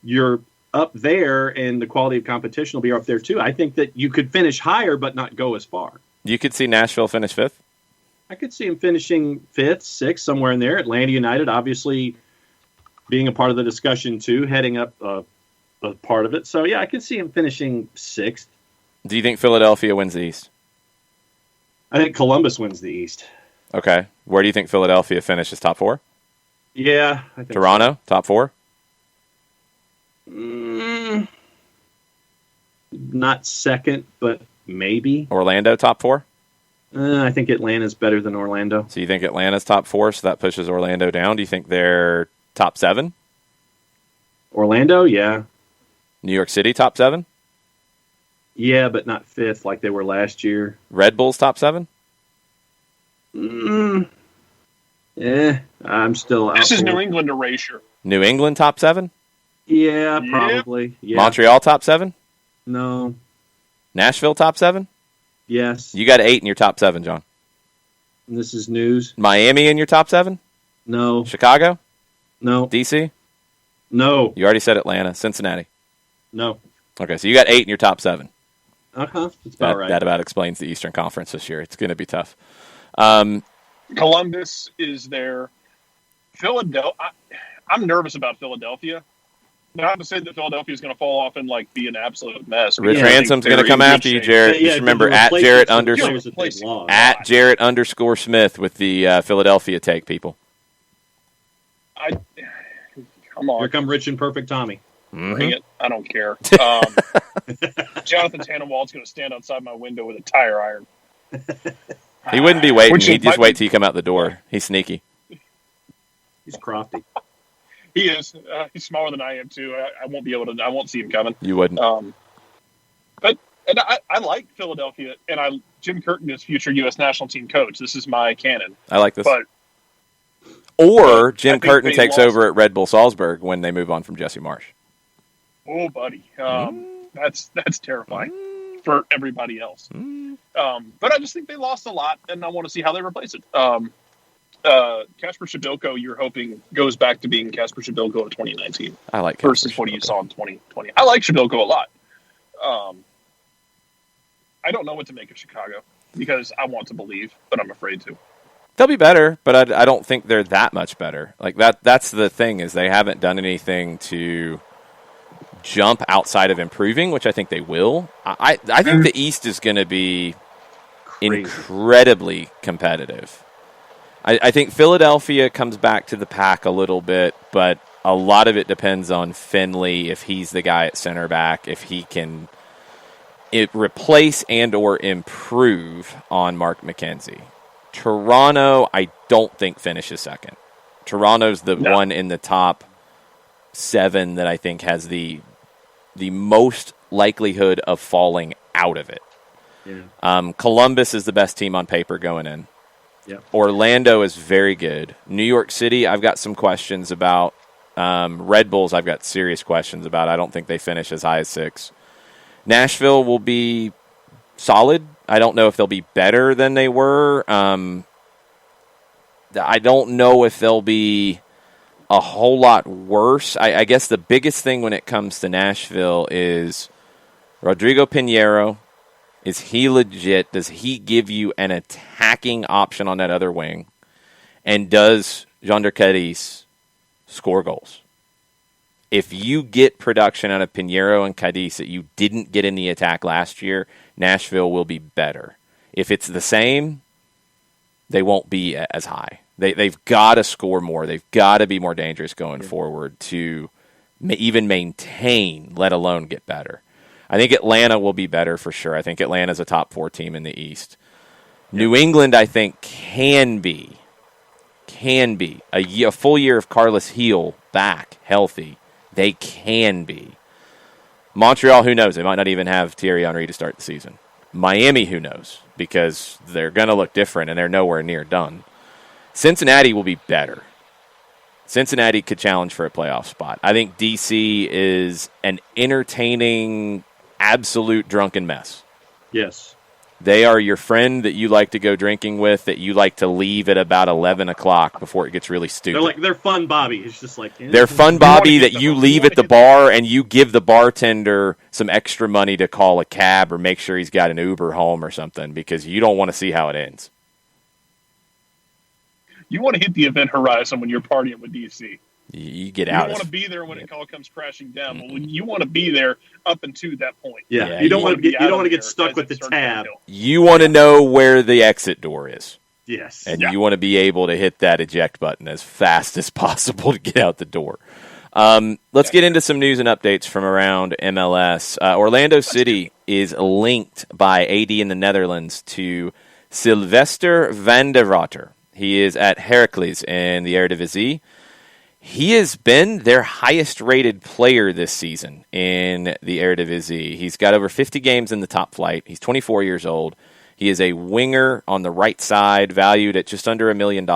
you're up there and the quality of competition will be up there too, I think that you could finish higher but not go as far. You could see Nashville finish fifth? I could see them finishing fifth, sixth, somewhere in there. Atlanta United, obviously, being a part of the discussion too, heading up a part of it. So, yeah, I could see them finishing sixth. Do you think Philadelphia wins the East? I think Columbus wins the East. Okay. Where do you think Philadelphia finishes? Top four? Yeah. I think Toronto, top four? not second, but maybe. Orlando top 4? I think Atlanta's better than Orlando. So you think Atlanta's top 4, so that pushes Orlando down? Do you think they're top 7? Orlando, yeah. New York City top 7? Yeah, but not 5th like they were last year. Red Bulls top 7? I'm still out. This is New England erasure. New England top 7? Yeah, probably. Yeah. Montreal top 7? No. Nashville top 7? Yes. You got 8 in your top 7, John. And this is news. Miami in your top 7? No. Chicago? No. DC? No. You already said Atlanta. Cincinnati? No. Okay, so you got 8 in your top 7. That's about right. That about explains the Eastern Conference this year. It's going to be tough. Columbus is there. Philadelphia. I'm nervous about Philadelphia. Not to say that Philadelphia is going to fall off and be an absolute mess. Rich Ransom's going to come after you, Jarrett. Just remember at Jarrett _Smith with the Philadelphia take, people. Come on. Here come Rich and Perfect Tommy. Bring it. I don't care. Jonathan Tannenwald's going to stand outside my window with a tire iron. He wouldn't be waiting. He'd just wait till you come out the door. He's sneaky. He's crafty. He is. He's smaller than I am too. I won't be able to. I won't see him coming. You wouldn't. But I like Philadelphia, and Jim Curtin is future U.S. national team coach. This is my canon. I like this. But Jim Curtin takes over at Red Bull Salzburg when they move on from Jesse Marsh. Oh, buddy, that's terrifying for everybody else. But I just think they lost a lot, and I want to see how they replace it. Kasper Shabilko, you're hoping goes back to being Kasper Shabilko of 2019. I like Kasper versus what you saw in 2020. I like Shabilko a lot. I don't know what to make of Chicago because I want to believe, but I'm afraid to. They'll be better, but I don't think they're that much better. That's the thing, is they haven't done anything to jump outside of improving, which I think they will. I think the East is going to be incredibly competitive. I think Philadelphia comes back to the pack a little bit, but a lot of it depends on Finley, if he's the guy at center back, if he can replace and or improve on Mark McKenzie. Toronto, I don't think finishes second. Toronto's the one in the top 7 that I think has the most likelihood of falling out of it. Yeah. Columbus is the best team on paper going in. Yep. Orlando is very good. New York City, I've got some questions about. Red Bulls, I've got serious questions about. I don't think they finish as high as 6. Nashville will be solid. I don't know if they'll be better than they were. I don't know if they'll be a whole lot worse. I guess the biggest thing when it comes to Nashville is Rodrigo Pinheiro. Is he legit? Does he give you an attacking option on that other wing? And does Jonder Cadiz score goals? If you get production out of Pinheiro and Cadiz that you didn't get in the attack last year, Nashville will be better. If it's the same, they won't be as high. They've got to score more. They've got to be more dangerous going forward to even maintain, let alone get better. I think Atlanta will be better for sure. I think Atlanta's a top 4 team in the East. New England, I think, can be a full year of Carlos Heel back healthy. They can be. Montreal, who knows? They might not even have Thierry Henry to start the season. Miami, who knows? Because they're going to look different and they're nowhere near done. Cincinnati will be better. Cincinnati could challenge for a playoff spot. I think DC is an entertaining, absolute drunken mess. Yes. They are your friend that you like to go drinking with, that you like to leave at about 11 o'clock before it gets really stupid. They're fun Bobby. It's just like... They're fun Bobby that you leave at the bar and you give the bartender some extra money to call a cab or make sure he's got an Uber home or something because you don't want to see how it ends. You want to hit the event horizon when you're partying with DC. You get out. You want to be there when it all comes crashing down, but when you want to be there up until that point. Yeah, you don't want to get stuck with the tab. You want to know where the exit door is. Yes, and you want to be able to hit that eject button as fast as possible to get out the door. Let's get into some news and updates from around MLS. Orlando City is linked by AD in the Netherlands to Sylvester van der Rotter. He is at Heracles in the Eredivisie. He has been their highest-rated player this season in the Eredivisie. He's got over 50 games in the top flight. He's 24 years old. He is a winger on the right side, valued at just under $1 million.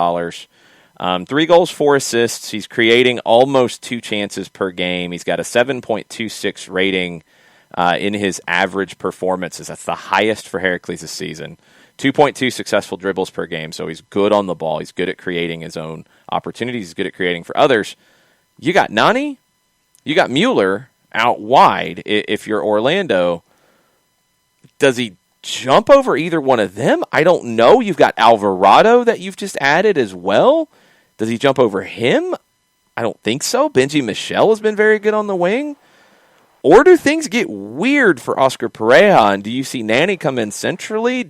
3 goals, 4 assists. He's creating almost 2 chances per game. He's got a 7.26 rating in his average performances. That's the highest for Heracles this season. 2.2 successful dribbles per game, so he's good on the ball. He's good at creating his own opportunities. He's good at creating for others. You got Nani, you got Mueller out wide. If you're Orlando, does he jump over either one of them? I don't know. You've got Alvarado that you've just added as well. Does he jump over him? I don't think so. Benji Michel has been very good on the wing. Or do things get weird for Oscar Pereira? And do you see Nani come in centrally?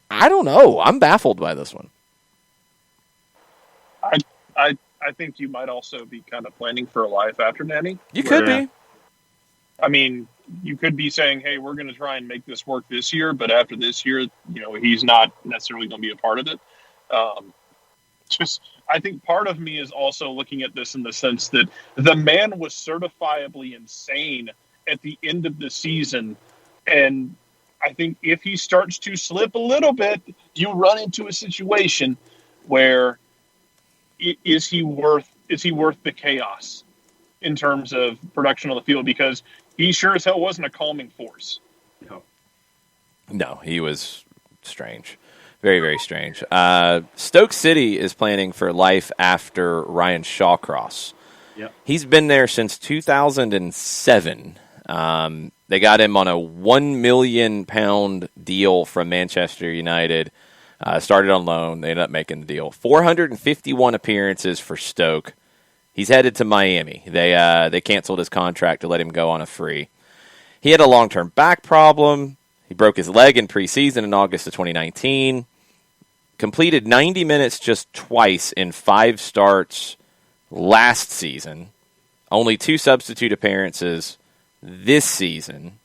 I don't know. I'm baffled by this one. I think you might also be kind of planning for a life after Nani. You could be. I mean, you could be saying, hey, we're going to try and make this work this year, but after this year, he's not necessarily going to be a part of it. I think part of me is also looking at this in the sense that the man was certifiably insane at the end of the season. And I think if he starts to slip a little bit, you run into a situation where is he worth the chaos in terms of production on the field? Because he sure as hell wasn't a calming force. No, he was strange. Very, very strange. Stoke City is planning for life after Ryan Shawcross. Yep. He's been there since 2007. They got him on a £1 million deal from Manchester United. Started on loan. They ended up making the deal. 451 appearances for Stoke. He's headed to Miami. They canceled his contract to let him go on a free. He had a long-term back problem. He broke his leg in preseason in August of 2019. Completed 90 minutes just twice in 5 starts last season. Only 2 substitute appearances this season.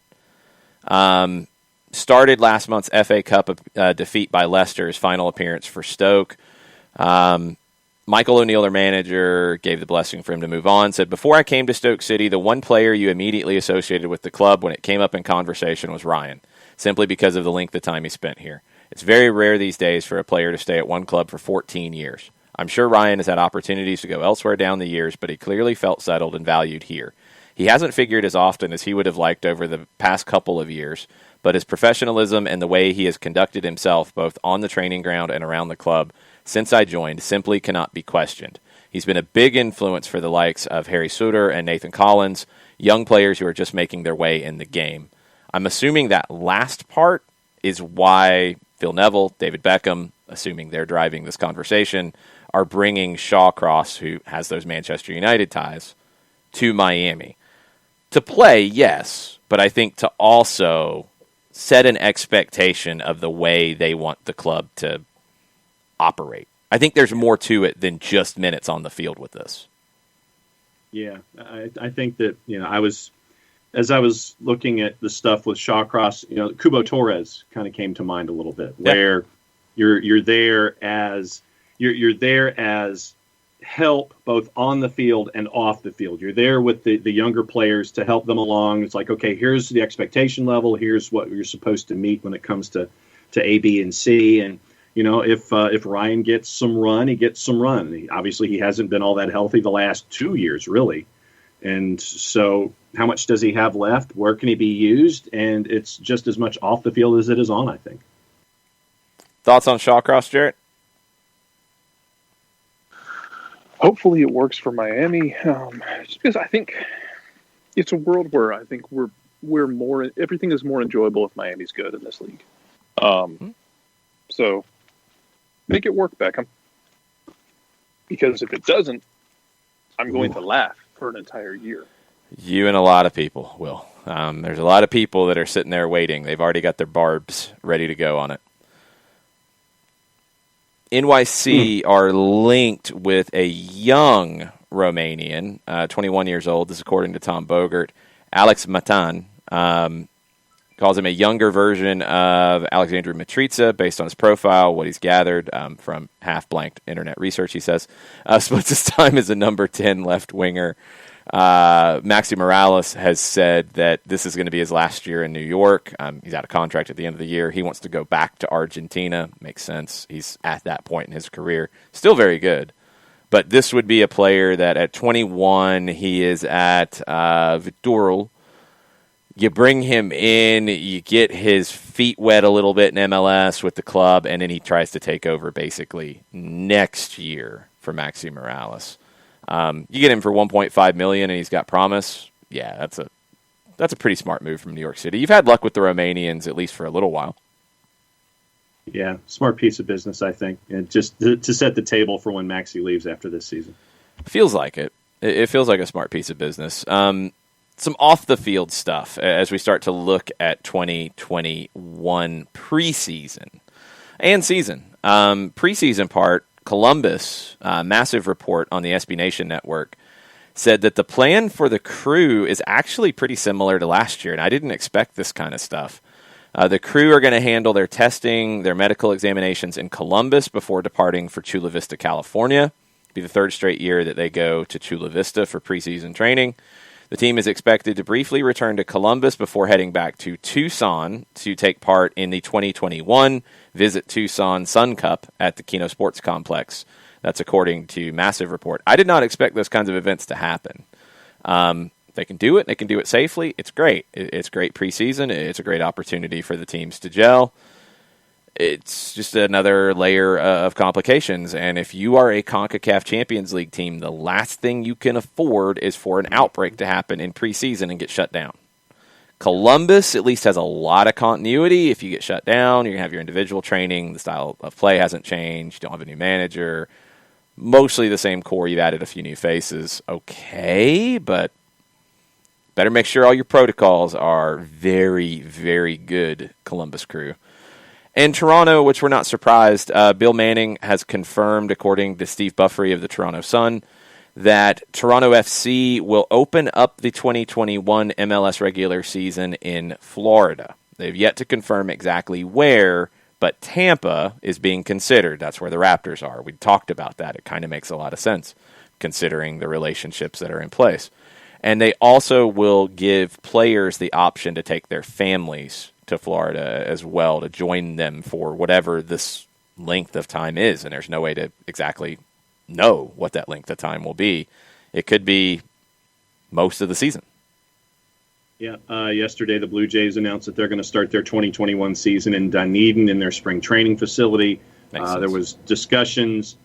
Started last month's FA Cup defeat by Leicester, his final appearance for Stoke. Michael O'Neill, their manager, gave the blessing for him to move on, said, "Before I came to Stoke City, the one player you immediately associated with the club when it came up in conversation was Ryan, simply because of the length of time he spent here. It's very rare these days for a player to stay at one club for 14 years. I'm sure Ryan has had opportunities to go elsewhere down the years, but he clearly felt settled and valued here. He hasn't figured as often as he would have liked over the past couple of years, but his professionalism and the way he has conducted himself both on the training ground and around the club since I joined simply cannot be questioned. He's been a big influence for the likes of Harry Suter and Nathan Collins, young players who are just making their way in the game. I'm assuming that last part is why Phil Neville, David Beckham, assuming they're driving this conversation, are bringing Shawcross, who has those Manchester United ties, to Miami. To play, yes, but I think to also set an expectation of the way they want the club to operate. I think there's more to it than just minutes on the field with this. Yeah, I think that, as I was looking at the stuff with Shawcross, Kubo Torres kind of came to mind a little bit, where you're there as help both on the field and off the field. You're there with the younger players to help them along. It's like, okay, here's the expectation level. Here's what you're supposed to meet when it comes to A, B, and C. And if Ryan gets some run, he gets some run. Obviously, he hasn't been all that healthy the last 2 years, really. And so how much does he have left? Where can he be used? And it's just as much off the field as it is on, I think. Thoughts on Shawcross, Jarrett? Hopefully it works for Miami. Just because I think it's a world where I think we're more, everything is more enjoyable if Miami's good in this league. So make it work, Beckham. Because if it doesn't, I'm going to laugh for an entire year. You and a lot of people will. There's a lot of people that are sitting there waiting. They've already got their barbs ready to go on it. NYC are linked with a young Romanian, 21 years old. This is according to Tom Bogert. Alex Matan calls him a younger version of Alexandru Mitrița based on his profile, what he's gathered from half-blanked internet research, he says. Splits his time as a number 10 left winger. Maxi Morales has said that this is going to be his last year in New York. He's out of contract at the end of the year. He wants to go back to Argentina. Makes sense. He's at that point in his career. Still very good. But this would be a player that at 21, he is at Viitorul. You bring him in, you get his feet wet a little bit in MLS with the club, and then he tries to take over basically next year for Maxi Morales. You get him for $1.5 million, and he's got promise. Yeah, that's a pretty smart move from New York City. You've had luck with the Romanians at least for a little while. Yeah, smart piece of business, I think, and just to set the table for when Maxi leaves after this season. Feels like it. It feels like a smart piece of business. Some off-the-field stuff as we start to look at 2021 preseason and season. Preseason part, Columbus, massive report on the SB Nation network, said that the plan for the crew is actually pretty similar to last year, and I didn't expect this kind of stuff. The crew are going to handle their testing, their medical examinations in Columbus before departing for Chula Vista, California. It'll be the third straight year that they go to Chula Vista for preseason training. The team is expected to briefly return to Columbus before heading back to Tucson to take part in the 2021 Visit Tucson Sun Cup at the Keno Sports Complex. That's according to Massive Report. I did not expect those kinds of events to happen. They can do it. They can do it safely. It's great. It's great preseason. It's a great opportunity for the teams to gel. It's just another layer of complications. And if you are a CONCACAF Champions League team, the last thing you can afford is for an outbreak to happen in preseason and get shut down. Columbus at least has a lot of continuity. If you get shut down, you're going to have your individual training. The style of play hasn't changed. You don't have a new manager. Mostly the same core. You've added a few new faces. Okay, but better make sure all your protocols are very, very good, Columbus crew. And Toronto, which we're not surprised, Bill Manning has confirmed, according to Steve Buffery of the Toronto Sun, that Toronto FC will open up the 2021 MLS regular season in Florida. They've yet to confirm exactly where, but Tampa is being considered. That's where the Raptors are. We talked about that. It kind of makes a lot of sense, considering the relationships that are in place. And they also will give players the option to take their families to Florida as well, to join them for whatever this length of time is. And there's no way to exactly know what that length of time will be. It could be most of the season. Yeah, yesterday the Blue Jays announced that they're going to start their 2021 season in Dunedin in their spring training facility. There was discussions,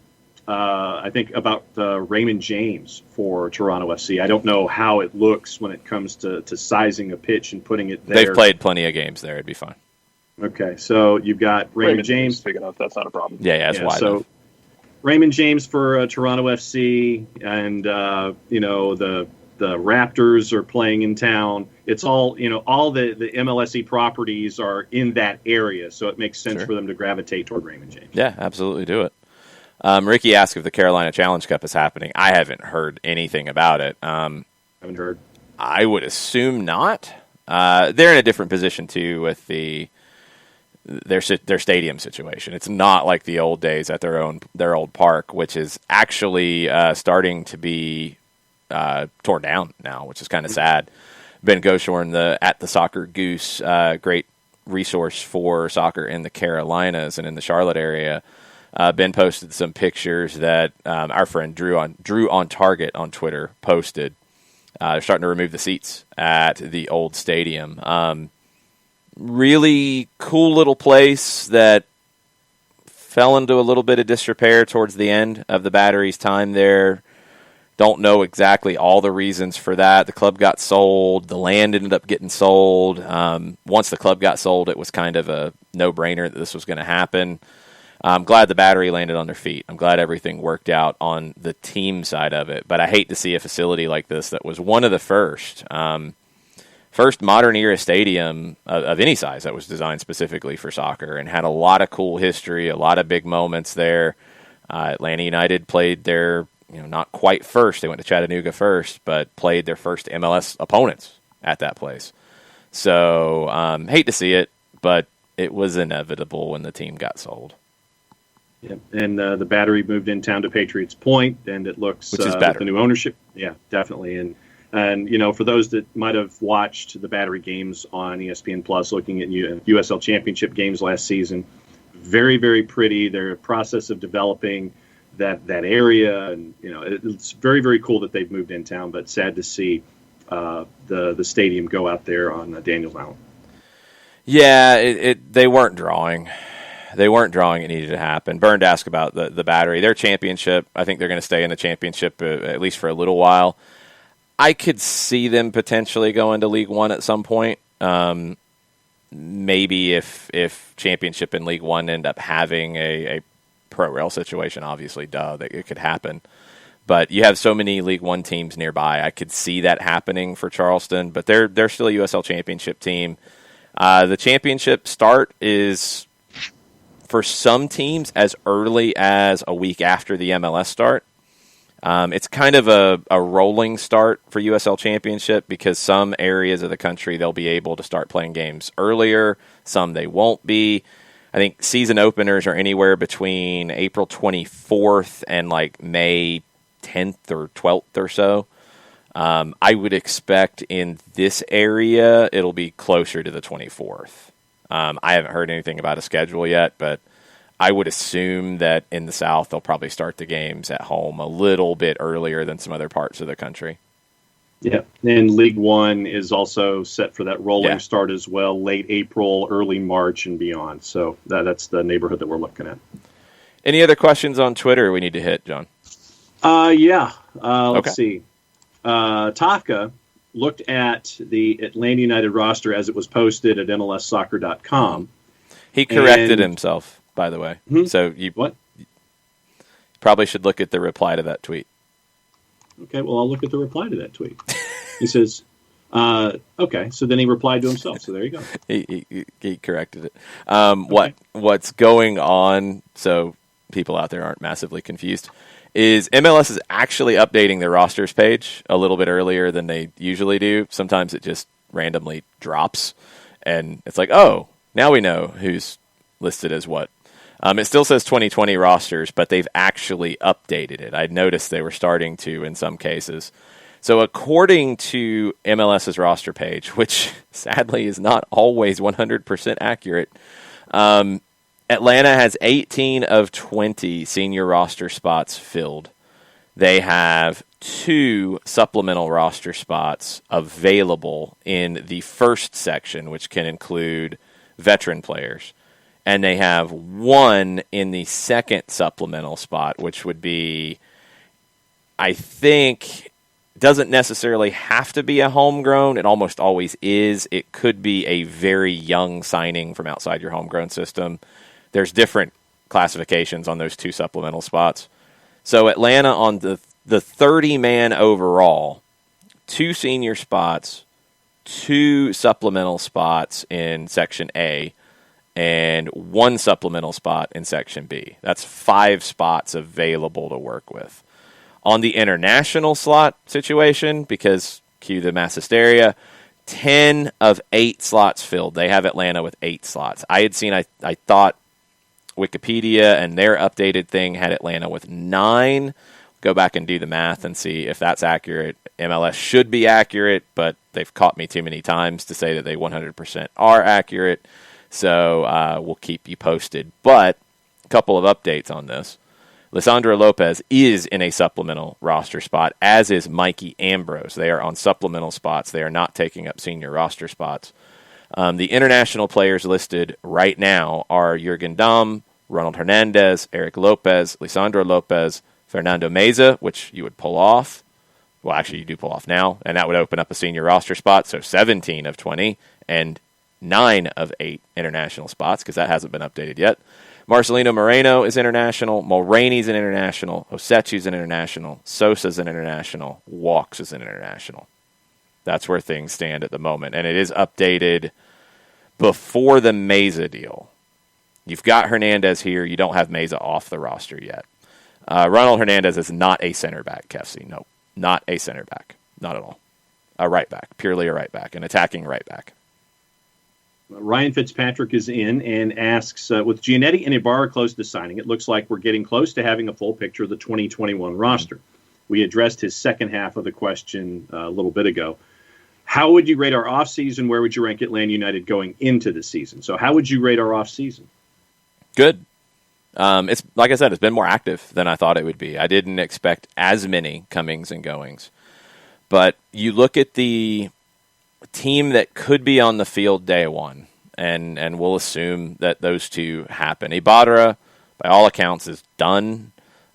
I think, about Raymond James for Toronto FC. I don't know how it looks when it comes to sizing a pitch and putting it there. They've played plenty of games there. It'd be fine. Okay, so you've got Raymond James. Big enough. That's not a problem. Yeah, that's wide enough. Raymond James for Toronto FC, and the Raptors are playing in town. It's all all the MLSE properties are in that area, so it makes sense for them to gravitate toward Raymond James. Yeah, absolutely do it. Ricky asked if the Carolina Challenge Cup is happening. I haven't heard anything about it. Haven't heard. I would assume not. They're in a different position too with their stadium situation. It's not like the old days at their old park, which is actually starting to be torn down now, which is kind of sad. Ben Goshorn, at the Soccer Goose, great resource for soccer in the Carolinas and in the Charlotte area. Ben posted some pictures that our friend Drew on Target on Twitter posted. They're starting to remove the seats at the old stadium. Really cool little place that fell into a little bit of disrepair towards the end of the Battery's time there. Don't know exactly all the reasons for that. The club got sold. The land ended up getting sold. Once the club got sold, it was kind of a no-brainer that this was going to happen. I'm glad the Battery landed on their feet. I'm glad everything worked out on the team side of it. But I hate to see a facility like this that was one of the first modern-era stadium of any size that was designed specifically for soccer and had a lot of cool history, a lot of big moments there. Atlanta United played there not quite first. They went to Chattanooga first, but played their first MLS opponents at that place. So hate to see it, but it was inevitable when the team got sold. Yep. And the Battery moved in town to Patriots Point, and it looks which is better. With the new ownership. Yeah, definitely. And for those that might have watched the Battery games on ESPN Plus, looking at USL Championship games last season, very, very pretty. They're in the process of developing that area, and it's very, very cool that they've moved in town. But sad to see the stadium go out there on Daniels Island. Yeah, they weren't drawing. They weren't drawing. It needed to happen. Burned asked about the Battery. Their championship, I think they're going to stay in the championship at least for a little while. I could see them potentially going to League One at some point. Maybe if championship and League One end up having a pro rail situation, obviously, it could happen. But you have so many League One teams nearby. I could see that happening for Charleston, but they're still a USL Championship team. The championship start is, for some teams, as early as a week after the MLS start. It's kind of a rolling start for USL Championship because some areas of the country they'll be able to start playing games earlier, some they won't be. I think season openers are anywhere between April 24th and like May 10th or 12th or so. I would expect in this area it'll be closer to the 24th. I haven't heard anything about a schedule yet, but I would assume that in the South they'll probably start the games at home a little bit earlier than some other parts of the country. Yeah, and League One is also set for that rolling start as well, late April, early March, and beyond. So that's the neighborhood that we're looking at. Any other questions on Twitter we need to hit, John? Let's see. Tafka looked at the Atlanta United roster as it was posted at MLSsoccer.com. He corrected himself, by the way. Mm-hmm. So you probably should look at the reply to that tweet. Okay, well, I'll look at the reply to that tweet. He says, okay, so then he replied to himself. So there you go. He corrected it. What's going on, so people out there aren't massively confused, is MLS is actually updating their rosters page a little bit earlier than they usually do. Sometimes it just randomly drops, and it's like, oh, now we know who's listed as what. It still says 2020 rosters, but they've actually updated it. I'd noticed they were starting to in some cases. So according to MLS's roster page, which sadly is not always 100% accurate, Atlanta has 18 of 20 senior roster spots filled. They have 2 supplemental roster spots available in the first section, which can include veteran players. And they have 1 in the second supplemental spot, which would be, I think, doesn't necessarily have to be a homegrown. It almost always is. It could be a very young signing from outside your homegrown system. There's different classifications on those 2 supplemental spots. So Atlanta on the 30-man overall, 2 senior spots, 2 supplemental spots in Section A, and 1 supplemental spot in Section B. That's 5 spots available to work with. On the international slot situation, because cue the mass hysteria, 10 of 8 slots filled. They have Atlanta with 8 slots. I had seen, I thought Wikipedia and their updated thing had Atlanta with 9. Go back and do the math and see if that's accurate. MLS should be accurate, but they've caught me too many times to say that they 100% are accurate. So we'll keep you posted. But a couple of updates on this. Lisandro Lopez is in a supplemental roster spot, as is Mikey Ambrose. They are on supplemental spots. They are not taking up senior roster spots. The international players listed right now are Jurgen Damm, Ronald Hernandez, Eric Lopez, Lisandro Lopez, Fernando Meza, which you would pull off. Well, actually, you do pull off now, and that would open up a senior roster spot, so 17 of 20, and 9 of 8 international spots, because that hasn't been updated yet. Marcelino Moreno is international. Mulraney's an international. Osechi's an international. Sosa's an international. Walks is an international. That's where things stand at the moment, and it is updated before the Meza deal. You've got Hernandez here. You don't have Meza off the roster yet. Ronald Hernandez is not a center back, Kefsey. No, not a center back. Not at all. A right back, purely a right back, an attacking right back. Ryan Fitzpatrick is in and asks, with Giannetti and Ibarra close to signing, it looks like we're getting close to having a full picture of the 2021 roster. We addressed his second half of the question a little bit ago. How would you rate our offseason? Where would you rank Atlanta United going into the season? So how would you rate our offseason? Good. It's like I said, it's been more active than I thought it would be. I didn't expect as many comings and goings. But you look at the team that could be on the field day one, and we'll assume that those two happen. Ibarra, by all accounts, is done.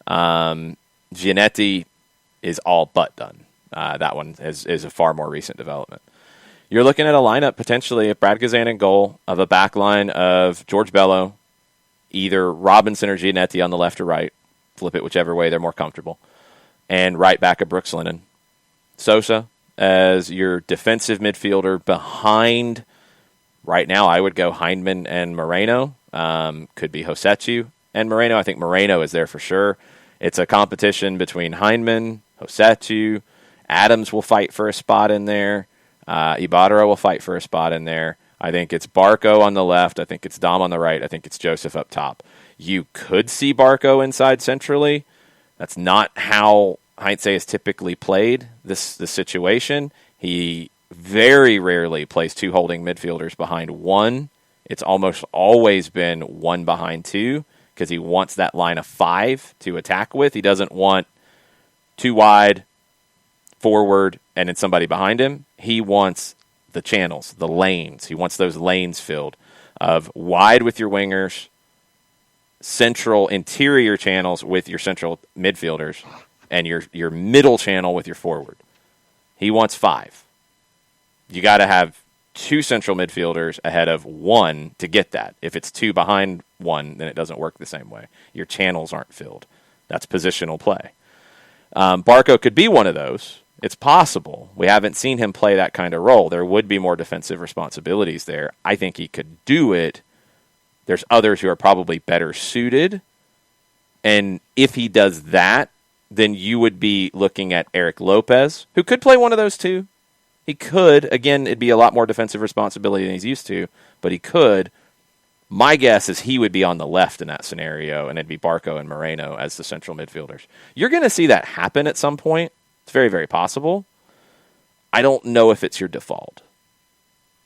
Giannetti is all but done. That one is a far more recent development. You're looking at a lineup potentially of Brad Gazan in goal, of a back line of George Bello, either Robinson or Giannetti on the left or right. Flip it whichever way they're more comfortable. And right back of Brooks Lennon. Sosa as your defensive midfielder behind, right now I would go Hindman and Moreno. Could be Hosechu and Moreno. I think Moreno is there for sure. It's a competition between Hindman, Hosechu. Adams will fight for a spot in there. Ibarra will fight for a spot in there. I think it's Barco on the left. I think it's Dom on the right. I think it's Joseph up top. You could see Barco inside centrally. That's not how Heinze is typically played this situation. He very rarely plays two holding midfielders behind one. It's almost always been one behind two because he wants that line of five to attack with. He doesn't want two wide, forward, and then somebody behind him. He wants the channels, the lanes. He wants those lanes filled of wide with your wingers, central interior channels with your central midfielders, and your middle channel with your forward. He wants five. You got to have two central midfielders ahead of one to get that. If it's two behind one, then it doesn't work the same way. Your channels aren't filled. That's positional play. Barco could be one of those. It's possible. We haven't seen him play that kind of role. There would be more defensive responsibilities there. I think he could do it. There's others who are probably better suited. And if he does that, then you would be looking at Eric Lopez, who could play one of those two. He could. Again, it'd be a lot more defensive responsibility than he's used to, but he could. My guess is he would be on the left in that scenario, and it'd be Barco and Moreno as the central midfielders. You're going to see that happen at some point. It's very, very possible. I don't know if it's your default.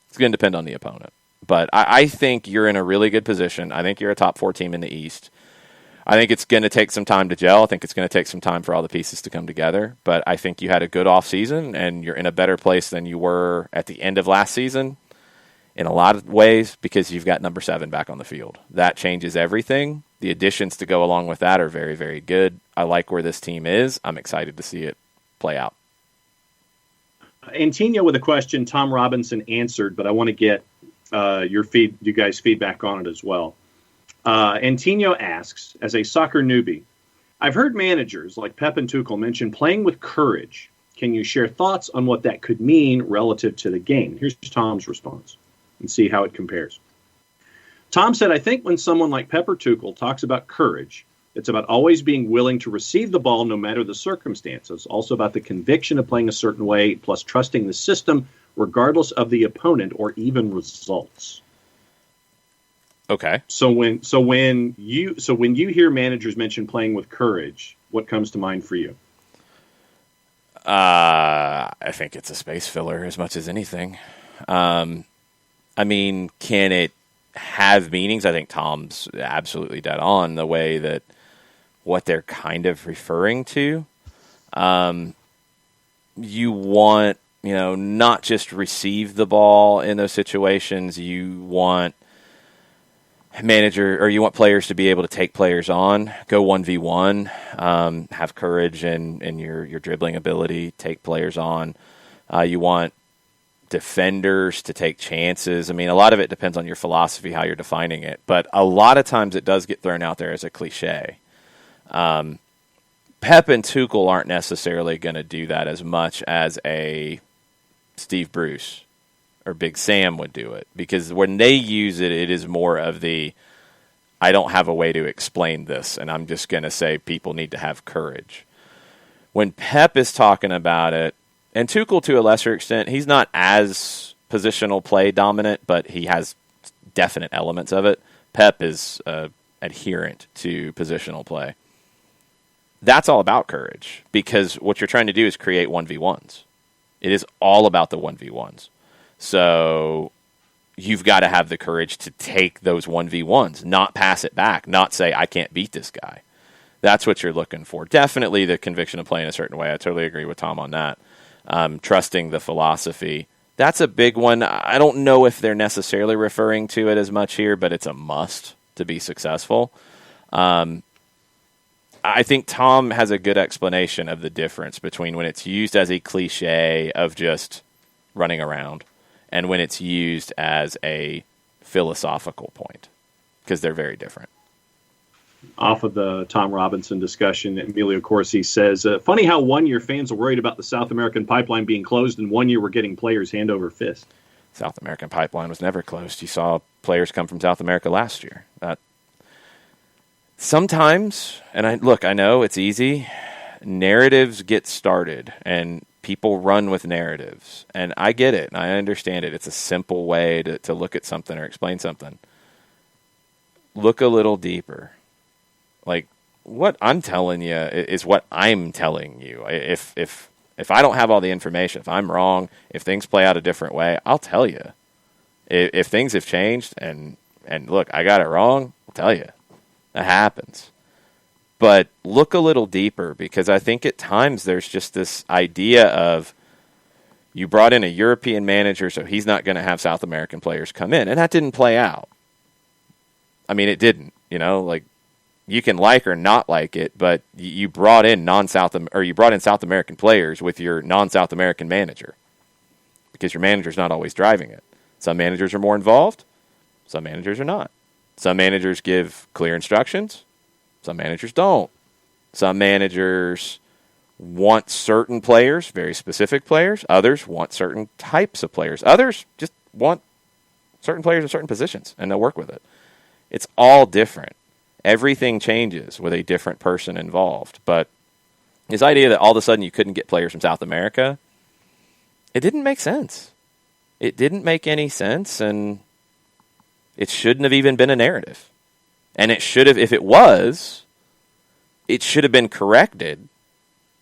It's going to depend on the opponent. But I think you're in a really good position. I think you're a top four team in the East. I think it's going to take some time to gel. I think it's going to take some time for all the pieces to come together. But I think you had a good offseason, and you're in a better place than you were at the end of last season in a lot of ways because you've got number 7 back on the field. That changes everything. The additions to go along with that are very, very good. I like where this team is. I'm excited to see it play out. Antonio with a question Tom Robinson answered, but I want to get you guys' feedback on it as well. Antonio asks, as a soccer newbie, I've heard managers like Pep and Tuchel mention playing with courage. Can you share thoughts on what that could mean relative to the game? Here's Tom's response and see how it compares. Tom said, I think when someone like Pep or Tuchel talks about courage, it's about always being willing to receive the ball no matter the circumstances. Also about the conviction of playing a certain way, plus trusting the system regardless of the opponent or even results. Okay. So when you hear managers mention playing with courage, what comes to mind for you? I think it's a space filler as much as anything. I mean, can it have meanings? I think Tom's absolutely dead on the way that what they're kind of referring to. You want, not just receive the ball in those situations. You want you want players to be able to take players on, go 1v1, have courage in your dribbling ability, take players on. You want defenders to take chances. I mean, a lot of it depends on your philosophy, how you're defining it, but a lot of times it does get thrown out there as a cliche. Pep and Tuchel aren't necessarily going to do that as much as a Steve Bruce or Big Sam would do it, because when they use it, it is more of the I don't have a way to explain this, and I'm just going to say people need to have courage. When Pep is talking about it, and Tuchel to a lesser extent, he's not as positional play dominant, but he has definite elements of it. Pep is adherent to positional play. That's all about courage, because what you're trying to do is create 1v1s. It is all about the 1v1s. So you've got to have the courage to take those 1v1s, not pass it back, not say, I can't beat this guy. That's what you're looking for. Definitely the conviction of playing a certain way. I totally agree with Tom on that. Trusting the philosophy. That's a big one. I don't know if they're necessarily referring to it as much here, but it's a must to be successful. I think Tom has a good explanation of the difference between when it's used as a cliche of just running around and when it's used as a philosophical point, because they're very different. Off of the Tom Robinson discussion, Emilio Corsi says, funny how 1 year fans are worried about the South American pipeline being closed, and 1 year we're getting players hand over fist. South American pipeline was never closed. You saw players come from South America last year. Sometimes, and I know it's easy, narratives get started, and people run with narratives. And I get it, and I understand it. It's a simple way to look at something or explain something. Look a little deeper. Like, what I'm telling you is what I'm telling you. If I don't have all the information, if I'm wrong, if things play out a different way, I'll tell you. If things have changed and look, I got it wrong, I'll tell you. That happens. But look a little deeper, because I think at times there's just this idea of you brought in a European manager, so he's not going to have South American players come in. And that didn't play out. I mean, it didn't. Like, you can like or not like it, but you brought in South American players with your non-South American manager, because your manager's not always driving it. Some managers are more involved. Some managers are not. Some managers give clear instructions. Some managers don't. Some managers want certain players, very specific players. Others want certain types of players. Others just want certain players in certain positions, and they'll work with it. It's all different. Everything changes with a different person involved. But this idea that all of a sudden you couldn't get players from South America, it didn't make sense. It didn't make any sense, and it shouldn't have even been a narrative. And it should have, if it was, it should have been corrected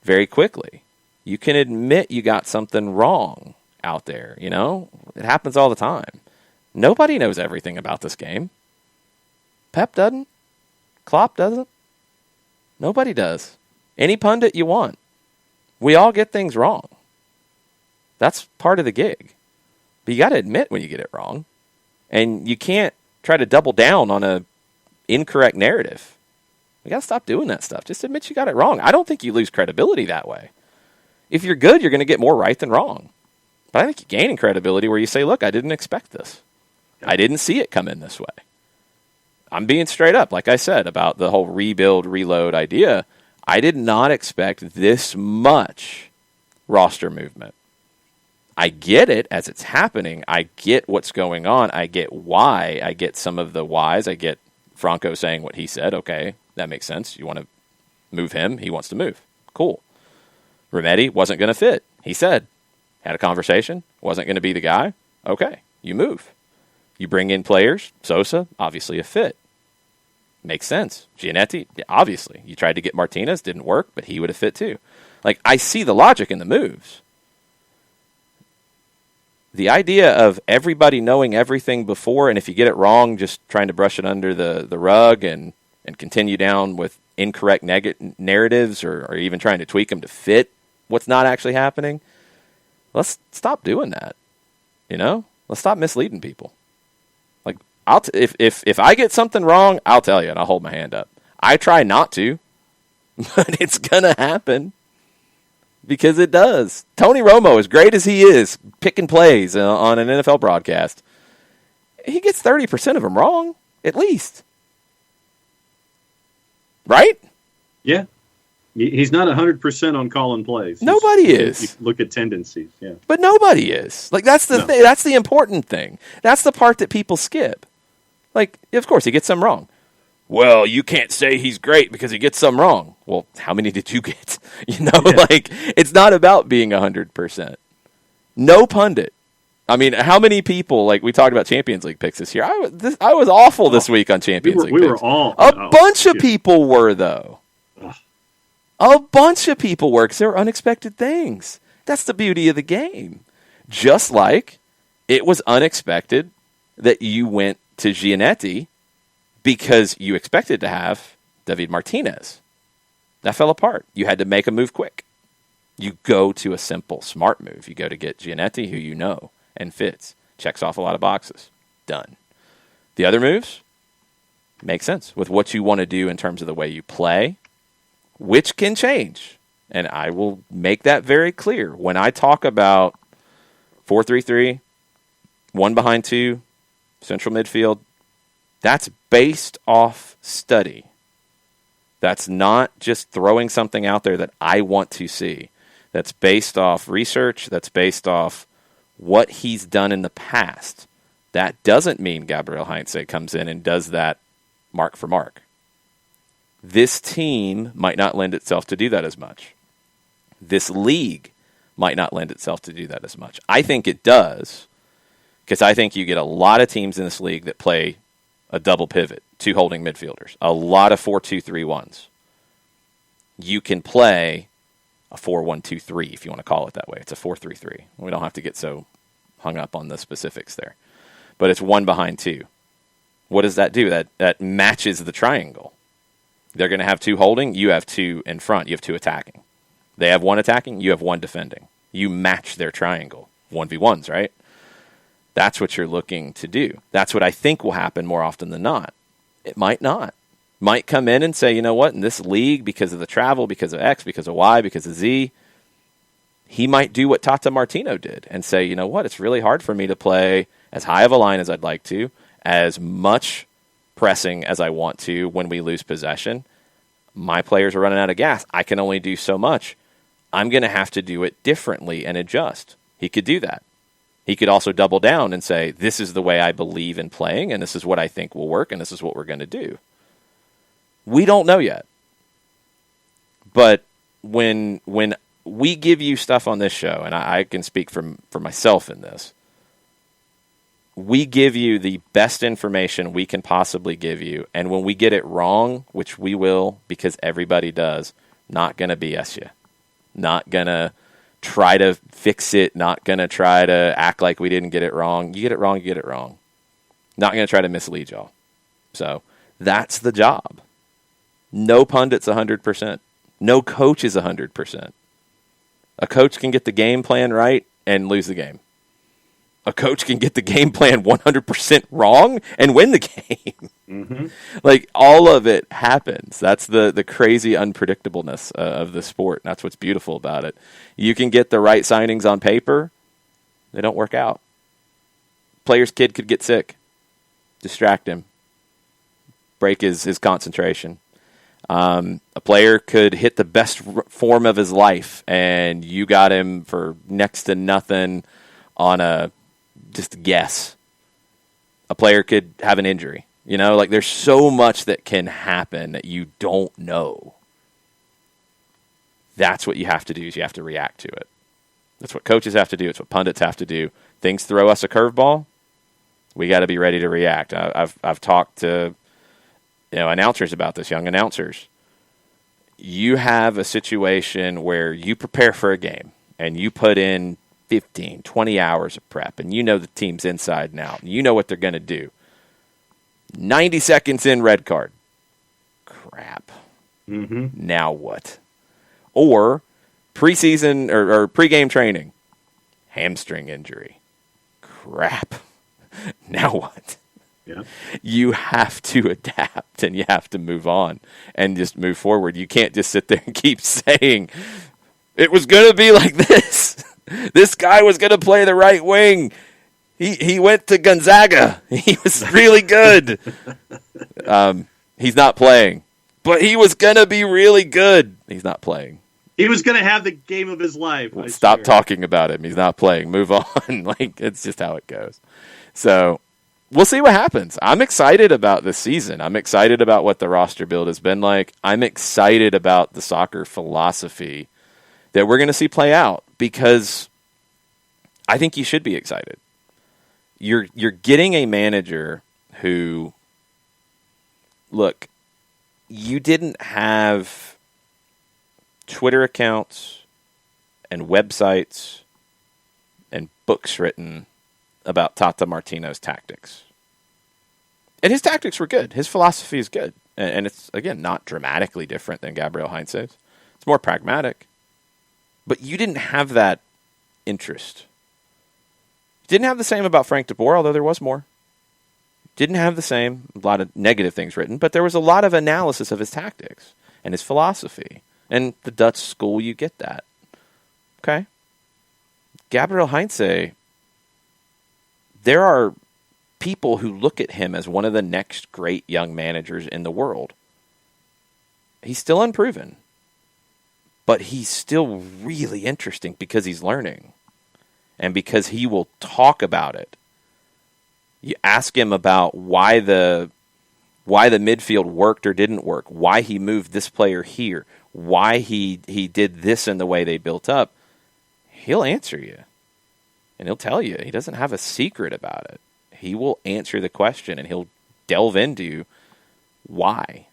very quickly. You can admit you got something wrong out there, It happens all the time. Nobody knows everything about this game. Pep doesn't. Klopp doesn't. Nobody does. Any pundit you want. We all get things wrong. That's part of the gig. But you got to admit when you get it wrong. And you can't try to double down on a incorrect narrative. You got to stop doing that stuff. Just admit you got it wrong. I don't think you lose credibility that way. If you're good, you're going to get more right than wrong. But I think you gain in credibility where you say, look, I didn't expect this. I didn't see it come in this way. I'm being straight up, like I said, about the whole rebuild, reload idea. I did not expect this much roster movement. I get it as it's happening. I get what's going on. I get why. I get some of the whys. I get Franco saying what he said. Okay, that makes sense. You want to move him. He wants to move. Cool. Remedi wasn't going to fit. He said, had a conversation, wasn't going to be the guy. Okay, you move. You bring in players. Sosa, obviously a fit. Makes sense. Giannetti, obviously. You tried to get Martinez, didn't work, but he would have fit too. Like, I see the logic in the moves. The idea of everybody knowing everything before, and if you get it wrong, just trying to brush it under the rug and continue down with incorrect narratives or even trying to tweak them to fit what's not actually happening, let's stop doing that. Let's stop misleading people. Like, if I get something wrong, I'll tell you, and I'll hold my hand up. I try not to, but it's going to happen. Because it does. Tony Romo, as great as he is, picking plays on an NFL broadcast, he gets 30% of them wrong, at least. Right? Yeah. He's not 100% on calling plays. Nobody is. Look at tendencies, yeah. But nobody is. Like, that's the thing. That's the important thing. That's the part that people skip. Like, of course, he gets some wrong. well, you can't say he's great because he gets some wrong. Well, how many did you get? Like, it's not about being 100%. No pundit. I mean, how many people, like we talked about Champions League picks this year. I was awful this week on Champions League picks. We were all. A bunch of people were, though. A bunch of people were, because there were unexpected things. That's the beauty of the game. Just like it was unexpected that you went to Giannetti because you expected to have David Martinez. That fell apart. You had to make a move quick. You go to a simple, smart move. You go to get Giannetti, who you know and fits. Checks off a lot of boxes. Done. The other moves make sense with what you want to do in terms of the way you play, which can change. And I will make that very clear. When I talk about 4-3-3, 1 behind 2, central midfield, that's based off study. That's not just throwing something out there that I want to see. That's based off research. That's based off what he's done in the past. That doesn't mean Gabriel Heinze comes in and does that mark for mark. This team might not lend itself to do that as much. This league might not lend itself to do that as much. I think it does, because I think you get a lot of teams in this league that play a double pivot, 2 holding midfielders, a lot of 4-2-3-1s. You can play a 4-1-2-3 if you want to call it that way. It's a 4-3-3. We don't have to get so hung up on the specifics there. But it's 1 behind 2. What does that do? That matches the triangle. They're going to have 2 holding. You have 2 in front. You have 2 attacking. They have 1 attacking. You have 1 defending. You match their triangle. 1v1s, right? That's what you're looking to do. That's what I think will happen more often than not. It might not. Might come in and say, you know what, in this league, because of the travel, because of X, because of Y, because of Z, he might do what Tata Martino did and say, you know what, it's really hard for me to play as high of a line as I'd like to, as much pressing as I want to when we lose possession. My players are running out of gas. I can only do so much. I'm going to have to do it differently and adjust. He could do that. He could also double down and say, this is the way I believe in playing, and this is what I think will work, and this is what we're going to do. We don't know yet. But when we give you stuff on this show, and I can speak for myself in this, we give you the best information we can possibly give you, and when we get it wrong, which we will, because everybody does, not going to BS you. Not going to try to fix it, not going to try to act like we didn't get it wrong. You get it wrong, you get it wrong. Not going to try to mislead y'all. So that's the job. No pundit's 100%. No coach is 100%. A coach can get the game plan right and lose the game. A coach can get the game plan 100% wrong and win the game. Mm-hmm. Like, all of it happens. That's the crazy unpredictableness of the sport. And that's what's beautiful about it. You can get the right signings on paper. They don't work out. Player's kid could get sick. Distract him. Break his concentration. A player could hit the best form of his life, and you got him for next to nothing on just a guess. A player could have an injury. You know, like, there's so much that can happen that you don't know. That's what you have to do, is you have to react to it. That's what coaches have to do. It's what pundits have to do. Things throw us a curveball. We got to be ready to react. I've talked to announcers about this, young announcers. You have a situation where you prepare for a game and you put in 15, 20 hours of prep, and you know the team's inside and out, and you know what they're going to do. 90 seconds in, red card. Crap. Mm-hmm. Now what? Or preseason or pregame training. Hamstring injury. Crap. Now what? Yeah. You have to adapt, and you have to move on and just move forward. You can't just sit there and keep saying, it was going to be like this. This guy was going to play the right wing. He went to Gonzaga. He was really good. He's not playing. But he was going to be really good. He's not playing. He was going to have the game of his life. Stop talking about him. He's not playing. Move on. Like, it's just how it goes. So, we'll see what happens. I'm excited about this season. I'm excited about what the roster build has been like. I'm excited about the soccer philosophy that we're going to see play out, because I think you should be excited. You're getting a manager who, look, you didn't have Twitter accounts and websites and books written about Tata Martino's tactics. And his tactics were good. His philosophy is good. And it's, again, not dramatically different than Gabriel Heinze's. It's more pragmatic. But you didn't have that interest. You didn't have the same about Frank de Boer, although there was more. Didn't have the same, a lot of negative things written, but there was a lot of analysis of his tactics and his philosophy. And the Dutch school, you get that. Okay? Gabriel Heinze, there are people who look at him as one of the next great young managers in the world. He's still unproven, but he's still really interesting because he's learning and because he will talk about it. You ask him about why the midfield worked or didn't work, why he moved this player here, why he did this in the way they built up. He'll answer you. And he'll tell you. He doesn't have a secret about it. He will answer the question, and he'll delve into why.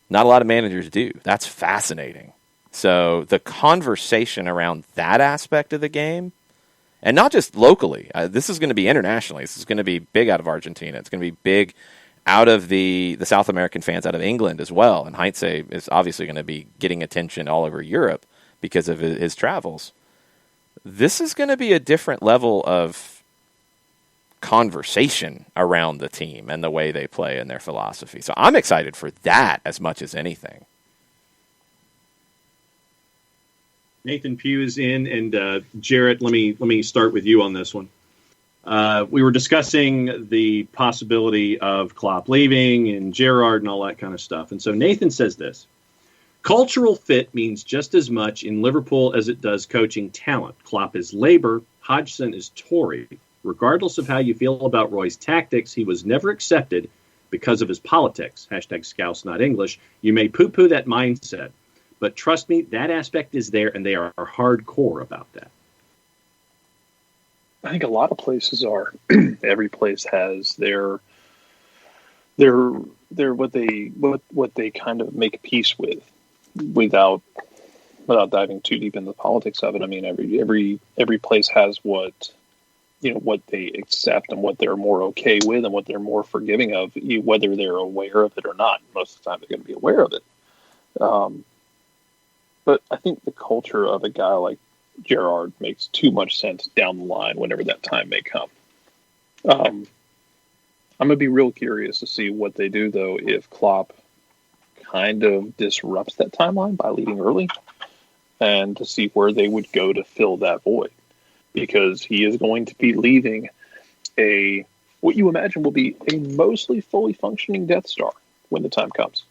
Not a lot of managers do. That's fascinating. So the conversation around that aspect of the game, and not just locally, this is going to be internationally. This is going to be big out of Argentina. It's going to be big out of the South American fans, out of England as well. And Heinze is obviously going to be getting attention all over Europe because of his travels. This is going to be a different level of conversation around the team and the way they play and their philosophy. So I'm excited for that as much as anything. Nathan Pugh is in, and Jarrett, let me start with you on this one. We were discussing the possibility of Klopp leaving and Gerrard and all that kind of stuff. And so Nathan says this: cultural fit means just as much in Liverpool as it does coaching talent. Klopp is Labour, Hodgson is Tory. Regardless of how you feel about Roy's tactics, he was never accepted because of his politics. Hashtag Scouse, not English. You may poo-poo that mindset, but trust me, that aspect is there, and they are hardcore about that. I think a lot of places are. Every place has their what they kind of make peace with, without diving too deep into the politics of it. I mean, every place has what they accept and what they're more okay with and what they're more forgiving of, whether they're aware of it or not. Most of the time, they're going to be aware of it. But I think the culture of a guy like Gerrard makes too much sense down the line whenever that time may come. I'm going to be real curious to see what they do, though, if Klopp kind of disrupts that timeline by leaving early, and to see where they would go to fill that void. Because he is going to be leaving what you imagine will be a mostly fully functioning Death Star when the time comes.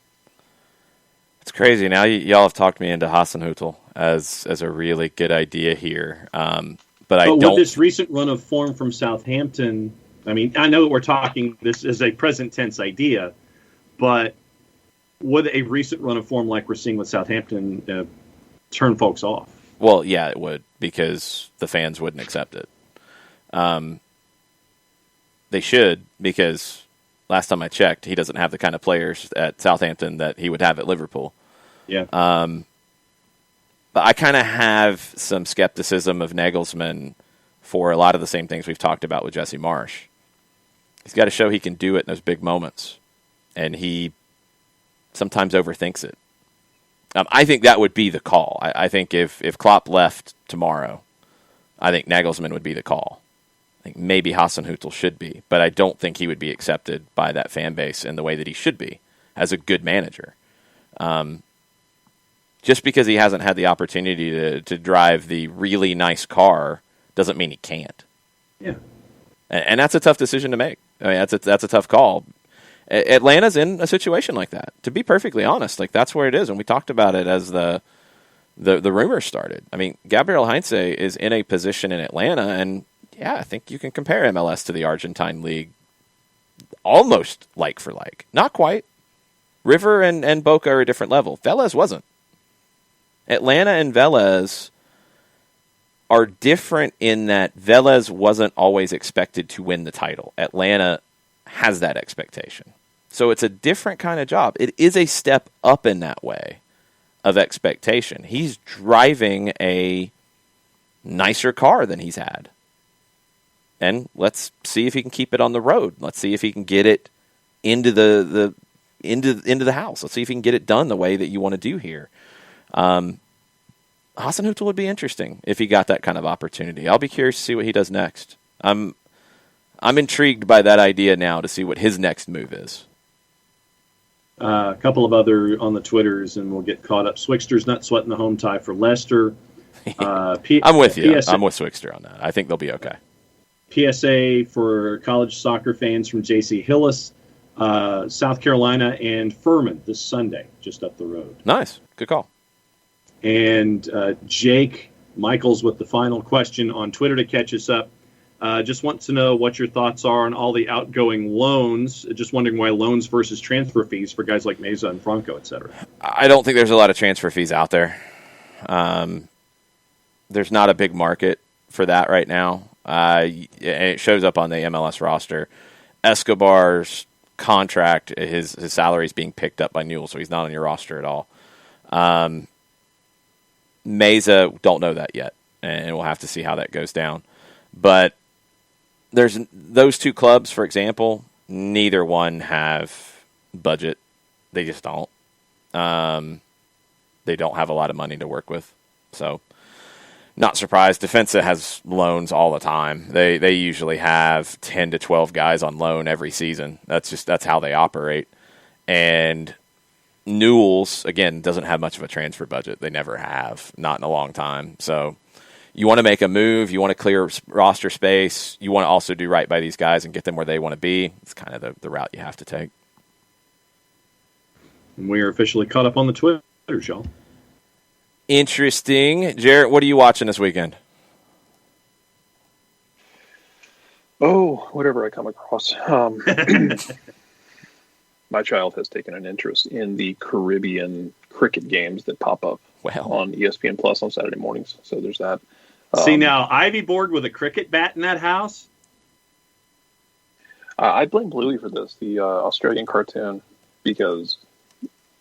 It's crazy. Now y'all have talked me into Hasenhüttl as a really good idea here. But with this recent run of form from Southampton, I mean, I know that we're talking this is a present tense idea, but would a recent run of form like we're seeing with Southampton turn folks off? Well, yeah, it would, because the fans wouldn't accept it. They should, because last time I checked, he doesn't have the kind of players at Southampton that he would have at Liverpool. Yeah. But I kind of have some skepticism of Nagelsmann for a lot of the same things we've talked about with Jesse Marsch. He's got to show he can do it in those big moments, and he sometimes overthinks it. I think that would be the call. I think if Klopp left tomorrow, I think Nagelsmann would be the call. I think maybe Hasenhüttl should be, but I don't think he would be accepted by that fan base in the way that he should be as a good manager. Just because he hasn't had the opportunity to drive the really nice car doesn't mean he can't. Yeah, and that's a tough decision to make. I mean, that's a tough call. Atlanta's in a situation like that. To be perfectly honest, like that's where it is, and we talked about it as the rumors started. I mean, Gabriel Heinze is in a position in Atlanta, and yeah, I think you can compare MLS to the Argentine League almost like for like. Not quite. River and Boca are a different level. Velez wasn't. Atlanta and Velez are different in that Velez wasn't always expected to win the title. Atlanta has that expectation. So it's a different kind of job. It is a step up in that way of expectation. He's driving a nicer car than he's had. And let's see if he can keep it on the road. Let's see if he can get it into the house. Let's see if he can get it done the way that you want to do here. Hasenhüttl would be interesting if he got that kind of opportunity. I'll be curious to see what he does next. I'm intrigued by that idea now to see what his next move is. A couple of other on the Twitters, and we'll get caught up. Swickster's not sweating the home tie for Leicester. I'm with you. I'm with Swickster on that. I think they'll be okay. PSA for college soccer fans from J.C. Hillis, South Carolina, and Furman this Sunday, just up the road. Nice. Good call. And Jake Michaels with the final question on Twitter to catch us up. Just wants to know what your thoughts are on all the outgoing loans. Just wondering why loans versus transfer fees for guys like Meza and Franco, et cetera. I don't think there's a lot of transfer fees out there. There's not a big market for that right now. And it shows up on the MLS roster. Escobar's contract, his salary is being picked up by Newell, so he's not on your roster at all. Meza, don't know that yet, and we'll have to see how that goes down. But there's those two clubs, for example, neither one have budget. They just don't. They don't have a lot of money to work with. So, not surprised. Defensa has loans all the time. They usually have 10 to 12 guys on loan every season. That's how they operate. And Newell's, again, doesn't have much of a transfer budget. They never have, not in a long time. So you want to make a move, you want to clear roster space, you want to also do right by these guys and get them where they want to be. It's kind of the route you have to take. And we are officially caught up on the Twitter, y'all. Interesting. Jarrett, what are you watching this weekend? Oh, whatever I come across. My child has taken an interest in the Caribbean cricket games that pop up on ESPN Plus on Saturday mornings. So there's that. See, now, Ivy board with a cricket bat in that house? I blame Bluey for this, the Australian cartoon, because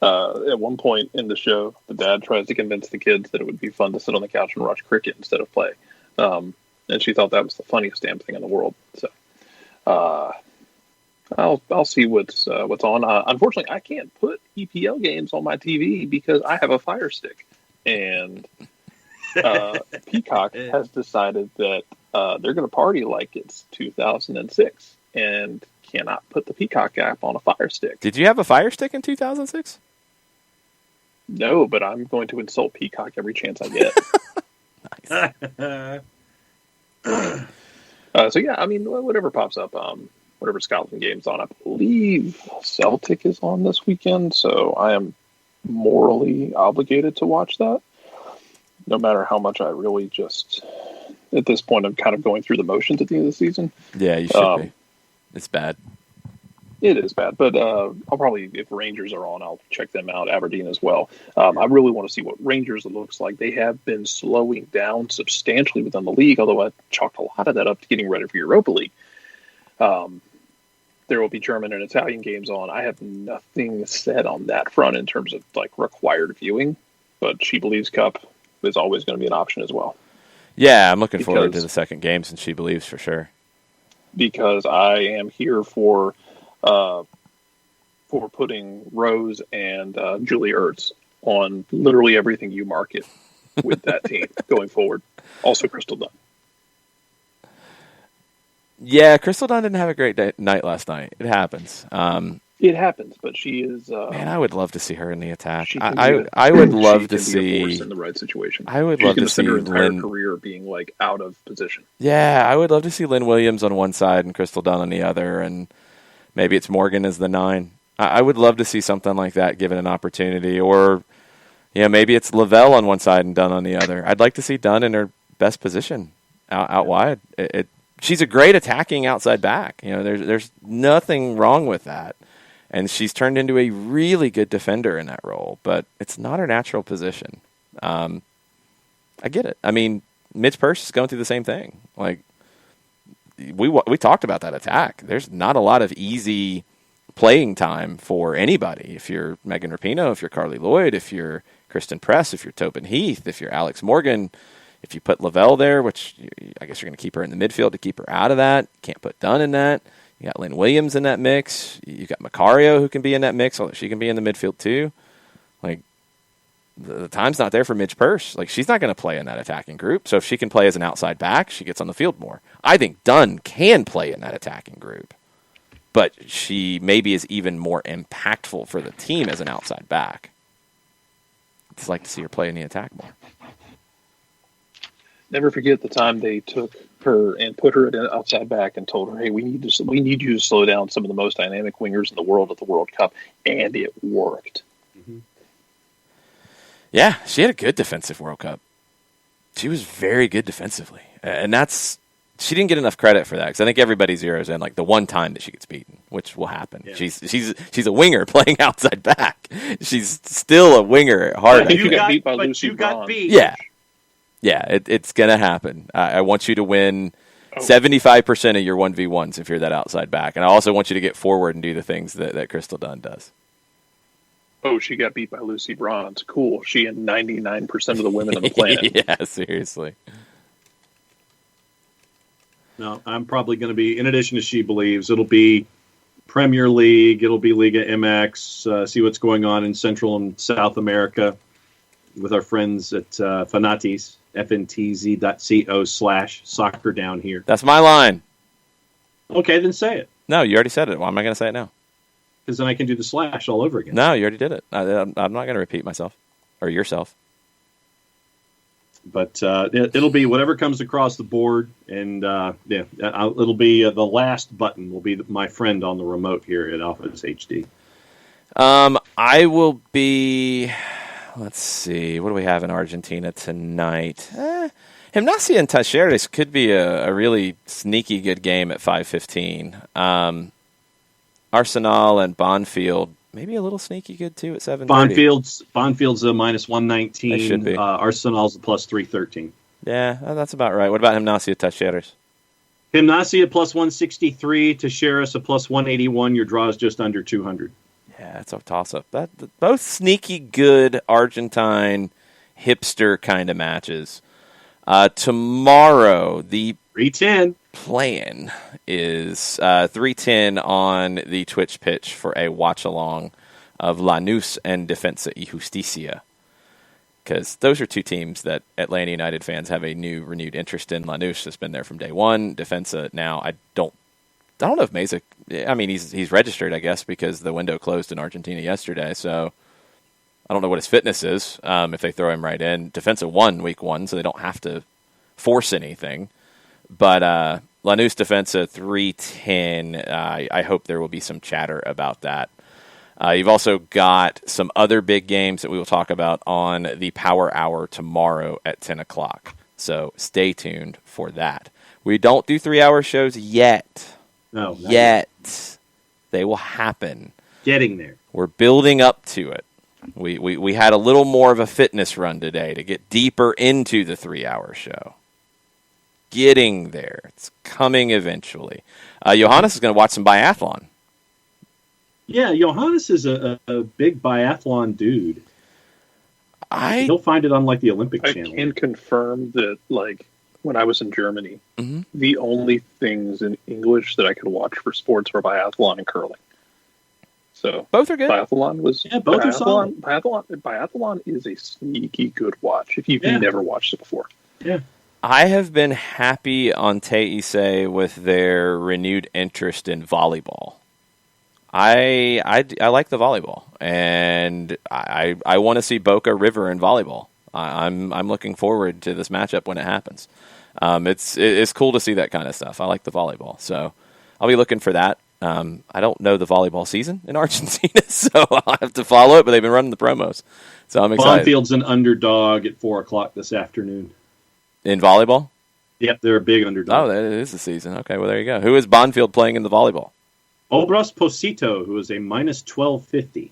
at one point in the show, the dad tries to convince the kids that it would be fun to sit on the couch and watch cricket instead of play. And she thought that was the funniest damn thing in the world. So I'll see what's on. Unfortunately, I can't put EPL games on my TV because I have a Fire Stick, and Peacock has decided that they're going to party like it's 2006 and cannot put the Peacock app on a Fire Stick. Did you have a Fire Stick in 2006? No, but I'm going to insult Peacock every chance I get. So yeah, I mean, whatever pops up. Whatever Scotland game's on. I believe Celtic is on this weekend, so I am morally obligated to watch that. No matter how much I really just, at this point, I'm kind of going through the motions at the end of the season. Yeah, you should be. It's bad. It is bad, but I'll probably, if Rangers are on, I'll check them out. Aberdeen as well. I really want to see what Rangers looks like. They have been slowing down substantially within the league, although I chalked a lot of that up to getting ready for Europa League. There will be German and Italian games on. I have nothing said on that front in terms of like required viewing, but She Believes Cup is always going to be an option as well. Yeah, I'm looking forward to the second games and She Believes for sure. Because I am here for putting Rose and Julie Ertz on literally everything you market with that team going forward. Also, Crystal Dunn. Yeah, Crystal Dunn didn't have a great night last night. It happens. It happens, but she is. Man, I would love to see her in the attack. I would love to see in the right situation. I would love to see her entire career being like out of position. Yeah, I would love to see Lynn Williams on one side and Crystal Dunn on the other, and maybe it's Morgan as the 9. I would love to see something like that given an opportunity, or maybe it's Lavelle on one side and Dunn on the other. I'd like to see Dunn in her best position out wide. she's a great attacking outside back. You know, there's nothing wrong with that. And she's turned into a really good defender in that role, but it's not her natural position. I get it. I mean, Mitch Purse is going through the same thing. Like, we talked about that attack. There's not a lot of easy playing time for anybody. If you're Megan Rapinoe, if you're Carly Lloyd, if you're Kristen Press, if you're Tobin Heath, if you're Alex Morgan, if you put Lavelle there, which I guess you're going to keep her in the midfield to keep her out of that. Can't put Dunn in that. You got Lynn Williams in that mix. You got Macario who can be in that mix, although she can be in the midfield too. Like, the time's not there for Midge Purse. Like, she's not going to play in that attacking group. So if she can play as an outside back, she gets on the field more. I think Dunn can play in that attacking group, but she maybe is even more impactful for the team as an outside back. I'd just like to see her play in the attack more. Never forget the time they took her and put her at an outside back and told her, "Hey, we need you to slow down some of the most dynamic wingers in the world at the World Cup," and it worked. Mm-hmm. Yeah, she had a good defensive World Cup. She was very good defensively, and she didn't get enough credit for that because I think everybody zeroes in like the one time that she gets beaten, which will happen. Yeah. She's a winger playing outside back. She's still a winger at heart. You got beat by Lucy Braun. Yeah, it's going to happen. I want you to win 75% of your 1v1s if you're that outside back. And I also want you to get forward and do the things that Crystal Dunn does. Oh, she got beat by Lucy Braun. It's cool. She and 99% of the women on the planet. Yeah, seriously. No, I'm probably going to be, in addition to She Believes, it'll be Premier League, it'll be Liga MX, see what's going on in Central and South America with our friends at Fanatis. fntz.co/soccer down here. That's my line. Okay, then say it. No, you already said it. Why am I going to say it now? Because then I can do the slash all over again. No, you already did it. I'm not going to repeat myself or yourself. But it'll be whatever comes across the board, and it'll be the last button will be my friend on the remote here at Office HD. I will be. Let's see. What do we have in Argentina tonight? Gimnasia and Talleres could be a really sneaky good game at 5:15. Arsenal and Bonfield, maybe a little sneaky good too at 7:30. Bonfield's a minus 119. They should be. Arsenal's a plus 313. Yeah, that's about right. What about Gimnasia Talleres? Gimnasia plus 163, Talleres a plus 181. Your draw is just under 200. Yeah, it's a toss-up. Both sneaky good Argentine hipster kind of matches. Tomorrow, the 310 plan is 3:10 on the Twitch pitch for a watch-along of Lanús and Defensa y Justicia. Because those are two teams that Atlanta United fans have a new, renewed interest in. Lanús has been there from day one. Defensa now, I don't know if Meza. I mean, he's registered, I guess, because the window closed in Argentina yesterday. So I don't know what his fitness is if they throw him right in. Defensa won week 1, so they don't have to force anything. But Lanús Defensa 3:10. I hope there will be some chatter about that. You've also got some other big games that we will talk about on the Power Hour tomorrow at 10 o'clock. So stay tuned for that. We don't do 3-hour shows yet. No, yet. They will happen. Getting there. We're building up to it. We had a little more of a fitness run today to get deeper into the 3-hour show. Getting there. It's coming eventually. Johannes is going to watch some biathlon. Yeah, Johannes is a big biathlon dude. He'll find it on like the Olympic channel. I can confirm that, like, when I was in Germany, the only things in English that I could watch for sports were biathlon and curling. So both are good. Biathlon was both are solid. Biathlon is a sneaky good watch if you've never watched it before. Yeah. I have been happy on TIC with their renewed interest in volleyball. I like the volleyball, and I want to see Boca River in volleyball. I'm looking forward to this matchup when it happens. It's cool to see that kind of stuff. I like the volleyball, so I'll be looking for that. I don't know the volleyball season in Argentina, so I'll have to follow it, but they've been running the promos, so I'm excited. Bonfield's an underdog at 4 o'clock this afternoon. In volleyball? Yep, they're a big Oh, underdog. that is the season. Okay, well, there you go. Who is Bonfield playing in the volleyball? Obras Posito, who is a minus 1250.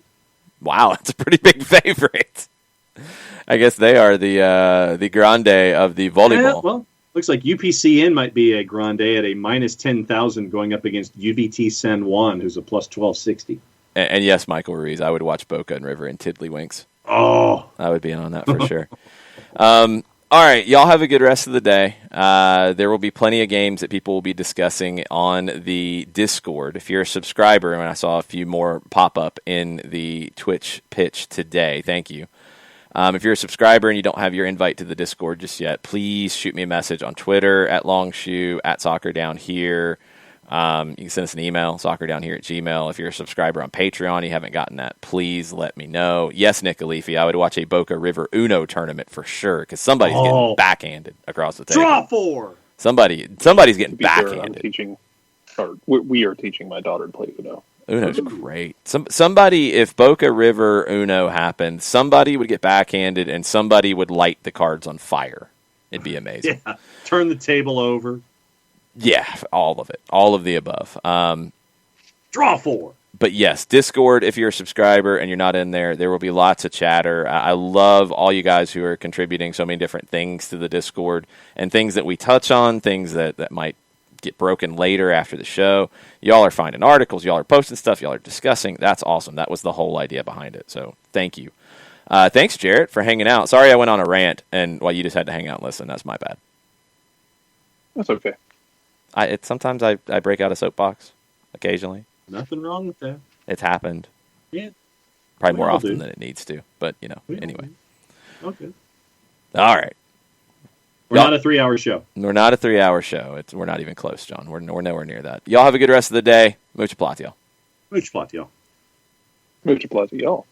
Wow, that's a pretty big favorite. I guess they are the grande of the volleyball. Yeah, well, looks like UPCN might be a grande at a minus 10,000 going up against UVT San Juan, who's a plus 1260. And yes, Michael Ruiz, I would watch Boca and River in Tiddlywinks. Oh, I would be in on that for sure. All right, y'all have a good rest of the day. There will be plenty of games that people will be discussing on the Discord. If you're a subscriber, and I saw a few more pop up in the Twitch pitch today, thank you. If you're a subscriber and you don't have your invite to the Discord just yet, please shoot me a message on Twitter, @Longshoe, @SoccerDownHere. You can send us an email, soccerdownhere@gmail. If you're a subscriber on Patreon, you haven't gotten that, please let me know. Yes, Nick Alifi, I would watch a Boca River Uno tournament for sure, because somebody's getting backhanded across the table. draw 4. Somebody's getting To be fair, I'm backhanded. teaching, or we are teaching my daughter to play Uno. Uno's great. Somebody, if Boca River Uno happened, somebody would get backhanded and somebody would light the cards on fire. It'd be amazing. Yeah, turn the table over. Yeah, all of it. All of the above. Draw 4. But yes, Discord, if you're a subscriber and you're not in there, there will be lots of chatter. I love all you guys who are contributing so many different things to the Discord and things that we touch on, things that might get broken later after the show. Y'all are finding articles. Y'all are posting stuff. Y'all are discussing. That's awesome. That was the whole idea behind it. So thank you. Thanks, Jarrett, for hanging out. Sorry I went on a rant, and you just had to hang out and listen. That's my bad. That's okay. Sometimes I break out a soapbox occasionally. Nothing wrong with that. It's happened. Yeah. Probably We more all often do. than it needs to. But, We all anyway. Okay. All right. We're not a 3-hour show. We're not a 3-hour show. We're not even close, John. We're nowhere near that. Y'all have a good rest of the day. Mucha plata, y'all. Much plot, y'all. Much plot to y'all.